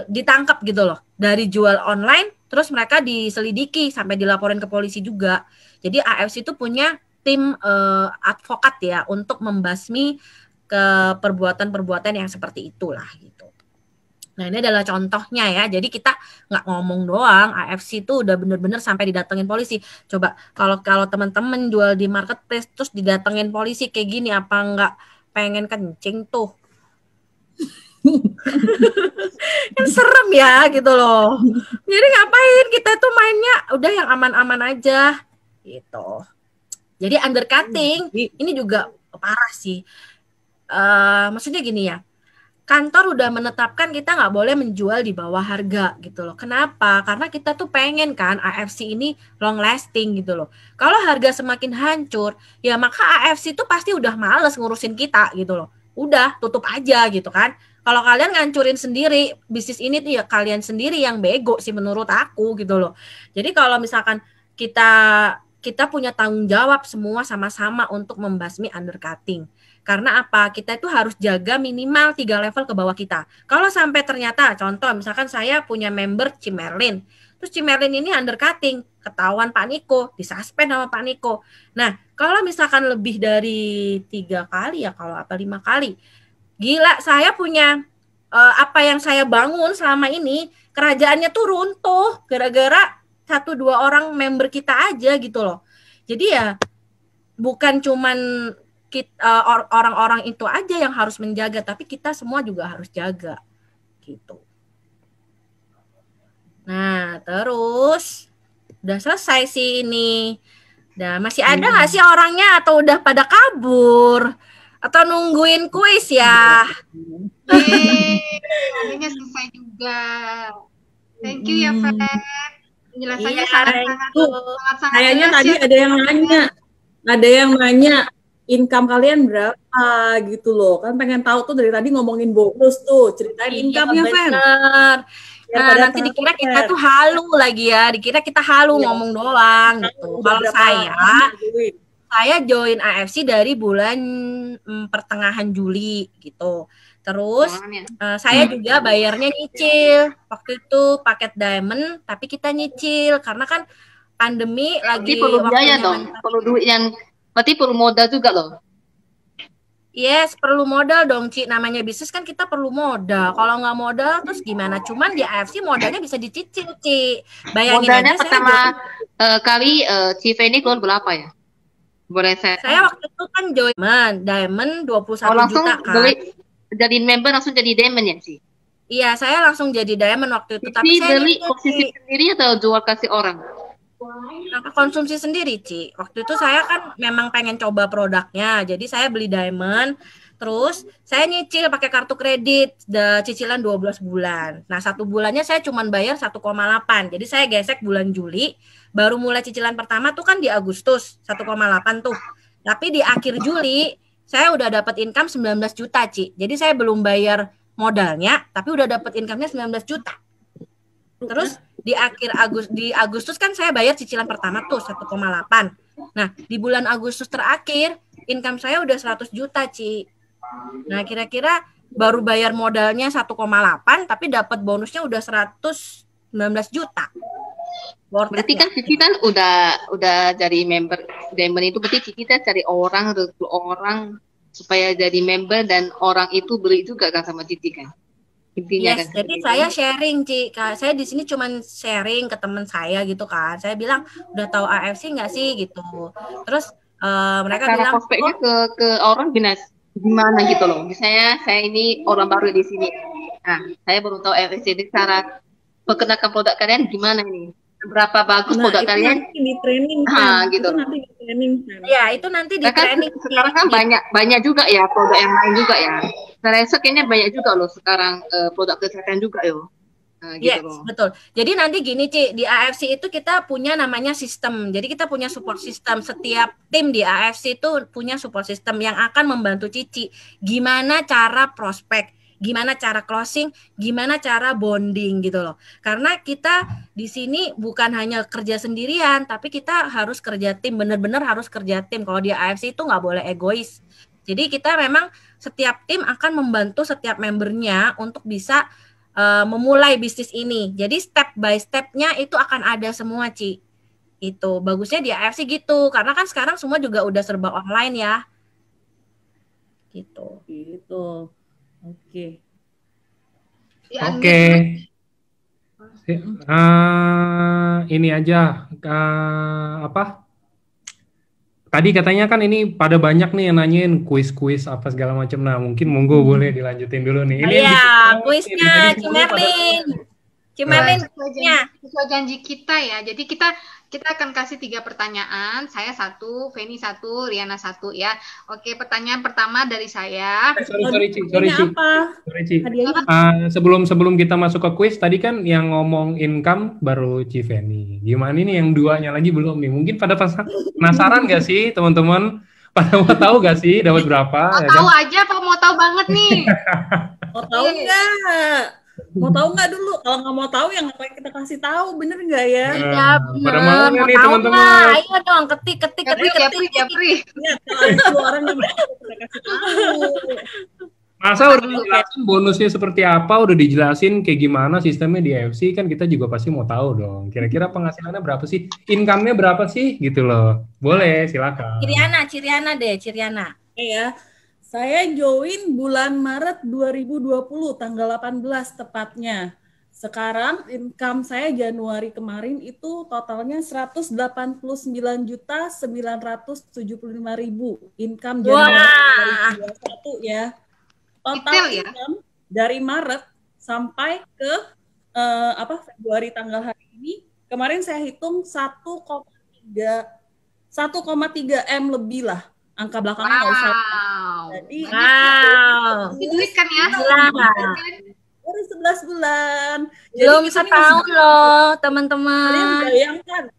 ditangkap gitu loh dari jual online, terus mereka diselidiki sampai dilaporin ke polisi juga. Jadi AFC itu punya tim advokat ya untuk membasmi ke perbuatan-perbuatan yang seperti itulah gitu. Nah, ini adalah contohnya ya. Jadi kita nggak ngomong doang, AFC itu udah bener-bener sampai didatengin polisi. Coba kalau teman-teman jual di marketplace terus didatengin polisi kayak gini, apa nggak pengen kencing tuh? Kan serem ya gitu loh. Jadi ngapain kita tuh mainnya udah yang aman-aman aja gitu. Jadi undercutting ini juga parah sih. Maksudnya gini ya, kantor udah menetapkan kita nggak boleh menjual di bawah harga gitu loh. Kenapa? Karena kita tuh pengen kan AFC ini long lasting gitu loh. Kalau harga semakin hancur, ya maka AFC tuh pasti udah males ngurusin kita gitu loh. Udah tutup aja gitu kan. Kalau kalian ngancurin sendiri bisnis ini tuh ya kalian sendiri yang bego sih menurut aku gitu loh. Jadi kalau misalkan kita punya tanggung jawab semua sama-sama untuk membasmi undercutting. Karena apa? Kita itu harus jaga minimal 3 level ke bawah kita. Kalau sampai ternyata, contoh misalkan saya punya member Cimerlin, terus Cimerlin ini undercutting, ketahuan Pak Niko, disuspend sama Pak Niko. Nah, kalau misalkan lebih dari 3 kali ya, kalau 5 kali, gila, saya punya apa yang saya bangun selama ini, kerajaannya tuh runtuh gara-gara 1-2 orang member kita aja gitu loh. Jadi ya bukan cuman orang-orang itu aja yang harus menjaga, tapi kita semua juga harus jaga gitu. Nah, terus udah selesai sih ini. Nah, masih ada nggak sih orangnya atau udah pada kabur atau nungguin kuis ya? Akhirnya selesai juga. Thank you ya, Feb. Penjelasannya sangat-sangat. Kayaknya tadi ada yang nanya income kalian berapa gitu loh. Kan pengen tahu tuh dari tadi ngomongin bonus tuh, ceritain income-nya, Fen. Ya, nah, nanti dikira kita tuh halu lagi ya, dikira kita halu ngomong doang gitu. Kalau saya join AFC dari bulan pertengahan Juli gitu. Terus saya juga bayarnya nyicil. Waktu itu paket diamond, tapi kita nyicil karena kan pandemi lagi. Perlu biaya dong, perlu duit yang berarti perlu modal juga loh. Yes, perlu modal dong, Ci. Namanya bisnis kan kita perlu modal. Kalau nggak modal, terus gimana? Cuman di AFC modalnya bisa dicicil, Ci. Bayangin modalnya aja pertama kali Ci ini keluar berapa ya? Boleh saya? Saya waktu itu kan Diamond 21 langsung juta kan. beli jadi member langsung jadi Diamond ya sih? Iya, saya langsung jadi Diamond waktu itu. Tapi Cici saya beli nyicil, posisi Ci. sendiri atau jual kasih orang? Aku konsumsi sendiri, Ci. Waktu itu saya kan memang pengen coba produknya. Jadi saya beli Diamond, terus saya nyicil pakai kartu kredit, cicilan 12 bulan. Nah, 1 bulannya saya cuma bayar 1,8. Jadi saya gesek bulan Juli, baru mulai cicilan pertama tuh kan di Agustus, 1,8 tuh. Tapi di akhir Juli, saya udah dapat income 19 juta, Ci. Jadi saya belum bayar modalnya, tapi udah dapat income-nya 19 juta. Terus di Agustus kan saya bayar cicilan pertama tuh 1,8. Nah, di bulan Agustus terakhir income saya udah 100 juta, Ci. Nah, kira-kira baru bayar modalnya 1,8 tapi dapat bonusnya udah 119 juta. Berarti kan Cici kan udah jadi member Diamond itu, berarti Cici kan cari orang, rekrut orang supaya jadi member dan orang itu beli juga kan sama Cici kan? Intinya Yes, kan. jadi saya sharing, Ci. Saya di sini cuman sharing ke teman saya gitu kan. Saya bilang, udah tahu AFC nggak sih gitu. Terus mereka Cara bilang, prospeknya ke orang gimana gitu loh. Misalnya saya ini orang baru di sini. Nah, saya baru tahu AFC, jadi cara perkenalkan produk kalian gimana ini? Berapa bagus produk itu kalian? nanti di training Gitu. Itu nanti di training kan. ya itu nanti di Nah, kan training. sekarang kan banyak juga ya produk yang lain juga ya. Saya rasa kayaknya banyak juga loh sekarang produk kesehatan juga yo. Gitu Yes, loh. betul. Jadi nanti gini, Ci, di AFC itu kita punya namanya sistem. Jadi kita punya support system. Setiap tim di AFC itu punya support system yang akan membantu Cici. Gimana cara prospek, gimana cara closing, gimana cara bonding gitu loh. Karena kita di sini bukan hanya kerja sendirian, tapi kita harus kerja tim. Bener-bener harus kerja tim. Kalau di AFC itu nggak boleh egois. Jadi kita memang setiap tim akan membantu setiap membernya untuk bisa memulai bisnis ini. Jadi step by step-nya itu akan ada semua, Ci. Itu bagusnya di AFC gitu. Karena kan sekarang semua juga udah serba online ya. Gitu. Gitu. Oke. Oke. Ini aja apa? Tadi katanya kan ini pada banyak nih yang nanyain kuis-kuis apa segala macam. Nah, mungkin monggo boleh dilanjutin dulu nih. Ini Iya, kuisnya Cimerlin. Cimerlin kuisnya. Sesuai janji kita ya. Jadi kita akan kasih 3 pertanyaan. Saya 1, Feni 1, Riana 1 ya. Oke, pertanyaan pertama dari saya. Sorry, Ci. Hadiahnya Sebelum kita masuk ke kuis, tadi kan yang ngomong income baru Civeni. Gimana ini yang duanya lagi belum nih? Mungkin pada penasaran nggak sih teman-teman? Pada mau tahu nggak sih dapat berapa? Mau Ya tahu kan? aja apa mau tahu banget nih? mau tahu nggak? Mau tahu nggak dulu? Kalau nggak mau tahu, yang ngapain kita kasih tahu, bener nggak ya? Iya, Pada mau nggak nih tahu teman-teman? nggak? Ayo dong, ketik. Japri. Ya, kalau ada 2 orang yang kita kasih tahu. Masa udah dijelasin bonusnya seperti apa, udah dijelasin kayak gimana sistemnya di AFC, kan kita juga pasti mau tahu dong. Kira-kira penghasilannya berapa sih? Income-nya berapa sih? Gitu loh. Boleh, silakan. Ciriana deh, Ciriana. Ya, saya join bulan Maret 2020, tanggal 18 tepatnya. Sekarang income saya Januari kemarin itu totalnya 189.975.000 income Januari 2021 ya. Total income dari Maret sampai ke Februari tanggal hari ini, kemarin saya hitung 1,3 M lebih lah. Angka belakangnya nggak usah. Jadi duit kan ya? baru 11 bulan. Belum setahun loh, teman-teman.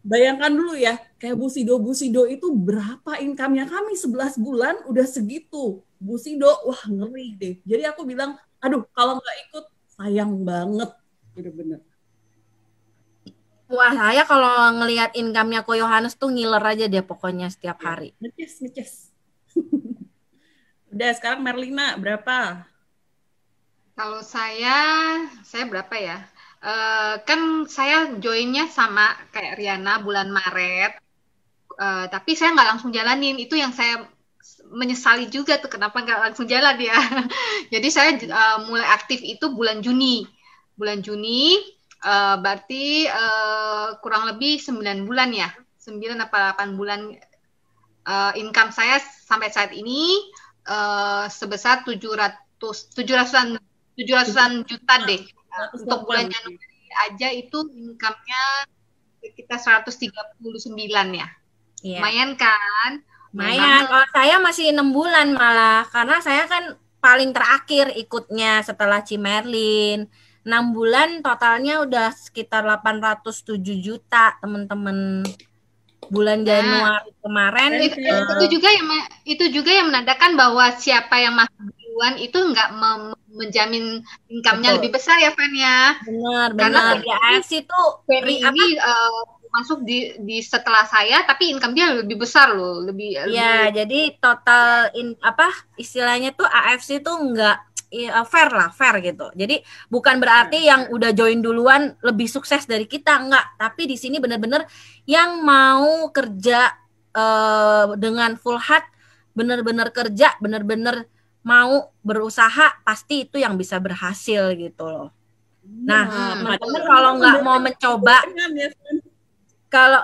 Bayangkan dulu ya, kayak Bu Sido itu berapa income-nya, kami 11 bulan udah segitu. Bu Sido, wah ngeri deh. Jadi aku bilang, aduh kalau nggak ikut sayang banget, bener-bener. Wah, saya kalau ngelihat income-nya Ko Yohanes tuh ngiler aja dia pokoknya setiap hari. Ngeces. Udah, sekarang Merlina berapa? Kalau saya berapa ya? Kan saya joinnya sama kayak Riana bulan Maret. Tapi saya nggak langsung jalanin. Itu yang saya menyesali juga tuh, kenapa nggak langsung jalan ya. Jadi saya mulai aktif itu bulan Juni. Bulan Juni berarti kurang lebih 9 bulan ya. 9 apa 8 bulan income saya sampai saat ini sebesar 700-an juta deh. Untuk bulan Januari aja itu income-nya sekitar 139 ya. Iya. Lumayan kan? Lumayan. Kalau saya masih 6 bulan malah, karena saya kan paling terakhir ikutnya setelah Cimerlin. 6 bulan totalnya udah sekitar 807 juta, teman-teman. Bulan Januari kemarin itu juga yang menandakan bahwa siapa yang masuk duluan itu nggak menjamin income-nya lebih besar ya, Fen ya. Benar. Di AFC itu ini masuk di setelah saya, tapi income dia lebih besar loh, lebih. Jadi total istilahnya tuh AFC tuh nggak fair gitu. Jadi bukan berarti yang udah join duluan lebih sukses dari kita, enggak. Tapi di sini benar-benar yang mau kerja dengan full heart, benar-benar kerja, benar-benar mau berusaha, pasti itu yang bisa berhasil gitu loh. Nah, teman-teman kalau nggak mau mencoba,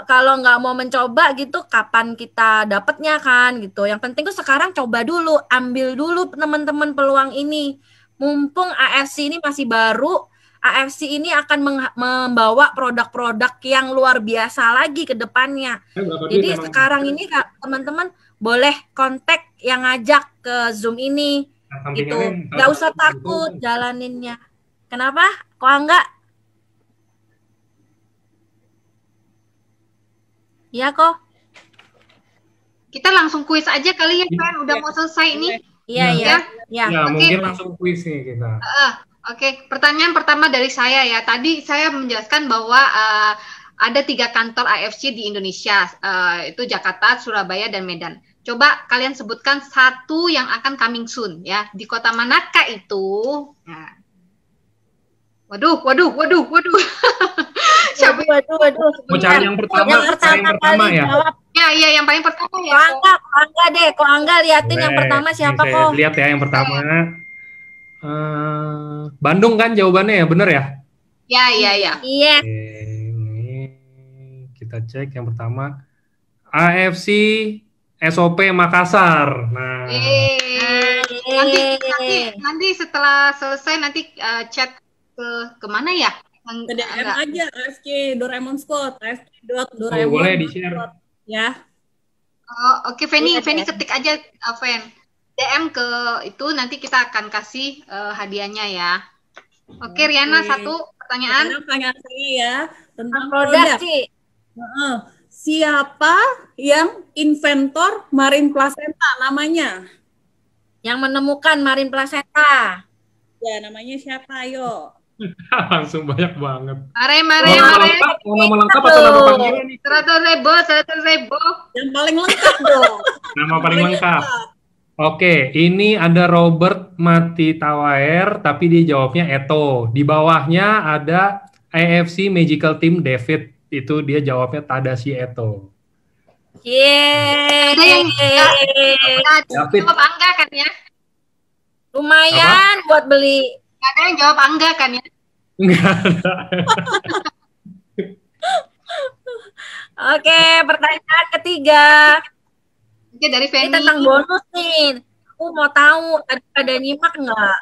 kalau nggak mau mencoba gitu, kapan kita dapatnya kan gitu. Yang penting tuh sekarang coba dulu, ambil dulu teman-teman peluang ini. Mumpung AFC ini masih baru, AFC ini akan membawa produk-produk yang luar biasa lagi ke depannya. Jadi sekarang ini teman-teman boleh kontak yang ngajak ke Zoom ini gitu. Nggak usah takut jalaninnya. Kenapa? Kok enggak? Iya kok. Kita langsung kuis aja kali ya, kan? Udah mau selesai ini. Iya. Mungkin langsung kuis nih kita. Oke. Pertanyaan pertama dari saya ya. Tadi saya menjelaskan bahwa ada 3 kantor AFC di Indonesia, itu Jakarta, Surabaya, dan Medan. Coba kalian sebutkan satu yang akan coming soon ya. Di kota manakah itu? Nah. Waduh. Waduh. Mau cari yang pertama ya? Iya, yang paling pertama ya. Kok Angga liatin yang pertama siapa kok? Lihat ya yang pertama. Bandung kan jawabannya ya, bener ya? Iya. Ini kita cek yang pertama. AFC SOP Makassar. Nah. Nanti setelah selesai nanti chat ke mana ya? Ke DM aja AFC Doraemon Squad, AFC.Doraemon. Boleh di-share. Ya. Oke, Feni ketik aja, Fen. DM ke itu, nanti kita akan kasih hadiahnya ya. Oke, Riana, satu pertanyaan. Pertanyaan saya ya tentang produk sih. Siapa yang inventor marine placenta namanya? Yang menemukan marine placenta. Ya, namanya siapa? Ayo. Langsung banyak banget. Mare. Nama lengkap atau nama panggilan nih? 100.000. Yang paling lengkap dong. Nama paling lengkap. Oke, ini ada Robert Mati Tawaer, tapi dia jawabnya Eto. Di bawahnya ada AFC Magical Team David, itu dia jawabnya Tadashi Eto. Ada yang jawab Angga kan ya? Lumayan buat beli. Ada yang jawab Angga kan ya? Enggak ada. Oke, pertanyaan ketiga. Oke, dari Feni. Ini tentang bonus nih. Aku mau tahu ada nyimak nggak?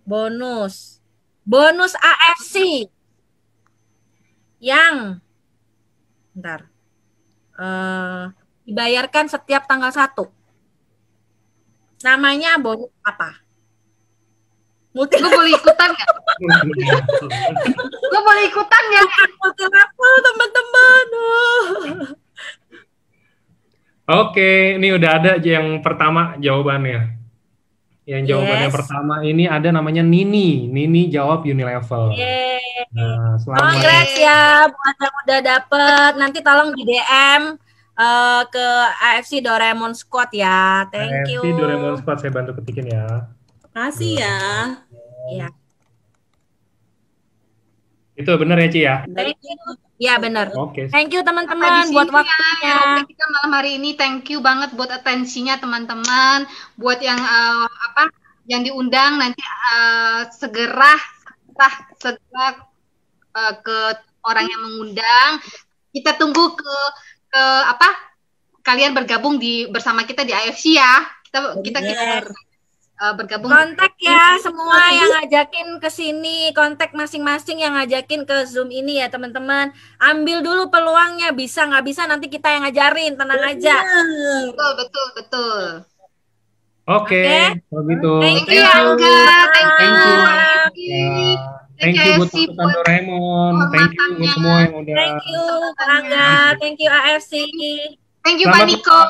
Bonus AFC yang dibayarkan setiap tanggal 1. Namanya bonus apa? Gue boleh ikutan nggak? Gue boleh ikutan nggak? Multi level, teman-teman. Oke, ini udah ada yang pertama jawabannya. Yang jawabannya pertama ini ada namanya Nini. Nini jawab Unilevel. Nah, selamat. Congrats ya buat yang udah dapet. Nanti tolong di DM ke AFC Doraemon Squad ya. Thank you. AFC Doraemon Squad, saya bantu ketikin ya. Makasih ya. Iya. Itu benar ya, Ci ya? Thank you. Ya benar. Oke. Thank you teman-teman buat waktunya. Kita malam hari ini thank you banget buat atensinya teman-teman. Buat yang yang diundang nanti segera ke orang yang mengundang. Kita tunggu ke kalian bergabung bersama kita di AFC ya. Kita bergabung. Kontak ya semua yang ngajakin ke sini, kontak masing-masing yang ngajakin ke Zoom ini ya teman-teman. Ambil dulu peluangnya, bisa nggak bisa nanti kita yang ngajarin, tenang aja. Betul. Oke, kalau gitu. Thank you Angga, thank you. Thank you buat pasukan Doraemon. Thank you buat semua yang udah. Thank you Angga, thank you AFC. Thank you Pak Niko.